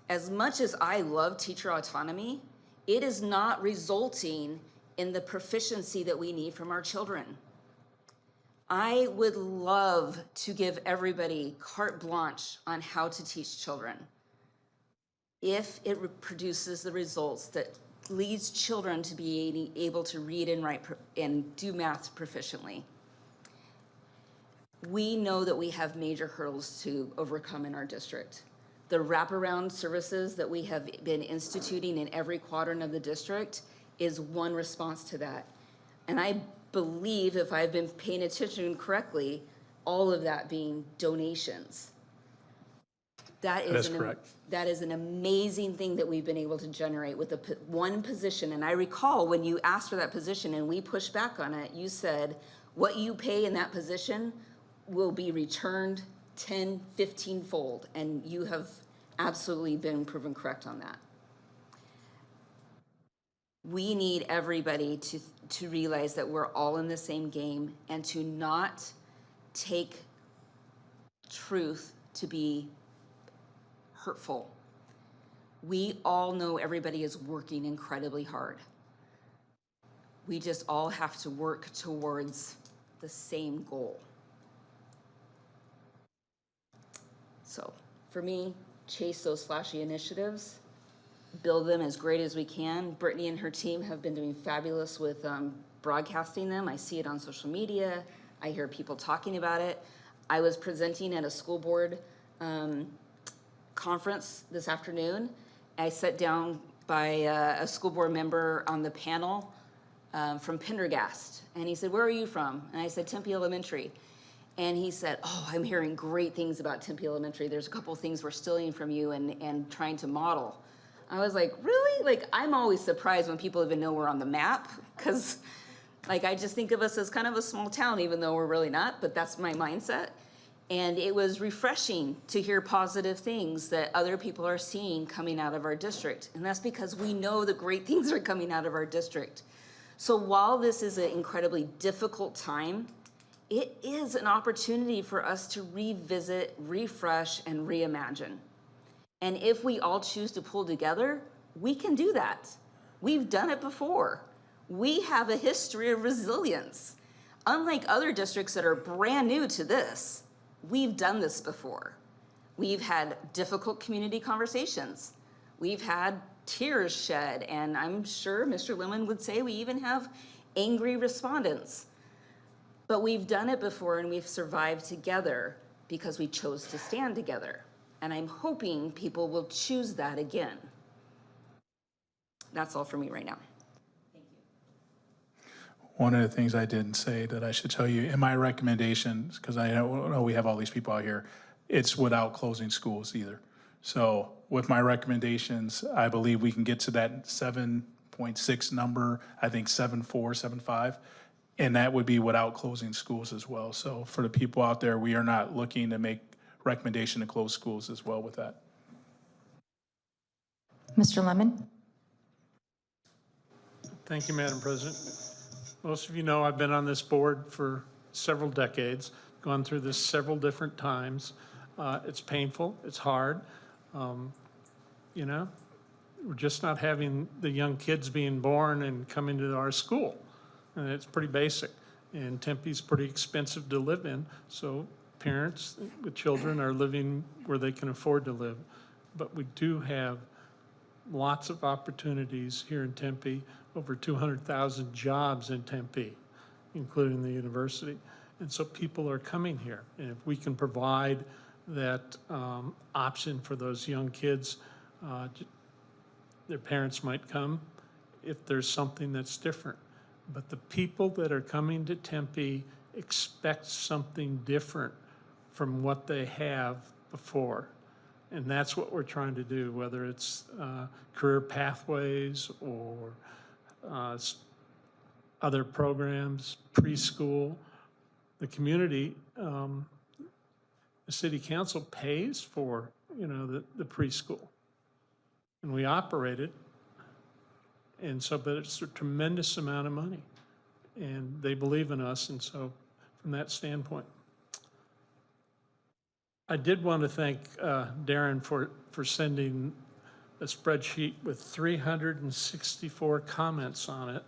as much as I love teacher autonomy, it is not resulting in the proficiency that we need from our children. I would love to give everybody carte blanche on how to teach children if it produces the results that leads children to be able to read and write and do math proficiently. We know that we have major hurdles to overcome in our district. The wraparound services that we have been instituting in every quadrant of the district is one response to that. And I believe, if I've been paying attention correctly, all of that being donations. That is correct. That is an amazing thing that we've been able to generate with one position. And I recall when you asked for that position and we pushed back on it, you said, what you pay in that position will be returned 10, 15-fold. And you have absolutely been proven correct on that. We need everybody to realize that we're all in the same game and to not take truth to be hurtful. We all know everybody is working incredibly hard. We just all have to work towards the same goal. So for me, chase those flashy initiatives, build them as great as we can. Brittany and her team have been doing fabulous with broadcasting them. I see it on social media. I hear people talking about it. I was presenting at a school board conference this afternoon. I sat down by a school board member on the panel from Pendergast, and he said, "Where are you from?" And I said, "Tempe Elementary." And he said, "Oh, I'm hearing great things about Tempe Elementary. There's a couple of things we're stealing from you and trying to model." I was like, really? Like, I'm always surprised when people even know we're on the map, because like, I just think of us as kind of a small town, even though we're really not, but that's my mindset. And it was refreshing to hear positive things that other people are seeing coming out of our district. And that's because we know the great things are coming out of our district. So while this is an incredibly difficult time, it is an opportunity for us to revisit, refresh, and reimagine. And if we all choose to pull together, we can do that. We've done it before. We have a history of resilience. Unlike other districts that are brand new to this, we've done this before. We've had difficult community conversations. We've had tears shed, and I'm sure Mr. Lemon would say we even have angry respondents. But we've done it before, and we've survived together because we chose to stand together. And I'm hoping people will choose that again. That's all for me right now. One of the things I didn't say that I should tell you in my recommendations, because I know we have all these people out here, it's without closing schools either. So with my recommendations, I believe we can get to that 7.6 number, I think 7.4, 7.5, and that would be without closing schools as well. So for the people out there, we are not looking to make recommendation to close schools as well with that. Mr. Lemon? Thank you, Madam President. Most of you know I've been on this board for several decades, gone through this several different times. It's painful, it's hard. You know, we're just not having the young kids being born and coming to our school. And it's pretty basic. And Tempe's pretty expensive to live in, so parents with children are living where they can afford to live. But we do have lots of opportunities here in Tempe, over 200,000 jobs in Tempe, including the university. And so people are coming here. And if we can provide that option for those young kids, their parents might come if there's something that's different. But the people that are coming to Tempe expect something different from what they have before. And that's what we're trying to do, whether it's career pathways or other programs, preschool. The community, the city council pays for, you know, the preschool. And we operate it. And so, but it's a tremendous amount of money. And they believe in us, and so from that standpoint. I did want to thank Darren for sending a spreadsheet with 364 comments on it.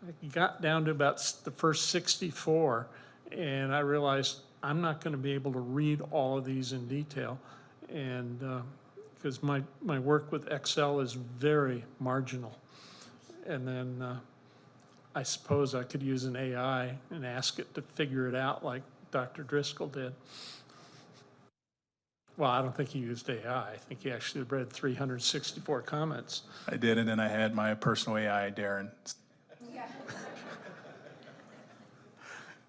I got down to about the first 64, and I realized I'm not going to be able to read all of these in detail, and because my work with Excel is very marginal. And then I suppose I could use an AI and ask it to figure it out like Dr. Driscoll did. Well, I don't think he used AI. I think he actually read 364 comments. I did, and then I had my personal AI, Darren.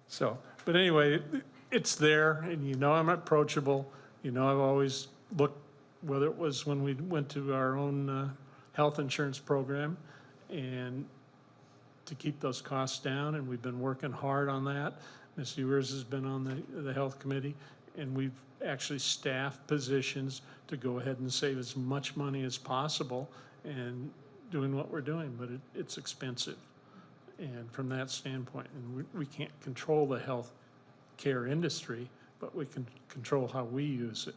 So, but anyway, it's there, and you know I'm approachable. You know I've always looked, whether it was when we went to our own health insurance program, and to keep those costs down, and we've been working hard on that. Ms. Ewers has been on the health committee, and we've actually staffed positions to go ahead and save as much money as possible and doing what we're doing, but it's expensive. And from that standpoint, and we can't control the health care industry, but we can control how we use it.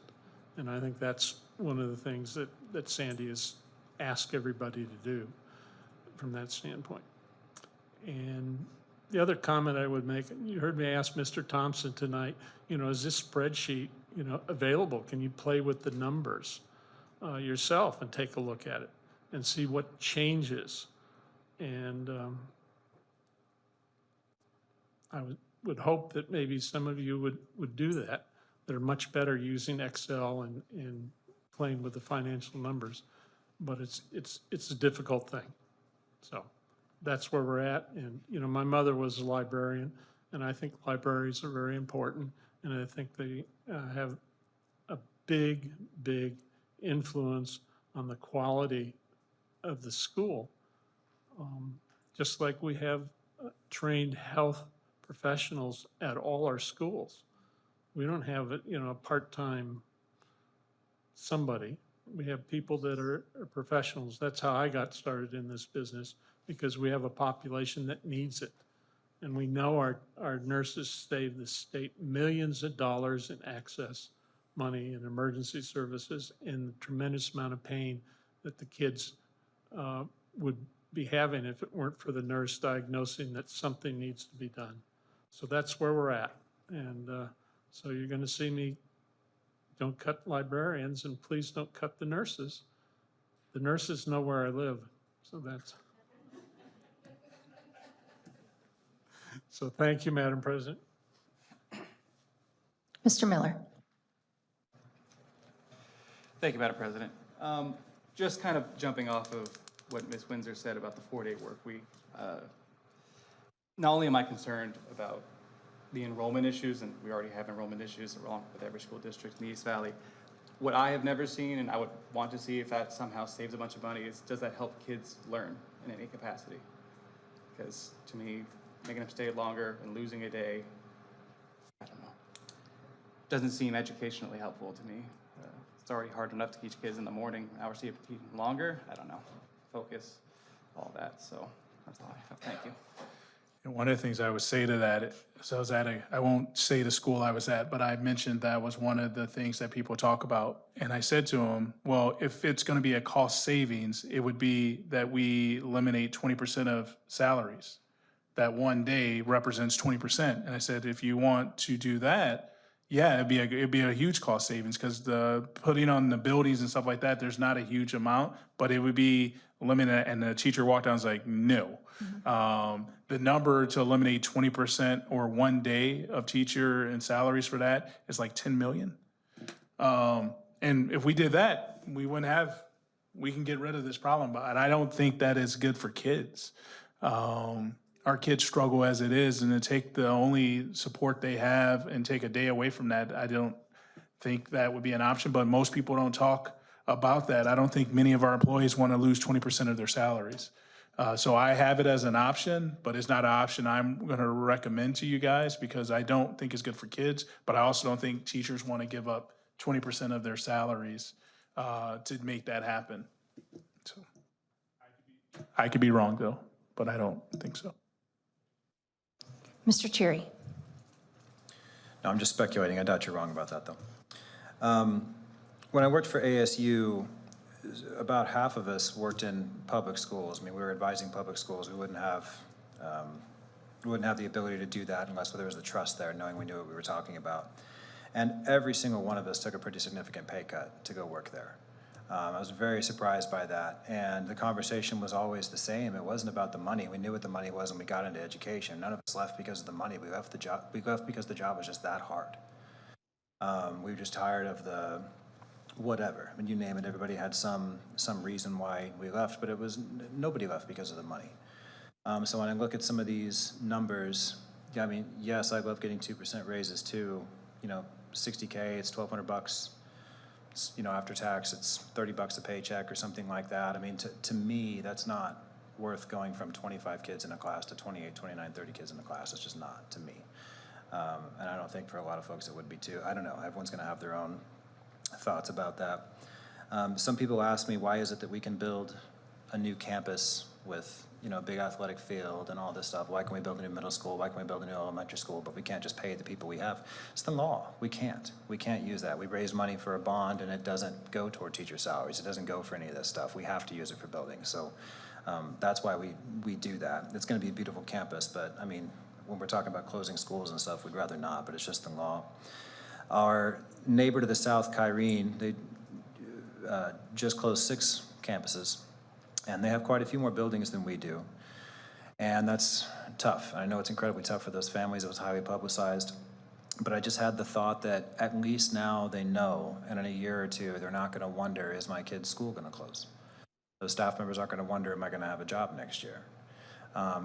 And I think that's one of the things that Sandy has asked everybody to do from that standpoint. And the other comment I would make, you heard me ask Mr. Thompson tonight, you know, is this spreadsheet, you know, available? Can you play with the numbers yourself and take a look at it and see what changes? And I would hope that maybe some of you would do that. They're much better using Excel and playing with the financial numbers, but it's a difficult thing. So that's where we're at. And, you know, my mother was a librarian, and I think libraries are very important, and I think they have a big, big influence on the quality of the school. Just like we have trained health professionals at all our schools. We don't have, you know, a part-time somebody. We have people that are professionals. That's how I got started in this business, because we have a population that needs it. And we know our nurses save the state millions of dollars in access money and emergency services, and the tremendous amount of pain that the kids would be having if it weren't for the nurse diagnosing that something needs to be done. So that's where we're at. And so you're going to see me, don't cut librarians, and please don't cut the nurses. The nurses know where I live, so that's. So thank you, Madam President. Mr. Miller. Thank you, Madam President. Just kind of jumping off of what Ms. Windsor said about the 4-day work week. Not only am I concerned about the enrollment issues, and we already have enrollment issues along with every school district in the East Valley, what I have never seen, and I would want to see if that somehow saves a bunch of money, is does that help kids learn in any capacity? Because to me, making them stay longer and losing a day, I don't know, doesn't seem educationally helpful to me. It's already hard enough to teach kids in the morning, hours to teach longer, I don't know, focus, all that, so that's all I have, thank you. And one of the things I would say to that, so I was at I won't say the school I was at, but I mentioned that was one of the things that people talk about. And I said to them, well, if it's going to be a cost savings, it would be that we eliminate 20% of salaries. That one day represents 20%. And I said, if you want to do that, yeah, it'd be a huge cost savings, because the putting on the buildings and stuff like that, there's not a huge amount, but it would be limited. And the teacher walked down and was like, no. The number to eliminate 20% or one day of teacher and salaries for that is like 10 million. And if we did that, we can get rid of this problem, but I don't think that is good for kids. Our kids struggle as it is, and to take the only support they have and take a day away from that, I don't think that would be an option, but most people don't talk about that. I don't think many of our employees want to lose 20% of their salaries. So I have it as an option, but it's not an option I'm going to recommend to you guys, because I don't think it's good for kids, but I also don't think teachers want to give up 20% of their salaries to make that happen. So I could be wrong though, but I don't think so. Mr. Cherry. No, I'm just speculating. I doubt you're wrong about that, though. When I worked for ASU, about half of us worked in public schools. I mean, we were advising public schools. We wouldn't have the ability to do that unless there was the trust there, knowing we knew what we were talking about. And every single one of us took a pretty significant pay cut to go work there. I was very surprised by that, and the conversation was always the same. It wasn't about the money. We knew what the money was when we got into education. None of us left because of the money. We left because the job was just that hard. We were just tired of the whatever. I mean, you name it. Everybody had some reason why we left, but nobody left because of the money. So when I look at some of these numbers, yeah, I mean, yes, I love getting 2% raises too. You know, $60K, it's $1,200. You know, after tax, it's $30 a paycheck or something like that. I mean, to me, that's not worth going from 25 kids in a class to 28, 29, 30 kids in a class. It's just not, to me. And I don't think for a lot of folks it would be too. I don't know. Everyone's going to have their own thoughts about that. Some people ask me, why is it that we can build a new campus with, you know, a big athletic field and all this stuff? Why can we build a new middle school? Why can we build a new elementary school? But we can't just pay the people we have. It's the law. We can't use that. We raise money for a bond, and it doesn't go toward teacher salaries. It doesn't go for any of this stuff. We have to use it for buildings. So that's why we do that. It's going to be a beautiful campus, but I mean, when we're talking about closing schools and stuff, we'd rather not, but it's just the law. Our neighbor to the south, Kyrene, they just closed 6 campuses. And they have quite a few more buildings than we do. And that's tough. I know it's incredibly tough for those families. It was highly publicized. But I just had the thought that at least now they know, and in a year or two, they're not going to wonder, is my kid's school going to close? Those staff members aren't going to wonder, am I going to have a job next year?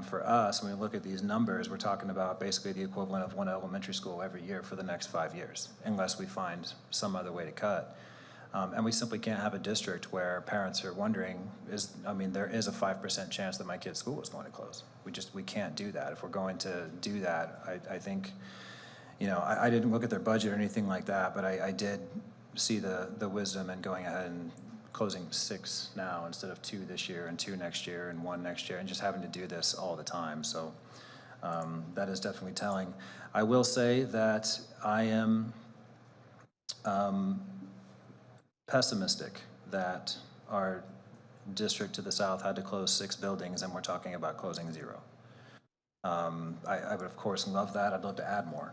For us, when we look at these numbers, we're talking about basically the equivalent of one elementary school every year for the next 5 years, unless we find some other way to cut. And we simply can't have a district where parents are wondering, there is a 5% chance that my kid's school is going to close. We can't do that. If we're going to do that, I think, I didn't look at their budget or anything like that, but I did see the wisdom in going ahead and closing 6 now instead of 2 this year and 2 next year and 1 next year, and just having to do this all the time. So that is definitely telling. I will say that I am pessimistic that our district to the south had to close 6 buildings, and we're talking about closing 0. I would of course love that. I'd love to add more,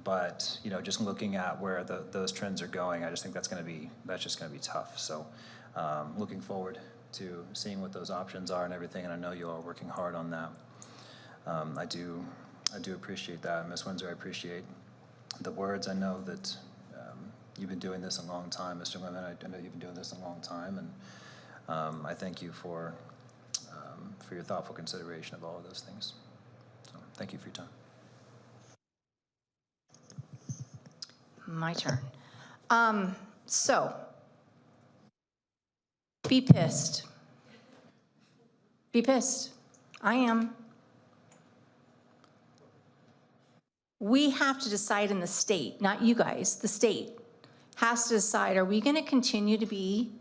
but just looking at where those trends are going, I just think that's just going to be tough. So looking forward to seeing what those options are and everything, and I know you all are working hard on that. I do appreciate that, Ms. Windsor. I appreciate the words. I know that you've been doing this a long time, Mr. Lemon. I know you've been doing this a long time, and I thank you for your thoughtful consideration of all of those things. So thank you for your time. My turn. So, be pissed. Be pissed. I am. We have to decide in the state, not you guys, the state has to decide, are we going to continue to be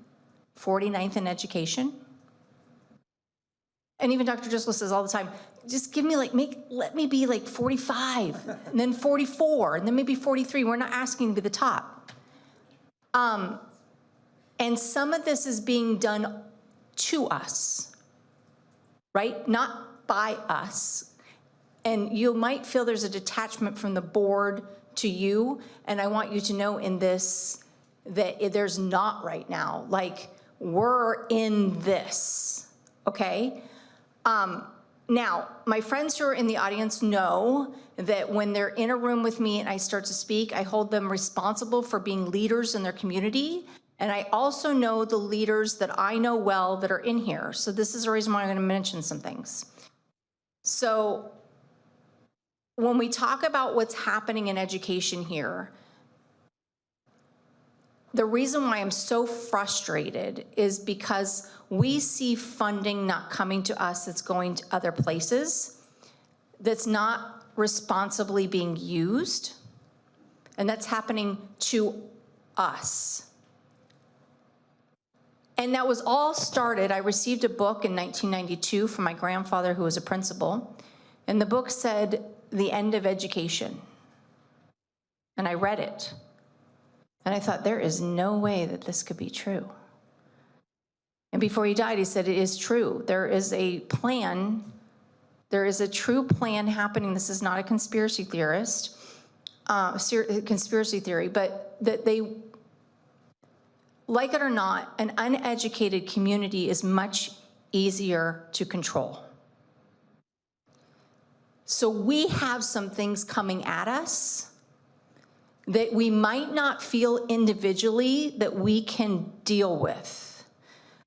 49th in education? And even Dr. Driscoll says all the time, just give me let me be 45, and then 44, and then maybe 43. We're not asking to be the top. And some of this is being done to us, right? Not by us. And you might feel there's a detachment from the board to you, and I want you to know in this that there's not right now. We're in this, okay? Now, my friends who are in the audience know that when they're in a room with me and I start to speak, I hold them responsible for being leaders in their community. And I also know the leaders that I know well that are in here. So this is the reason why I'm going to mention some things. So when we talk about what's happening in education here, the reason why I'm so frustrated is because we see funding not coming to us, it's going to other places, that's not responsibly being used, and that's happening to us. And that was all started, I received a book in 1992 from my grandfather who was a principal, and the book said, The End of Education. And I read it. And I thought, there is no way that this could be true. And before he died, he said, it is true. There is a plan. There is a true plan happening. This is not a conspiracy theory, but that they, like it or not, an uneducated community is much easier to control. So we have some things coming at us that we might not feel individually that we can deal with.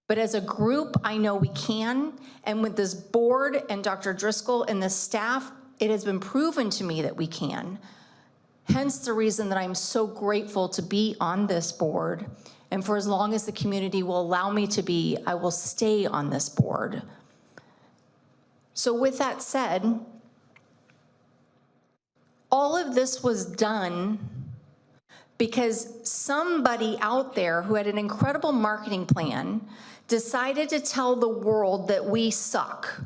But as a group, I know we can. And with this board and Dr. Driscoll and the staff, it has been proven to me that we can. Hence the reason that I'm so grateful to be on this board. And for as long as the community will allow me to be, I will stay on this board. So with that said, all of this was done because somebody out there who had an incredible marketing plan decided to tell the world that we suck.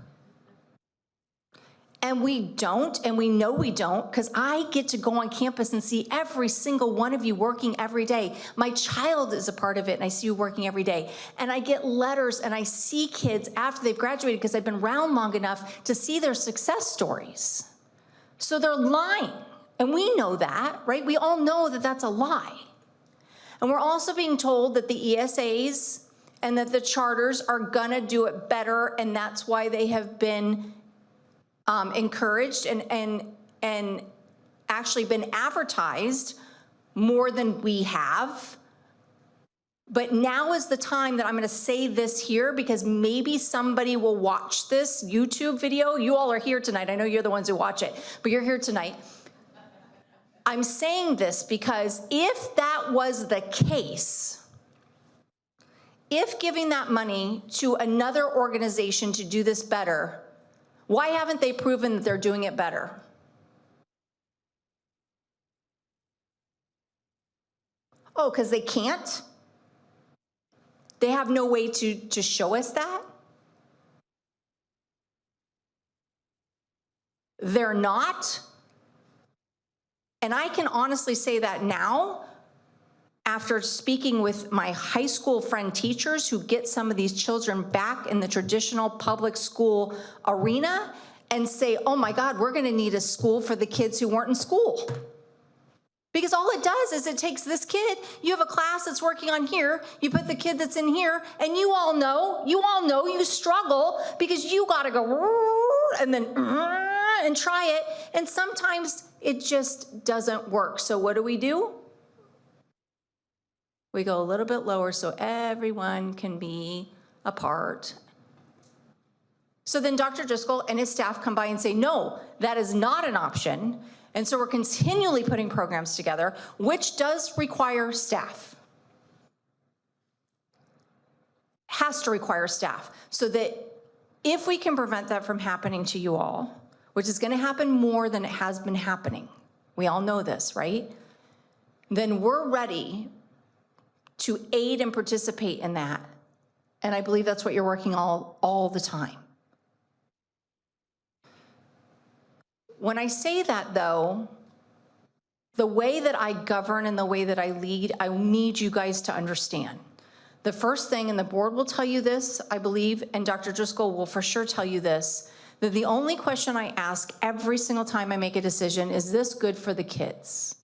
And we don't, and we know we don't, because I get to go on campus and see every single one of you working every day. My child is a part of it, and I see you working every day. And I get letters, and I see kids after they've graduated, because I've been around long enough to see their success stories. So they're lying. And we know that, right? We all know that that's a lie. And we're also being told that the ESAs and that the charters are gonna do it better, and that's why they have been encouraged and actually been advertised more than we have. But now is the time that I'm going to say this here, because maybe somebody will watch this YouTube video. You all are here tonight. I know you're the ones who watch it, but you're here tonight. I'm saying this because if that was the case, if giving that money to another organization to do this better, why haven't they proven that they're doing it better? Oh, because they can't? They have no way to show us that? They're not? And I can honestly say that now, after speaking with my high school friend teachers who get some of these children back in the traditional public school arena and say, oh my God, we're gonna need a school for the kids who weren't in school. Because all it does is it takes this kid, you have a class that's working on here, you put the kid that's in here, and you all know you struggle because you gotta go and then and try it, and sometimes it just doesn't work. So what do? We go a little bit lower so everyone can be a part. So then Dr. Driscoll and his staff come by and say, no, that is not an option. And so we're continually putting programs together, which does require staff. Has to require staff, so that if we can prevent that from happening to you all, which is gonna happen more than it has been happening, we all know this, right? Then we're ready to aid and participate in that. And I believe that's what you're working all the time. When I say that, though, the way that I govern and the way that I lead, I need you guys to understand. The first thing, and the board will tell you this, I believe, and Dr. Driscoll will for sure tell you this, that the only question I ask every single time I make a decision is this good for the kids?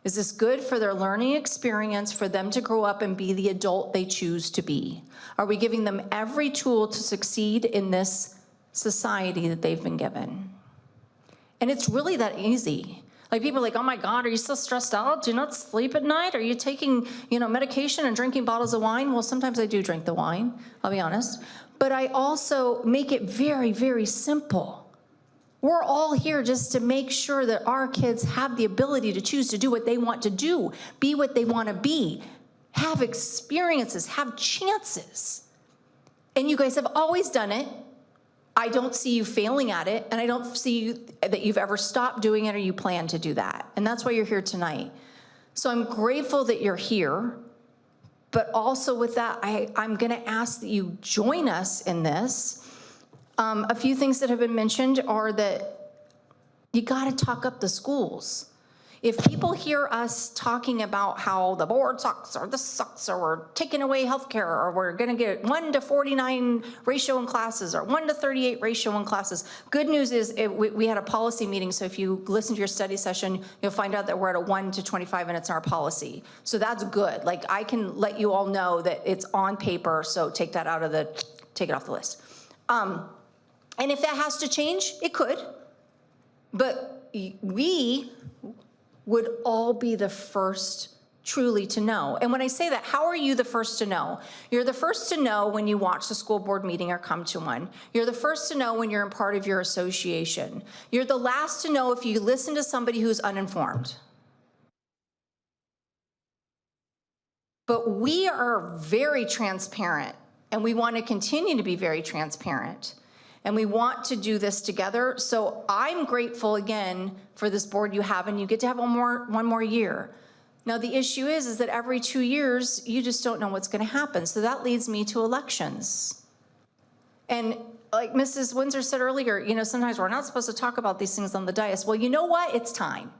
Is this good for their learning experience, for them to grow up and be the adult they choose to be? Are we giving them every tool to succeed in this society that they've been given? And it's really that easy. Like, people are like, oh my God, are you so stressed out? Do you not sleep at night? Are you taking, medication and drinking bottles of wine? Well, sometimes I do drink the wine, I'll be honest. But I also make it very, very simple. We're all here just to make sure that our kids have the ability to choose to do what they want to do, be what they want to be, have experiences, have chances. And you guys have always done it. I don't see you failing at it, and I don't see that you've ever stopped doing it or you plan to do that. And that's why you're here tonight. So I'm grateful that you're here, but also with that, I'm gonna ask that you join us in this. A few things that have been mentioned are that you gotta talk up the schools. If people hear us talking about how the board sucks, or this sucks, or we're taking away healthcare, or we're gonna get 1:49 ratio in classes, or 1:38 ratio in classes. Good news is we had a policy meeting, so if you listen to your study session, you'll find out that we're at a 1 to 25 minutes in our policy. So that's good. Like, I can let you all know that it's on paper, so take it off the list. And if that has to change, it could. But we would all be the first truly to know. And when I say that, how are you the first to know? You're the first to know when you watch the school board meeting or come to one. You're the first to know when you're a part of your association. You're the last to know if you listen to somebody who's uninformed. But we are very transparent, and we want to continue to be very transparent. And we want to do this together. So I'm grateful again for this board you have, and you get to have one more year. Now the issue is that every 2 years, you just don't know what's gonna happen. So that leads me to elections. And like Mrs. Windsor said earlier, sometimes we're not supposed to talk about these things on the dais. Well, you know what? It's time.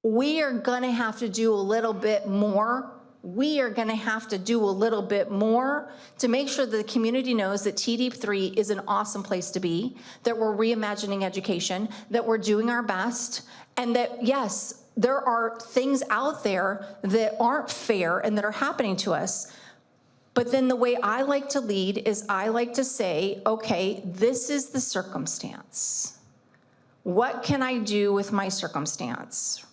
We are gonna have to do a little bit more. We are gonna have to do a little bit more to make sure that the community knows that TD3 is an awesome place to be, that we're reimagining education, that we're doing our best, and that, yes, there are things out there that aren't fair and that are happening to us. But then the way I like to lead is I like to say, okay, this is the circumstance. What can I do with my circumstance?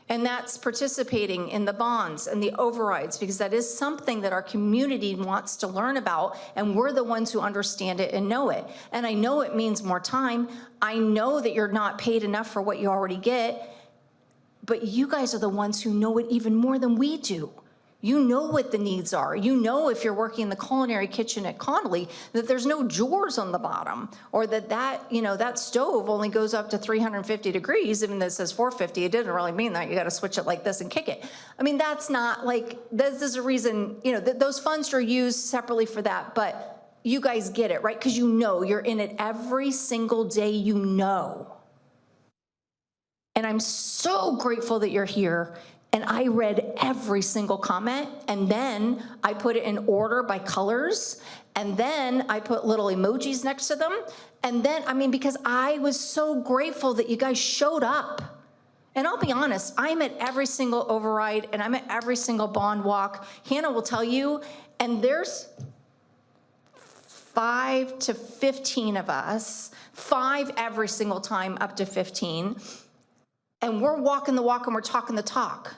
And that's participating in the bonds and the overrides, because that is something that our community wants to learn about, and we're the ones who understand it and know it. And I know it means more time. I know that you're not paid enough for what you already get, but you guys are the ones who know it even more than we do. You know what the needs are. You know, if you're working in the culinary kitchen at Connolly, that there's no drawers on the bottom, or that stove only goes up to 350 degrees, even though it says 450, it didn't really mean that. You got to switch it like this and kick it. I mean, that's not like, this is a reason, those funds are used separately for that, but you guys get it, right? Because you're in it every single day, And I'm so grateful that you're here. And I read every single comment, and then I put it in order by colors, and then I put little emojis next to them. And then, because I was so grateful that you guys showed up. And I'll be honest, I'm at every single override, and I'm at every single bond walk. Hannah will tell you, and there's 5 to 15 of us, 5 every single time, up to 15. And we're walking the walk and we're talking the talk.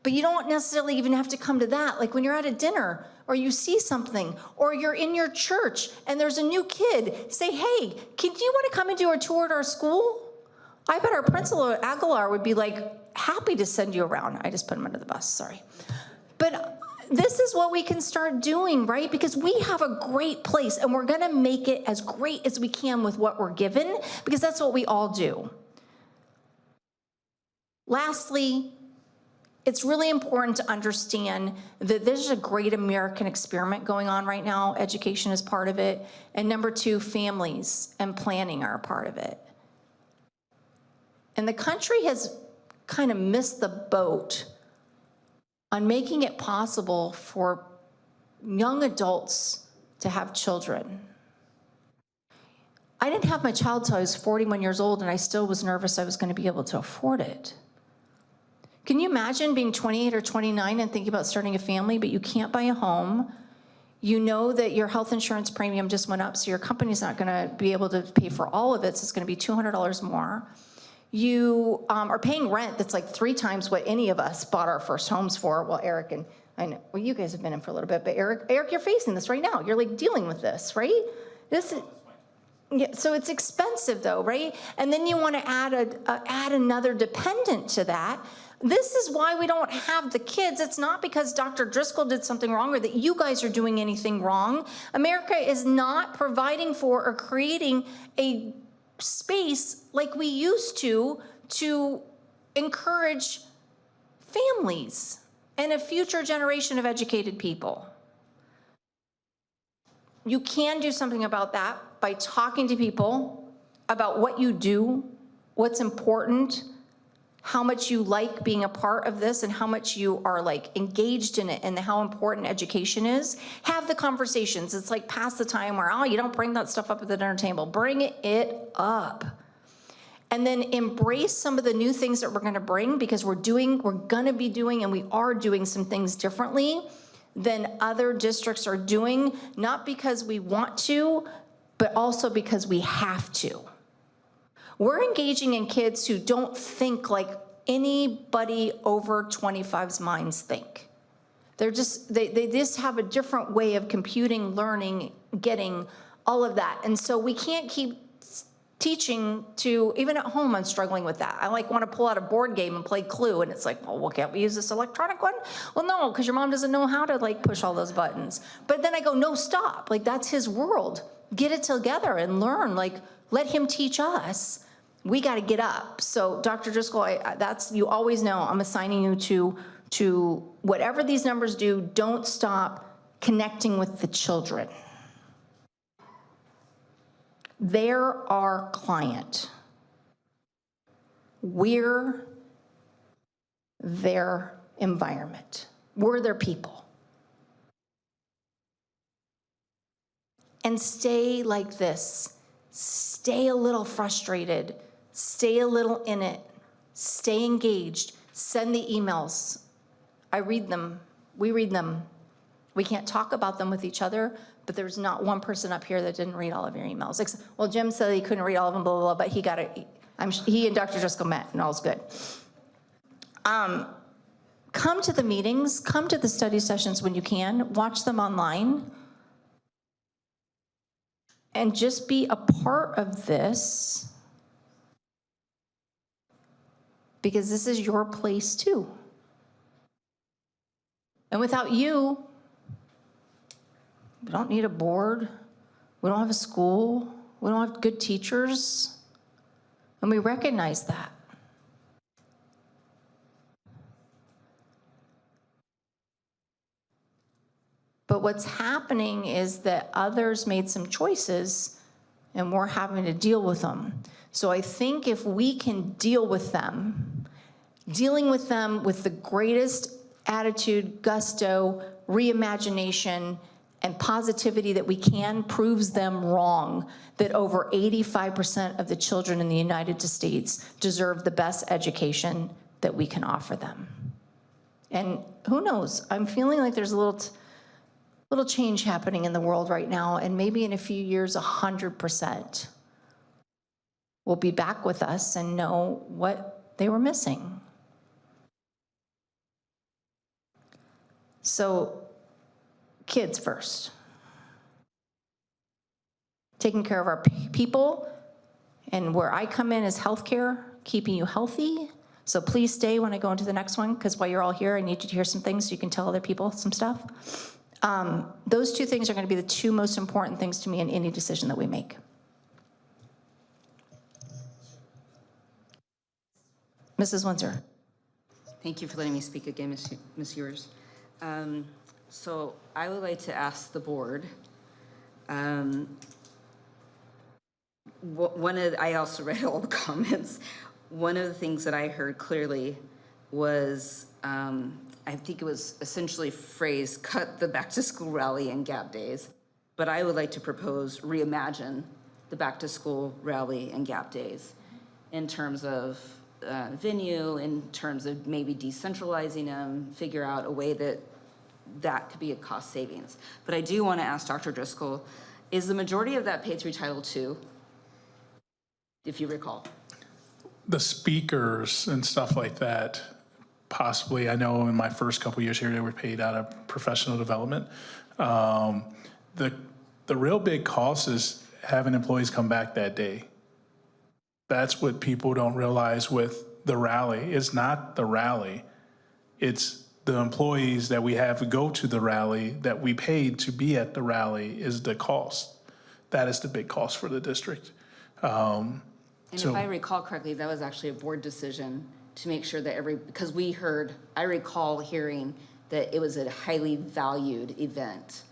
But you don't necessarily even have to come to that. Like when you're at a dinner or you see something, or you're in your church and there's a new kid, say, hey, do you want to come and do a tour at our school? I bet our principal at Aguilar would be like happy to send you around. I just put him under the bus, sorry. But this is what we can start doing, right? Because we have a great place, and we're gonna make it as great as we can with what we're given, because that's what we all do. Lastly, it's really important to understand that there's a great American experiment going on right now. Education is part of it. And number 2, families and planning are a part of it. And the country has kind of missed the boat on making it possible for young adults to have children. I didn't have my child till I was 41 years old, and I still was nervous I was going to be able to afford it. Can you imagine being 28 or 29 and thinking about starting a family, but you can't buy a home? You know that your health insurance premium just went up, so your company's not going to be able to pay for all of it, so it's going to be $200 more. You are paying rent that's like 3 times what any of us bought our first homes for. Well, Eric and I know, well, you guys have been in for a little bit, but Eric, you're facing this right now. You're like dealing with this, right? Yeah, so it's expensive though, right? And then you want to add another dependent to that. This is why we don't have the kids. It's not because Dr. Driscoll did something wrong or that you guys are doing anything wrong. America is not providing for or creating a space like we used to encourage families and a future generation of educated people. You can do something about that by talking to people about what you do, what's important, how much you like being a part of this, and how much you are like engaged in it, and how important education is. Have the conversations. It's like past the time where, oh, you don't bring that stuff up at the dinner table. Bring it up. And then embrace some of the new things that we're gonna bring, because we're gonna be doing, and we are doing some things differently than other districts are doing, not because we want to, but also because we have to. We're engaging in kids who don't think like anybody over 25's minds think. They just have a different way of computing, learning, getting all of that. And so we can't keep teaching to, even at home, I'm struggling with that. I want to pull out a board game and play Clue, and it's like, well, can't we use this electronic one? Well, no, because your mom doesn't know how to push all those buttons. But then I go, no, stop. That's his world. Get it together and learn. Let him teach us. We got to get up. So Dr. Driscoll, you always know I'm assigning you to whatever these numbers do. Don't stop connecting with the children. They're our client. We're their environment. We're their people. And stay like this. Stay a little frustrated. Stay a little in it. Stay engaged. Send the emails. I read them. We read them. We can't talk about them with each other, but there's not one person up here that didn't read all of your emails. Well, Jim said he couldn't read all of them, blah, blah, blah, but he got it. He and Dr. Driscoll met, and all's good. Come to the meetings, come to the study sessions when you can, watch them online, and just be a part of this, because this is your place too. And without you, we don't need a board, we don't have a school, we don't have good teachers, and we recognize that. But what's happening is that others made some choices and we're having to deal with them. So I think if we can dealing with them with the greatest attitude, gusto, reimagination, and positivity that we can, proves them wrong, that over 85% of the children in the United States deserve the best education that we can offer them. And who knows, I'm feeling like there's a little change happening in the world right now, and maybe in a few years, 100% will be back with us and know what they were missing. So, kids first. Taking care of our people, and where I come in is healthcare, keeping you healthy. So please stay when I go into the next one, because while you're all here, I need you to hear some things so you can tell other people some stuff. Those two things are going to be the two most important things to me in any decision that we make. Mrs. Windsor. Thank you for letting me speak again, Ms. Ewers. So I would like to ask the board, I also read all the comments. One of the things that I heard clearly was, I think it was essentially phrased, cut the back to school rally and gap days. But I would like to propose reimagine the back to school rally and gap days in terms of venue, in terms of maybe decentralizing them, figure out a way that could be a cost savings. But I do want to ask Dr. Driscoll, is the majority of that paid through Title II, if you recall? The speakers and stuff like that, possibly. I know in my first couple years here, they were paid out of professional development. The real big cost is having employees come back that day. That's what people don't realize with the rally. It's not the rally. It's the employees that we have go to the rally that we paid to be at the rally is the cost. That is the big cost for the district. And if I recall correctly, that was actually a board decision to make sure that because I recall hearing that it was a highly valued event.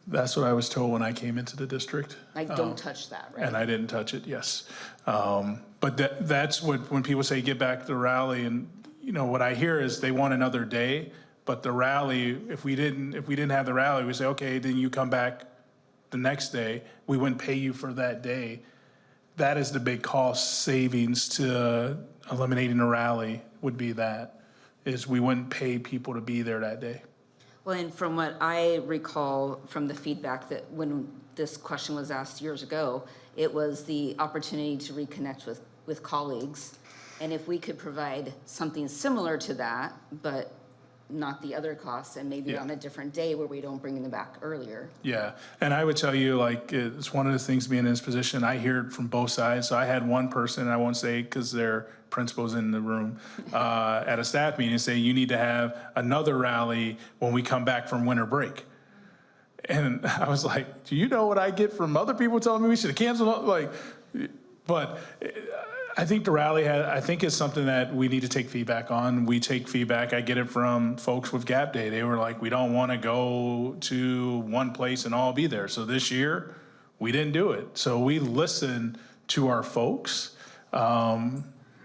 That's what I was told when I came into the district. Like, don't touch that, right? And I didn't touch it, yes. But that's what, when people say get back to the rally, and what I hear is they want another day, but the rally, if we didn't have the rally, we say, okay, then you come back the next day. We wouldn't pay you for that day. That is the big cost savings to eliminating a rally, would be that, is we wouldn't pay people to be there that day. Well, and from what I recall from the feedback that when this question was asked years ago, it was the opportunity to reconnect with colleagues. And if we could provide something similar to that, but not the other costs, and maybe on a different day where we don't bring them back earlier. Yeah, and I would tell you, like, it's one of the things being in this position, I hear it from both sides. So I had one person, I won't say because their principal's in the room, at a staff meeting say, you need to have another rally when we come back from winter break. And I was like, do you know what I get from other people telling me we should have canceled? Like, but I think the rally I think is something that we need to take feedback on. We take feedback. I get it from folks with Gap Day. They were like, we don't want to go to one place and all be there. So this year, we didn't do it. So we listen to our folks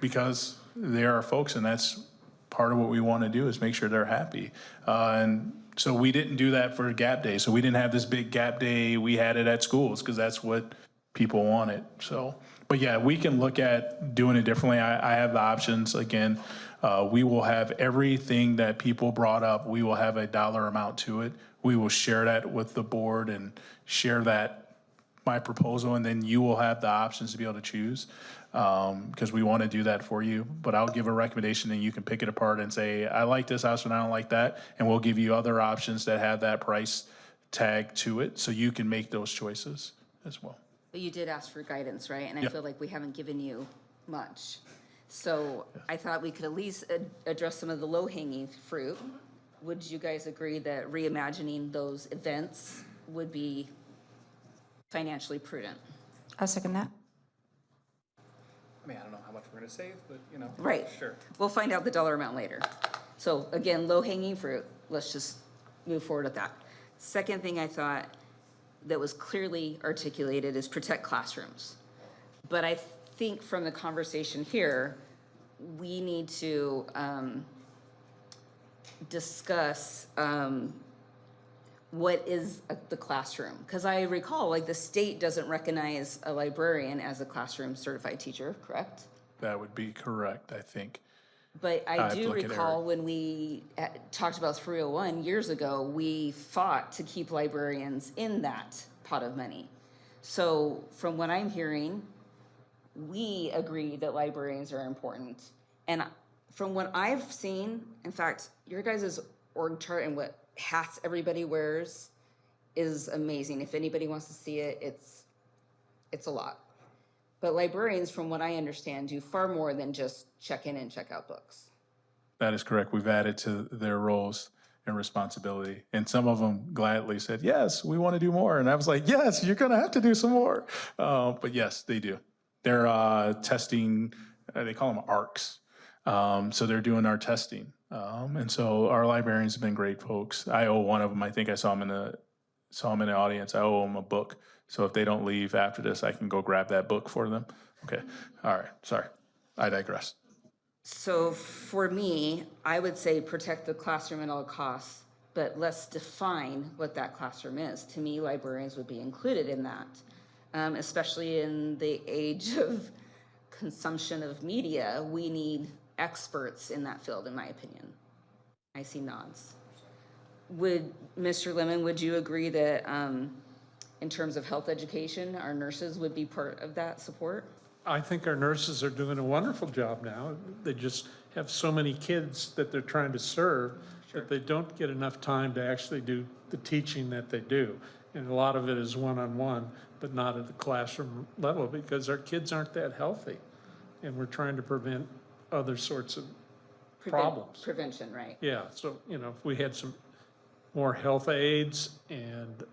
because they're our folks, and that's part of what we want to do is make sure they're happy. And so we didn't do that for Gap Day. So we didn't have this big Gap Day. We had it at schools because that's what people wanted. So. But yeah, we can look at doing it differently. I have the options. Again, we will have everything that people brought up. We will have a dollar amount to it. we will share that with the board and share that, my proposal, and then you will have the options to be able to choose, because we want to do that for you. But I'll give a recommendation and you can pick it apart and say, I like this house and I don't like that. And we'll give you other options that have that price tag to it, so you can make those choices as well. But you did ask for guidance, right? And I Yeah. feel like we haven't given you much. So I thought we could at least address some of the low-hanging fruit. Would you guys agree that reimagining those events would be financially prudent? I'll second that. I mean, I don't know how much we're gonna save, but, you know. Right. Sure. We'll find out the dollar amount later. So again, low-hanging fruit, let's just move forward with that. Second thing I thought that was clearly articulated is protect classrooms. But I think from the conversation here, we need to discuss what is the classroom? Because I recall, like, the state doesn't recognize a librarian as a classroom certified teacher, correct? That would be correct, I think. But I I'd do look at recall Eric. when we talked about 301 years ago, we fought to keep librarians in that pot of money. So from what I'm hearing, we agree that librarians are important. And from what I've seen, in fact, your guys' org chart and what hats everybody wears is amazing. If anybody wants to see it, it's a lot. But librarians, from what I understand, do far more than just check in and check out books. That is correct. We've added to their roles and responsibility. And some of them gladly said, yes, we want to do more. And I was like, yes, you're going to have to do some more. But yes, they do. They're testing, they call them ARCs. So they're doing our testing. And so our librarians have been great folks. I owe one of them, I think I saw him in the audience. I owe them a book. So if they don't leave after this, I can go grab that book for them. Okay. All right. Sorry. I digress. So for me, I would say protect the classroom at all costs, but let's define what that classroom is. To me, librarians would be included in that, especially in the age of consumption of media. We need experts in that field, in my opinion. I see nods. Mr. Lemon, would you agree that in terms of health education, our nurses would be part of that support? I think our nurses are doing a wonderful job now. They just have so many kids that they're trying to serve that they don't get enough time to actually do the teaching that they do. And a lot of it is one-on-one, but not at the classroom level because our kids aren't that healthy. And we're trying to prevent other sorts of problems. Prevention, right? Yeah, so, you know, if we had some more health aides and,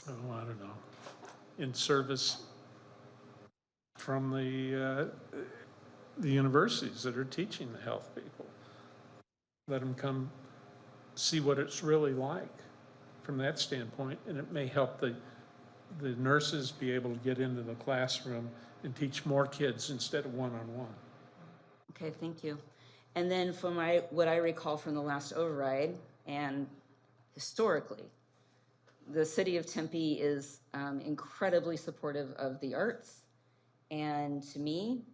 I don't know, in service from the universities that are teaching the health people. Let them come see what it's really like from that standpoint, and it may help the nurses be able to get into the classroom and teach more kids instead of one-on-one. Okay, thank you. And then from what I recall from the last override, and historically, the city of Tempe is incredibly supportive of the arts. And to me,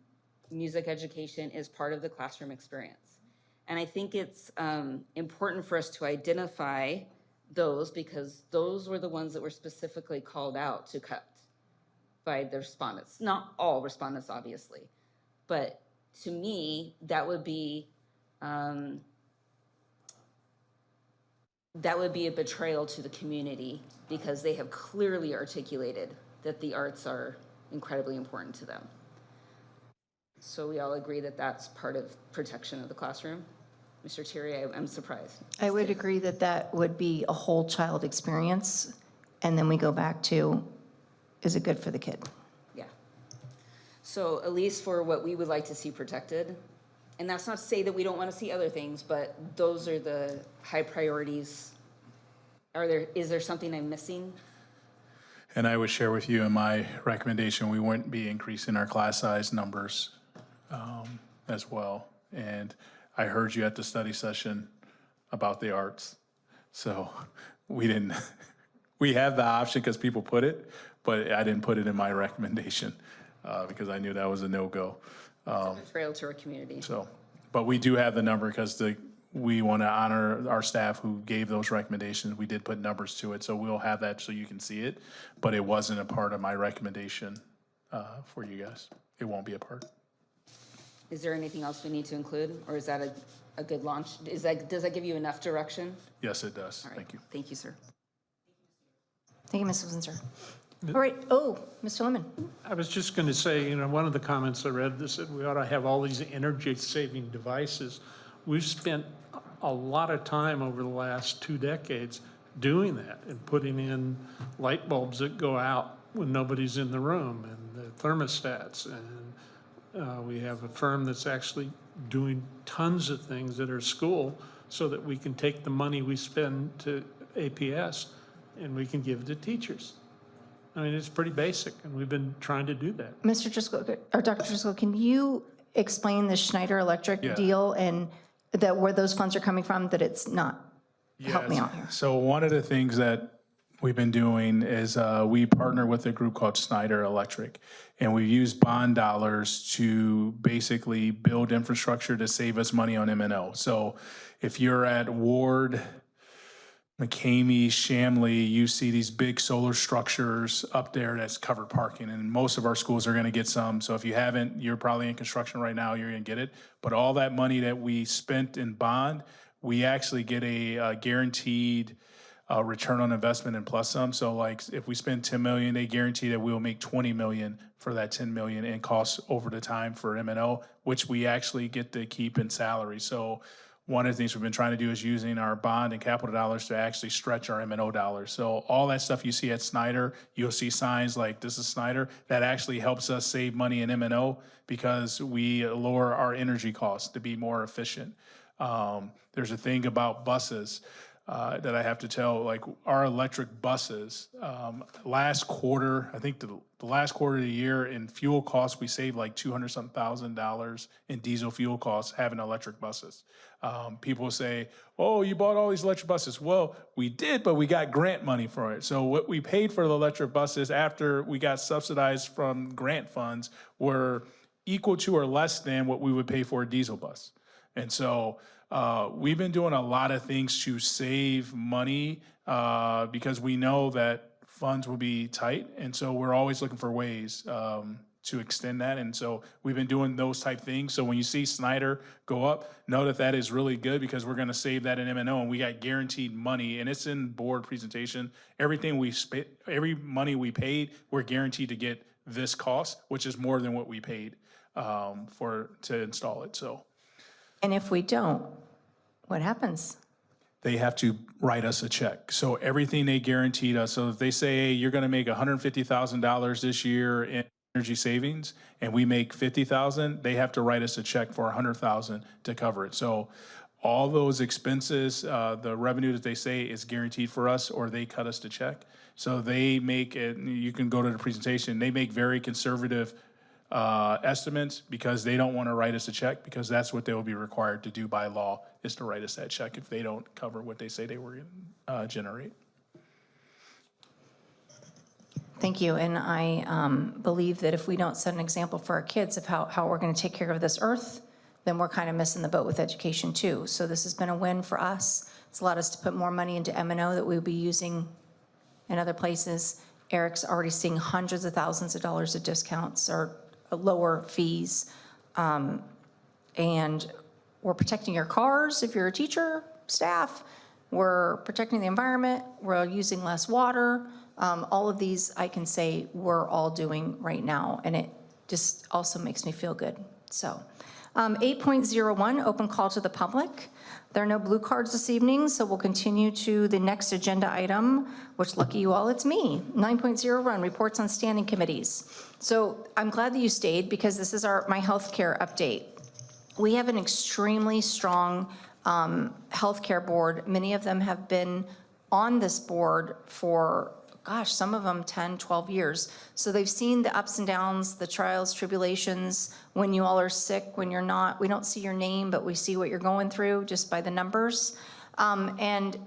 music education is part of the classroom experience. And I think it's important for us to identify those because those were the ones that were specifically called out to cut by the respondents. Not all respondents, obviously. But to me, that would be a betrayal to the community because they have clearly articulated that the arts are incredibly important to them. So we all agree that that's part of protection of the classroom? Mr. Thierry, I'm surprised. I would agree that that would be a whole child experience. And then we go back to, is it good for the kid? Yeah. So at least for what we would like to see protected, and that's not to say that we don't want to see other things, but those are the high priorities. Is there something I'm missing? And I would share with you in my recommendation, we wouldn't be increasing our class size numbers as well. And I heard you at the study session about the arts. So we didn't, we have the option because people put it, but I didn't put it in my recommendation because I knew that was a no-go. It's a betrayal to our community. So, but we do have the number because we want to honor our staff who gave those recommendations. We did put numbers to it, so we'll have that so you can see it, but it wasn't a part of my recommendation for you guys. It won't be a part. Is there anything else we need to include, or is that a good launch? Does that give you enough direction? Yes, it does. All right. Thank you. Thank you, sir. Thank you, Ms. Windsor. All right, oh, Mr. Lemon. I was just going to say, one of the comments I read that said we ought to have all these energy-saving devices. We've spent a lot of time over the last 2 decades doing that and putting in light bulbs that go out when nobody's in the room and the thermostats. And we have a firm that's actually doing tons of things at our school so that we can take the money we spend to APS and we can give it to teachers. I mean, it's pretty basic, and we've been trying to do that. Mr. Driscoll, or Dr. Driscoll, can you explain the Schneider Electric Yeah. deal and that where those funds are coming from, that it's not? Help me Yes. out here. So one of the things that we've been doing is we partner with a group called Schneider Electric, and we use bond dollars to basically build infrastructure to save us money on M&O. So if you're at Ward, McCamey, Shamley, you see these big solar structures up there that's covered parking, and most of our schools are going to get some. So if you haven't, you're probably in construction right now, you're going to get it. But all that money that we spent in bond, we actually get a guaranteed return on investment and plus some. So like if we spend 10 million, they guarantee that we'll make 20 million for that 10 million in costs over the time for M&O, which we actually get to keep in salary. So one of the things we've been trying to do is using our bond and capital dollars to actually stretch our M&O dollars. So all that stuff you see at Snyder, you'll see signs like this is Snyder. That actually helps us save money in M&O because we lower our energy costs to be more efficient. There's a thing about buses that I have to tell, like our electric buses, last quarter, I think the last quarter of the year in fuel costs, we saved like $200,000 in diesel fuel costs having electric buses. People say, oh, you bought all these electric buses. Well, we did, but we got grant money for it. So what we paid for the electric buses after we got subsidized from grant funds were equal to or less than what we would pay for a diesel bus. And so we've been doing a lot of things to save money because we know that funds will be tight. And so we're always looking for ways to extend that. And so we've been doing those type things. So when you see Snyder go up, know that that is really good because we're going to save that in M&O, and we got guaranteed money, and it's in board presentation. Everything we spent, every money we paid, we're guaranteed to get this cost, which is more than what we paid to install it. So. And if we don't, what happens? They have to write us a check. So everything they guaranteed us. So if they say, hey, you're going to make $150,000 this year in energy savings, and we make $50,000, they have to write us a check for $100,000 to cover it. So all those expenses, the revenue that they say is guaranteed for us, or they cut us the check. So they make it. You can go to the presentation. They make very conservative estimates because they don't want to write us a check, because that's what they will be required to do by law, is to write us that check if they don't cover what they say they were going to generate. Thank you. And I believe that if we don't set an example for our kids of how we're going to take care of this earth, then we're kind of missing the boat with education too. So this has been a win for us. It's allowed us to put more money into M&O that we'll be using in other places. Eric's already seeing hundreds of thousands of dollars of discounts or lower fees. And we're protecting your cars if you're a teacher, staff. We're protecting the environment. We're using less water. All of these I can say we're all doing right now, and it just also makes me feel good. So 8.01, open call to the public. There are no blue cards this evening, so we'll continue to the next agenda item, which lucky you all, it's me. 9.01, reports on standing committees. So I'm glad that you stayed because this is my healthcare update. We have an extremely strong healthcare board. Many of them have been on this board for, gosh, some of them 10, 12 years. So they've seen the ups and downs, the trials, tribulations, when you all are sick, when you're not. We don't see your name, but we see what you're going through just by the numbers. And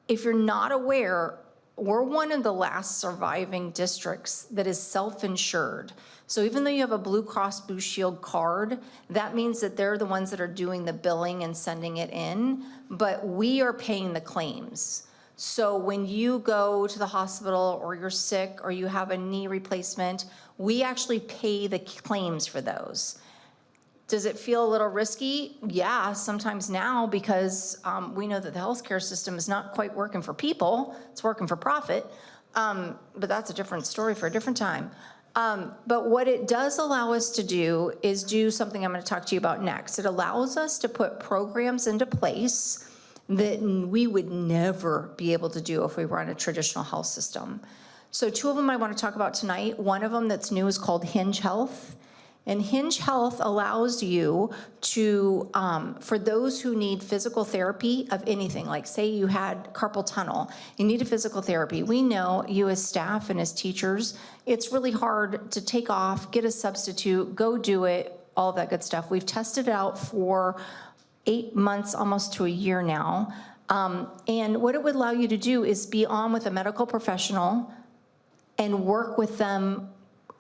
if you're not aware we're one of the last surviving districts that is self-insured. So even though you have a Blue Cross Blue Shield card, that means that they're the ones that are doing the billing and sending it in, but we are paying the claims. So when you go to the hospital or you're sick or you have a knee replacement, we actually pay the claims for those. Does it feel a little risky? Yeah, sometimes now, because we know that the healthcare system is not quite working for people, it's working for profit. But that's a different story for a different time. But what it does allow us to do is do something I'm going to talk to you about next. It allows us to put programs into place that we would never be able to do if we were on a traditional health system. So two of them I want to talk about tonight. One of them that's new is called Hinge Health. And Hinge Health allows you to, for those who need physical therapy of anything, like say you had carpal tunnel, you need a physical therapy. We know you as staff and as teachers, it's really hard to take off, get a substitute, go do it, all that good stuff. We've tested it out for 8 months, almost to a year now. And what it would allow you to do is be on with a medical professional and work with them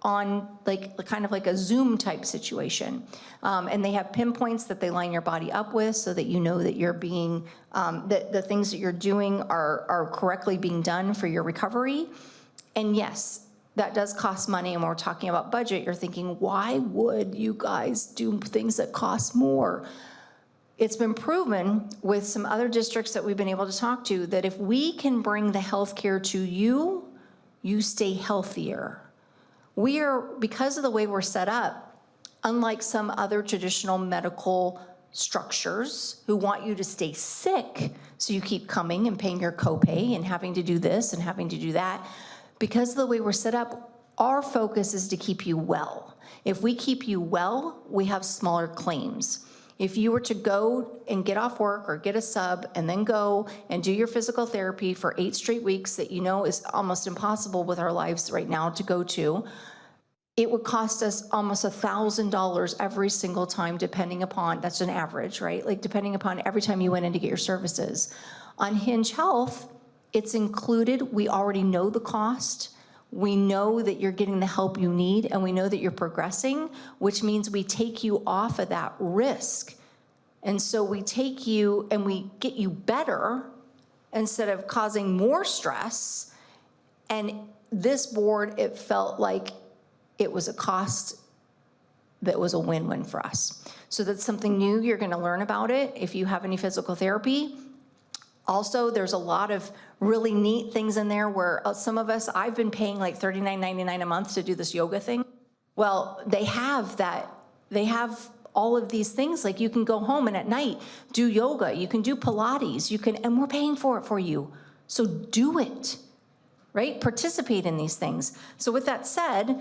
on like kind of like a Zoom type situation. And they have pinpoints that they line your body up with so that you know that you're being, that the things that you're doing are correctly being done for your recovery. And yes, that does cost money. And when we're talking about budget, you're thinking, why would you guys do things that cost more? It's been proven with some other districts that we've been able to talk to that if we can bring the healthcare to you, you stay healthier. We are, because of the way we're set up, unlike some other traditional medical structures who want you to stay sick, so you keep coming and paying your copay and having to do this and having to do that, because of the way we're set up, our focus is to keep you well. If we keep you well, we have smaller claims. If you were to go and get off work or get a sub and then go and do your physical therapy for 8 straight weeks that you know is almost impossible with our lives right now to go to, it would cost us almost $1,000 every single time, depending upon, that's an average, right? Like depending upon every time you went in to get your services. On Hinge Health, it's included. We already know the cost. We know that you're getting the help you need, and we know that you're progressing, which means we take you off of that risk. And so we take you and we get you better instead of causing more stress. And this board, it felt like it was a cost that was a win-win for us. So that's something new. You're going to learn about it if you have any physical therapy. Also, there's a lot of really neat things in there where some of us, I've been paying like $39.99 a month to do this yoga thing. Well, they have that. They have all of these things. Like you can go home and at night do yoga. You can do Pilates. You can, and we're paying for it for you. So do it, right? Participate in these things. So with that said,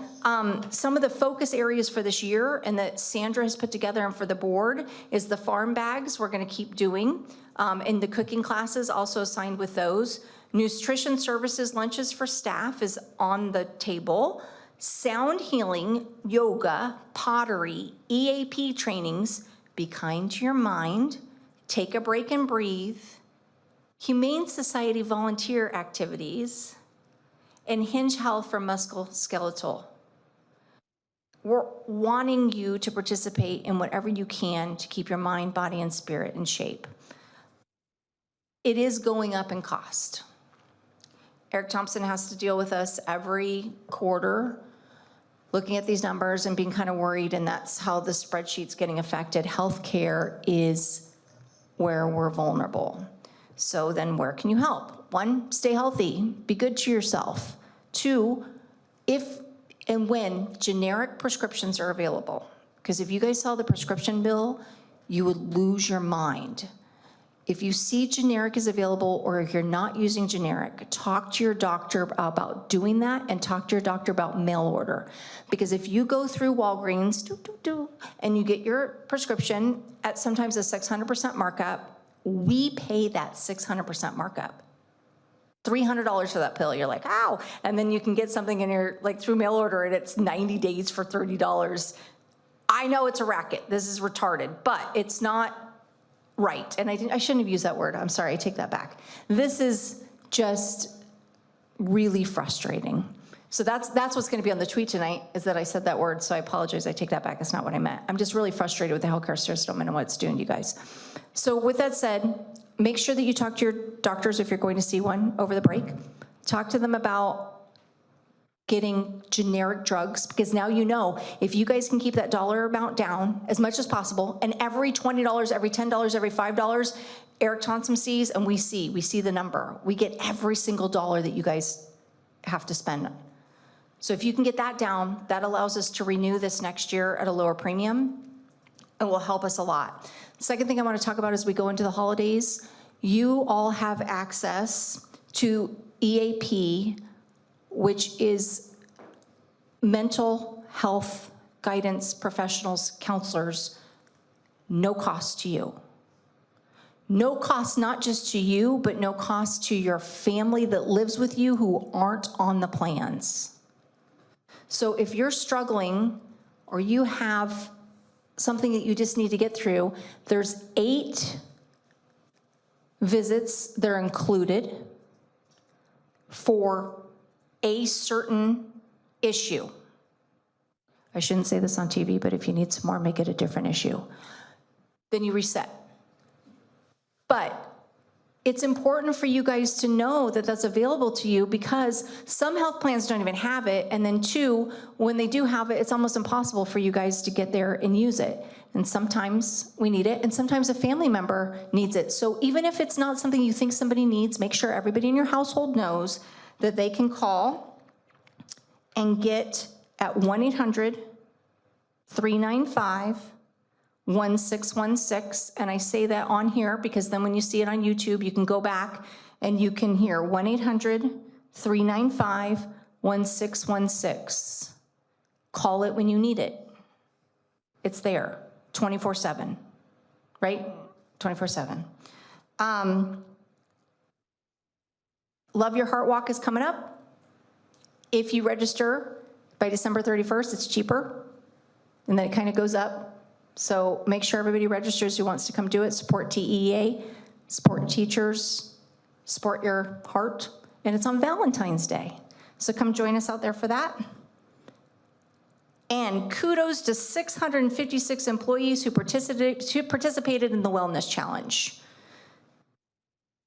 some of the focus areas for this year and that Sandra has put together and for the board is the farm bags we're going to keep doing. And the cooking classes also assigned with those. Nutrition services, lunches for staff is on the table. Sound healing, yoga, pottery, EAP trainings, be kind to your mind, take a break and breathe, Humane Society volunteer activities, and Hinge Health for musculoskeletal. We're wanting you to participate in whatever you can to keep your mind, body, and spirit in shape. It is going up in cost. Eric Thompson has to deal with us every quarter, looking at these numbers and being kind of worried, and that's how the spreadsheet's getting affected. Healthcare is where we're vulnerable. So then where can you help? 1, stay healthy, be good to yourself. 2, if and when generic prescriptions are available, because if you guys saw the prescription bill, you would lose your mind. If you see generic is available or if you're not using generic, talk to your doctor about doing that and talk to your doctor about mail order. Because if you go through Walgreens and you get your prescription at sometimes a 600% markup, we pay that 600% markup. $300 for that pill, you're like, ow. And then you can get something in your, like through mail order and it's 90 days for $30. I know it's a racket, this is retarded, but it's not right. And I shouldn't have used that word, I'm sorry, I take that back. This is just really frustrating. So that's what's going to be on the tweet tonight, is that I said that word, so I apologize, I take that back, it's not what I meant. I'm just really frustrated with the healthcare system and what it's doing to you guys. So with that said, make sure that you talk to your doctors if you're going to see one over the break. Talk to them about getting generic drugs, because now you know, if you guys can keep that dollar amount down as much as possible, and every $20, every $10, every $5, Eric Thompson sees, and we see the number. We get every single dollar that you guys have to spend. So if you can get that down, that allows us to renew this next year at a lower premium and will help us a lot. The second thing I want to talk about as we go into the holidays, you all have access to EAP, which is mental health guidance professionals, counselors, no cost to you. No cost not just to you, but no cost to your family that lives with you who aren't on the plans. So if you're struggling or you have something that you just need to get through, there's 8 visits that are included for a certain issue. I shouldn't say this on TV, but if you need some more, make it a different issue. Then you reset. But it's important for you guys to know that that's available to you, because some health plans don't even have it. And then 2, when they do have it, it's almost impossible for you guys to get there and use it. And sometimes we need it, and sometimes a family member needs it. So even if it's not something you think somebody needs, make sure everybody in your household knows that they can call and get at 1-800-395-1616, and I say that on here because then when you see it on YouTube, you can go back and you can hear 1-800-395-1616. Call it when you need it. It's there, 24/7, right? 24/7. Love Your Heart Walk is coming up. If you register by December 31st, it's cheaper, and then it kind of goes up. So make sure everybody registers who wants to come do it. Support TEA, support teachers, support your heart. And it's on Valentine's Day. So come join us out there for that. And kudos to 656 employees who participated in the Wellness Challenge.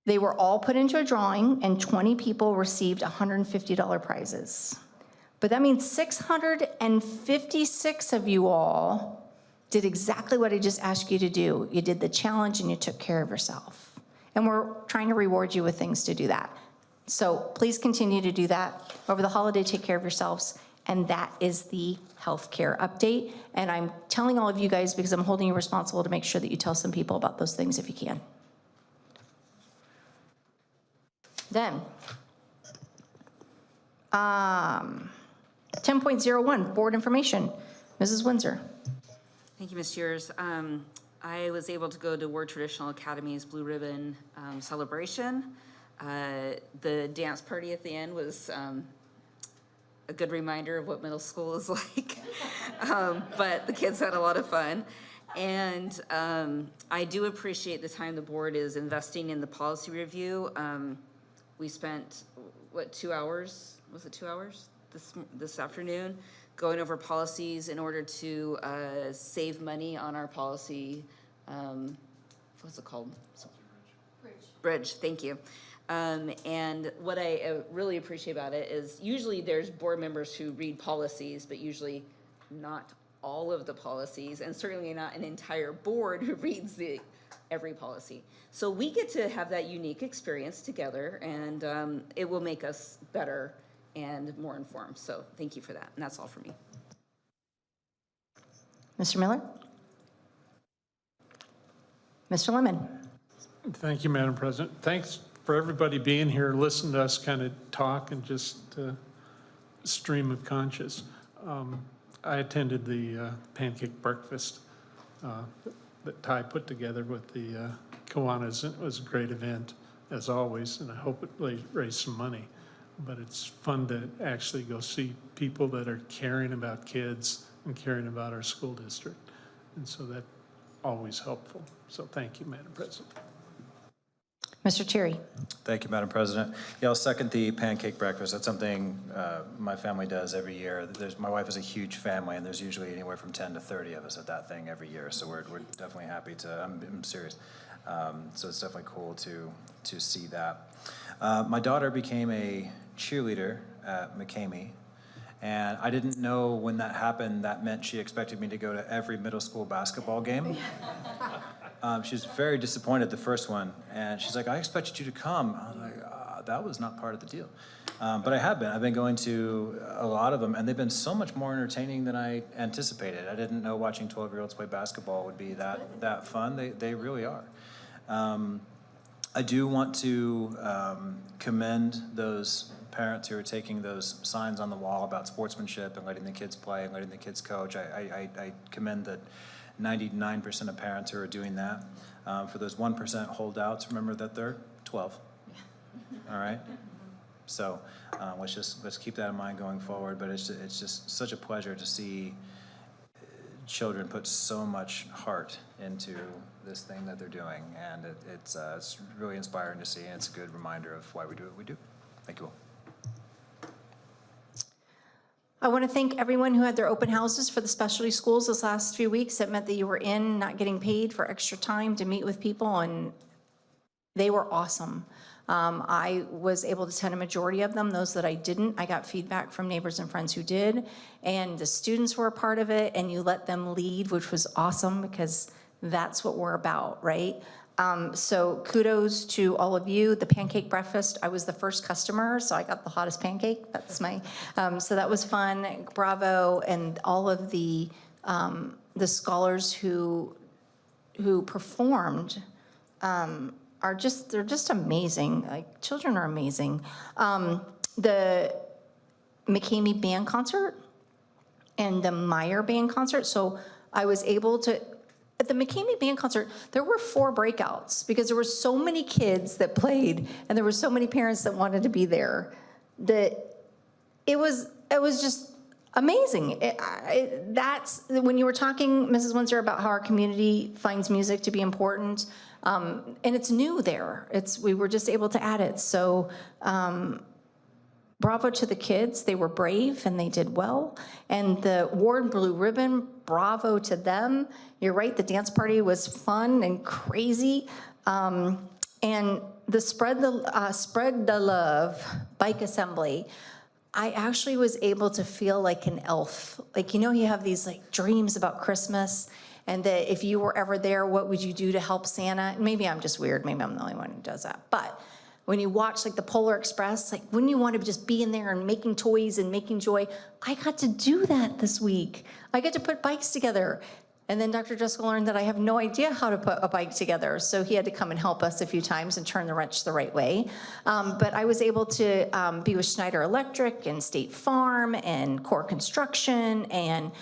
They were all put into a drawing, and 20 people received $150 prizes. But that means 656 of you all did exactly what I just asked you to do. You did the challenge and you took care of yourself. And we're trying to reward you with things to do that. So please continue to do that. Over the holiday, take care of yourselves. And that is the healthcare update. And I'm telling all of you guys because I'm holding you responsible to make sure that you tell some people about those things if you can. Then, 10.01, board information. Mrs. Windsor. Thank you, Ms. Shears. I was able to go to Ward Traditional Academy's Blue Ribbon celebration. The dance party at the end was a good reminder of what middle school is like. But the kids had a lot of fun. And I do appreciate the time the board is investing in the policy review. We spent, 2 hours? Was it 2 hours this afternoon? Going over policies in order to save money on our policy, what's it called? Bridge, thank you. And what I really appreciate about it is usually there's board members who read policies, but usually not all of the policies, and certainly not an entire board who reads every policy. So we get to have that unique experience together, and it will make us better and more informed. So thank you for that, and that's all for me. Mr. Miller? Mr. Lemon? Thank you, Madam President. Thanks for everybody being here, listening to us kind of talk and just stream of conscious. I attended the pancake breakfast that Ty put together with the Kiwanis. It was a great event, as always, and I hope it raised some money. But it's fun to actually go see people that are caring about kids and caring about our school district. And so that's always helpful. So thank you, Madam President. Mr. Thierry. Thank you, Madam President. Yeah, I'll second the pancake breakfast. That's something my family does every year. My wife is a huge family, and there's usually anywhere from 10 to 30 of us at that thing every year. So we're definitely happy to. I'm serious. So it's definitely cool to see that. My daughter became a cheerleader at McCamey, and I didn't know when that happened that meant she expected me to go to every middle school basketball game. She was very disappointed the first one, and she's like, I expected you to come. I was like, that was not part of the deal. But I have been. I've been going to a lot of them, and they've been so much more entertaining than I anticipated. I didn't know watching 12-year-olds play basketball would be that fun. They really are. I do want to commend those parents who are taking those signs on the wall about sportsmanship and letting the kids play and letting the kids coach. I commend the 99% of parents who are doing that. For those 1% holdouts, remember that they're 12. All right? So let's keep that in mind going forward. But it's just such a pleasure to see children put so much heart into this thing that they're doing, and it's really inspiring to see, and it's a good reminder of why we do what we do. Thank you all. I want to thank everyone who had their open houses for the specialty schools this last few weeks. It meant that you were in, not getting paid for extra time to meet with people, and they were awesome. I was able to attend a majority of them. Those that I didn't, I got feedback from neighbors and friends who did, and the students were a part of it, and you let them lead, which was awesome because that's what we're about, right? So kudos to all of you. The pancake breakfast, I was the first customer, so I got the hottest pancake. That's my, so that was fun. Bravo, and all of the scholars who performed they're just amazing. Like, children are amazing. The McCamey band concert and the Meyer band concert. So I was able to, at the McCamey band concert, there were 4 breakouts because there were so many kids that played and there were so many parents that wanted to be there that it was just amazing. That's when you were talking, Mrs. Windsor, about how our community finds music to be important, and it's new there. We were just able to add it. So bravo to the kids. They were brave and they did well. And the Ward Blue Ribbon, bravo to them. You're right, the dance party was fun and crazy. And the Spread the Love bike assembly, I actually was able to feel like an elf. Like, you have these like dreams about Christmas, and that if you were ever there, what would you do to help Santa? Maybe I'm just weird. Maybe I'm the only one who does that. But when you watch like the Polar Express, like, wouldn't you want to just be in there and making toys and making joy? I got to do that this week. I got to put bikes together. And then Dr. Driscoll learned that I have no idea how to put a bike together, so he had to come and help us a few times and turn the wrench the right way. But I was able to be with Schneider Electric and State Farm and Core Construction, and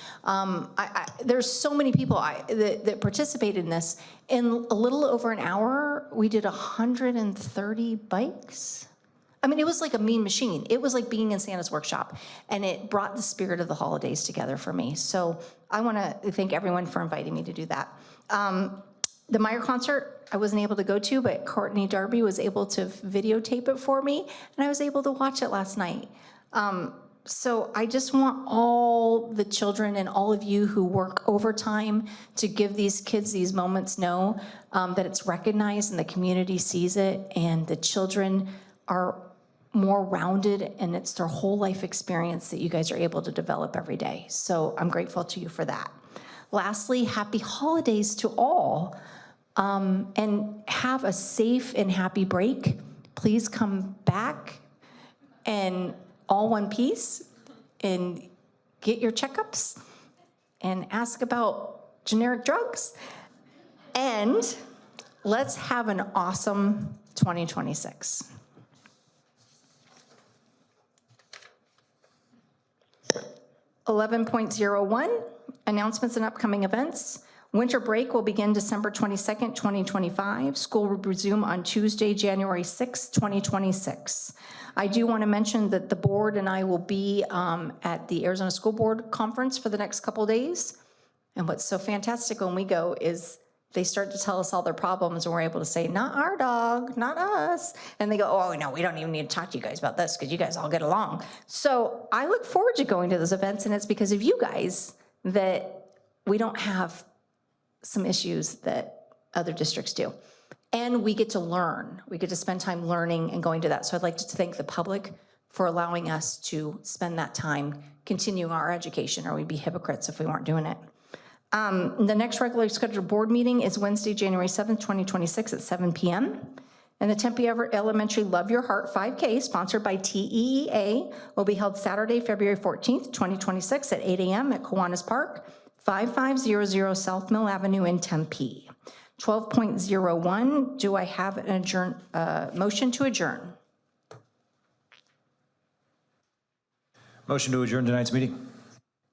there's so many people that participated in this. In a little over an hour, we did 130 bikes. I mean, it was like a mean machine. It was like being in Santa's workshop, and it brought the spirit of the holidays together for me. So I want to thank everyone for inviting me to do that. The Meyer concert, I wasn't able to go to, but Courtney Darby was able to videotape it for me, and I was able to watch it last night. So I just want all the children and all of you who work overtime to give these kids these moments know that it's recognized and the community sees it, and the children are more rounded, and it's their whole life experience that you guys are able to develop every day. So I'm grateful to you for that. Lastly, happy holidays to all, and have a safe and happy break. Please come back and all one piece and get your checkups and ask about generic drugs. And let's have an awesome 2026. (11.01) Announcements and upcoming events. Winter break will begin December 22nd, 2025. School will resume on Tuesday, January 6th, 2026. I do want to mention that the board and I will be at the Arizona School Board Conference for the next couple days. And what's so fantastic when we go is they start to tell us all their problems and we're able to say, not our dog, not us. And they go, oh, no, we don't even need to talk to you guys about this because you guys all get along. So I look forward to going to those events, and it's because of you guys that we don't have some issues that other districts do. And we get to learn. We get to spend time learning and going to that. So I'd like to thank the public for allowing us to spend that time continuing our education, or we'd be hypocrites if we weren't doing it. The next regularly scheduled board meeting is Wednesday, January 7th, 2026 at 7 p.m. And the Tempe Everett Elementary Love Your Heart 5K, sponsored by TEEA, will be held Saturday, February 14th, 2026 at 8 a.m. at Kiwanis Park, 5500 South Mill Avenue in Tempe. 12.01, do I have an motion to adjourn? Motion to adjourn tonight's meeting.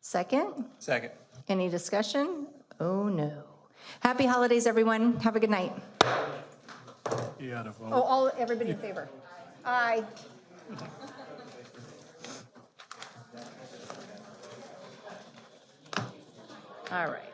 Second? Second. Any discussion? Oh, no. Happy holidays, everyone. Have a good night. You gotta vote. Oh, everybody in favor? Aye. All right.